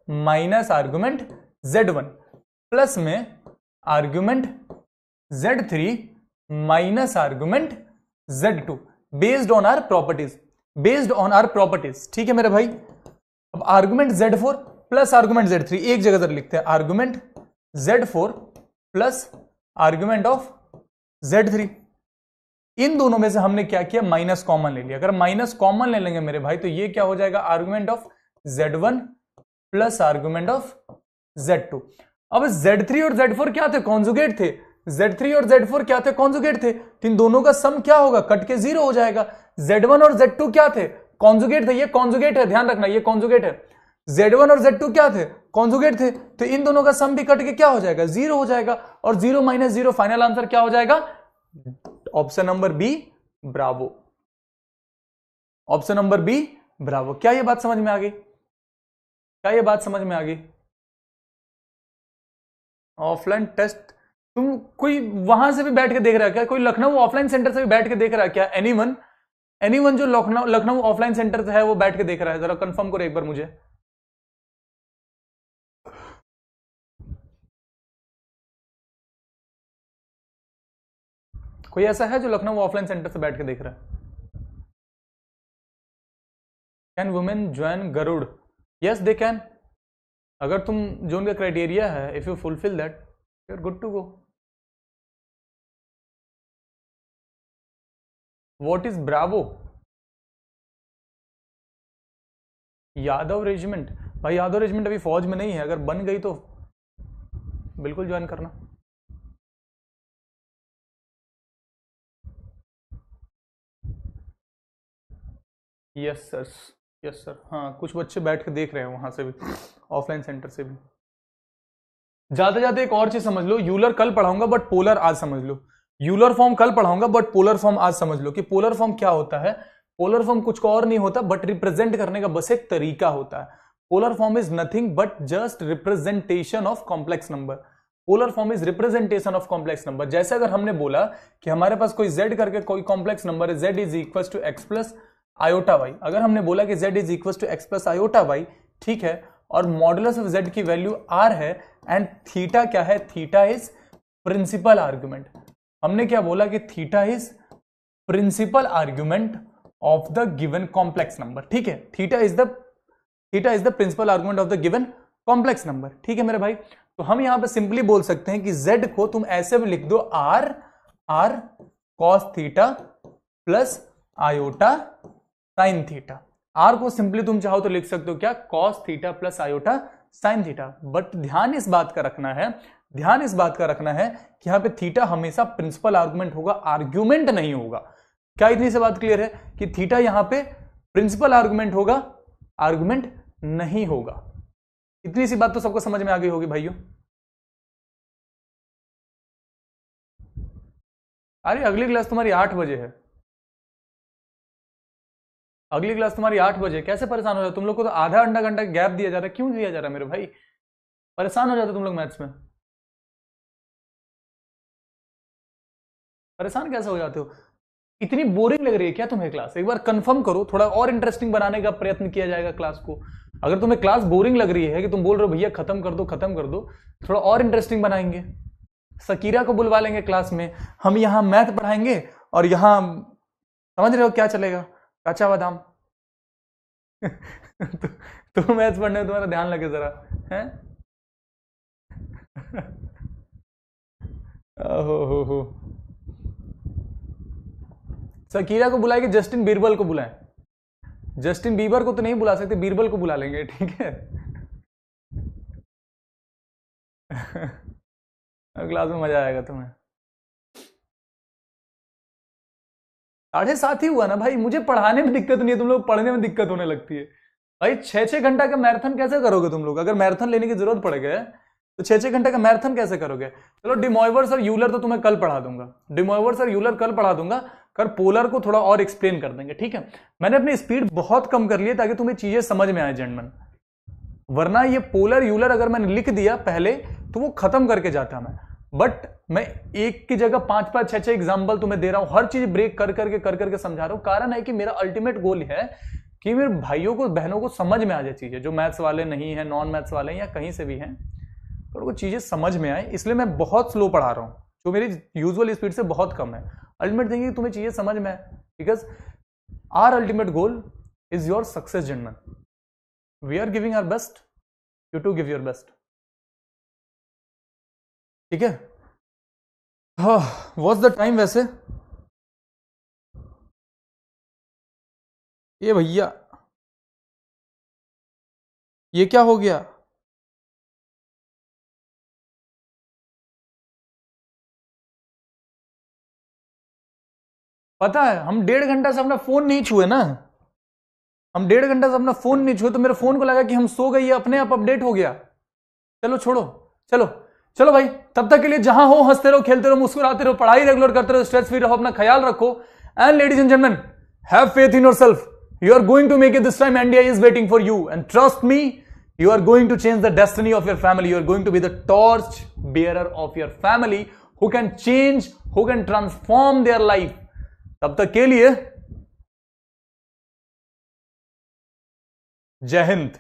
minus argument z1 plus में argument z3 minus argument z2 based on our properties. ठीक है मेरे भाई। अब argument z4 plus argument z3 एक जगह जरा लिखते हैं, argument z4 plus argument of z3। इन दोनों में से हमने क्या किया? माइनस कॉमन ले लिया। अगर माइनस कॉमन ले लेंगे मेरे भाई तो ये क्या हो जाएगा? Argument of z1 plus argument of z2। अब z3 और z4 क्या थे? कॉन्जुगेट थे। Z3 और Z4 क्या थे? कॉन्जुगेट थे। तो इन दोनों का सम क्या होगा? कट के 0 हो जाएगा। Z1 और Z2 क्या थे? कॉन्जुगेट थे। ये कॉन्जुगेट है, ध्यान रखना ये कॉन्जुगेट है। Z1 और Z2 क्या थे, कॉन्जुगेट थे, तो इन दोनों का सम भी कट के क्या हो जाएगा, 0 हो जाएगा, और 0 माइनस 0 फाइनल आंसर क्या हो जाएगा, option number B bravo, option number B bravo. क्या ये बात समझ में आ गई, क्या ये बात समझ में आ गई? ऑफलाइन टेस्ट तुम कोई वहां से भी बैठ के देख रहा है क्या, कोई लखनऊ ऑफलाइन सेंटर से भी बैठ के देख रहा है क्या, एनीवन, एनीवन जो लखनऊ ऑफलाइन सेंटर से है वो बैठ के देख रहा है, जरा कंफर्म करो एक बार मुझे। कोई ऐसा है जो लखनऊ ऑफलाइन सेंटर से बैठ के देख रहा है? Can women join Garud? Yes they can, अगर तुम जो उनका क्राइटेरिया है, if you fulfil that you are good to go. What is bravo? Yadav regiment? भाई यादव रेजिमेंट अभी फौज में नहीं है, अगर बन गई तो बिल्कुल ज्वाइन करना। यस सर, यस सर, हाँ कुछ बच्चे बैठ के देख रहे हैं वहां से भी, ऑफलाइन सेंटर से भी। जाते जाते एक और चीज समझ लो, यूलर कल पढ़ाऊंगा बट पोलर आज समझ लो, यूलर फॉर्म कल पढ़ाऊंगा बट पोलर फॉर्म आज समझ लो कि पोलर फॉर्म क्या होता है। पोलर फॉर्म कुछ और नहीं होता बट रिप्रेजेंट करने का बस एक तरीका होता है। Polar form is nothing but just representation of complex number. Polar form is representation of complex number. जैसे अगर हमने बोला कि हमारे पास कोई z करके कोई कॉम्प्लेक्स नंबर है, z is equal to x plus iota y, अगर हमने बोला कि z is equal to x plus iota y, ठीक है, और मॉडुलस ऑफ z की वैल्यू r है एंड थीटा क्या है, थीटा इज प्रिंसिपल आर्ग्यूमेंट। हमने क्या बोला कि theta is principal argument of the given complex number, ठीक है, theta is the principal argument of the given complex number, ठीक है मेरे भाई। तो हम यहां पे सिंपली बोल सकते हैं कि z को तुम ऐसे भी लिख दो r cos theta plus iota sine theta. r को सिंपली तुम चाहो तो लिख सकते हो क्या, cos theta plus iota sine theta. But ध्यान इस बात का रखना है, ध्यान इस बात का रखना है कि यहां पे थीटा हमेशा प्रिंसिपल आर्गुमेंट होगा, आर्ग्यूमेंट नहीं होगा। क्या इतनी सी बात क्लियर है कि थीटा यहां पे प्रिंसिपल आर्गुमेंट होगा, आर्गुमेंट नहीं होगा। इतनी सी बात तो सबको समझ में आ गई होगी भाइयों। अरे अगली क्लास तुम्हारी 8 बजे है, अगली क्लास तुम्हारी 8 बजे, कैसे परेशान हो जाते तुम लोग को, तो आधा घंटा गैप दिया जा रहा है, क्यों दिया जा रहा है मेरे भाई, परेशान हो जाते तुम लोग मैथ्स में, परेशान कैसे हो जाते हो? इतनी बोरिंग लग रही है क्या तुम्हें क्लास? एक बार कंफर्म करो, थोड़ा और इंटरेस्टिंग बनाने का प्रयत्न किया जाएगा क्लास को। अगर तुम्हें क्लास बोरिंग लग रही है कि तुम बोल रहे हो भैया खत्म कर दो खत्म कर दो, थोड़ा और इंटरेस्टिंग बनाएंगे, सकीरा को बुलवा लेंगे क्लास में, हम यहां मैथ पढ़ाएंगे और यहां समझ रहे हो क्या चलेगा, कच्चा बादाम। तो मैथ्स पढ़ने में तुम्हारा ध्यान लगे जरा, है? हो सकीरा को बुलाएंगे, जस्टिन बीरबल को बुलाएं, जस्टिन बीबर को तो नहीं बुला सकते, बीरबल को बुला लेंगे, ठीक है। क्लास में मजा आएगा तुम्हें। 7:30 ही हुआ ना भाई, मुझे पढ़ाने में दिक्कत नहीं है, तुम लोग पढ़ने में दिक्कत होने लगती है भाई। 6-6 घंटा का मैराथन कैसे करोगे तुम लोग? अगर मैराथन लेने की जरूरत पड़ गया तो 6-6 घंटे का मैराथन कैसे करोगे? चलो डिमॉइवर्स और यूलर तो तुम्हें कल पढ़ा दूंगा, डिमॉइवर्स और यूलर कल पढ़ा दूंगा, कर पोलर को थोड़ा और एक्सप्लेन कर देंगे, ठीक है। मैंने अपनी स्पीड बहुत कम कर ली है ताकि तुम्हें चीजें समझ में आए जेंटलमैन, वरना ये पोलर यूलर अगर मैंने लिख दिया पहले तो वो खत्म करके जाता मैं। बट मैं एक की जगह 5-5 6-6 एग्जाम्पल तुम्हें दे रहा हूं, हर चीज ब्रेक कर करके समझा रहा हूं। कारण है कि मेरा अल्टीमेट गोल है कि मेरे भाइयों को बहनों को समझ में आ जाए चीजें, जो मैथ्स वाले नहीं है, नॉन मैथ्स वाले हैं या कहीं से भी हैं, तो उनको चीजें समझ में आए, इसलिए मैं बहुत स्लो पढ़ा रहा हूं, जो मेरी यूजुअल स्पीड से बहुत कम है। अल्टीमेट थिंग तुम्हें चीजें समझ में आए, because are ultimate goal is your success gentleman. We are giving our best, you to give your best, ठीक है। व्हाट्स द टाइम वैसे? ये भैया ये क्या हो गया? पता है हम 1.5 घंटा से अपना फोन नहीं छुए ना, हम 1.5 घंटा से अपना फोन नहीं छुए तो मेरे फोन को लगा कि हम सो गए, ये अपने आप अपडेट हो गया। चलो छोड़ो, चलो चलो भाई, तब तक के लिए जहां हो हंसते रहो, खेलते रहो, मुस्कुराते रहो, पढ़ाई रेगुलर करते रहो, स्ट्रेस फ्री रहो, अपना ख्याल रखो। And ladies and gentleman, have faith in yourself, you are going to make it this time. India is waiting for you, and trust me, you are going to change the destiny of your family. You are going to be the torch bearer of your family who can change, who can transform their life. तब तक के लिए जय हिंद।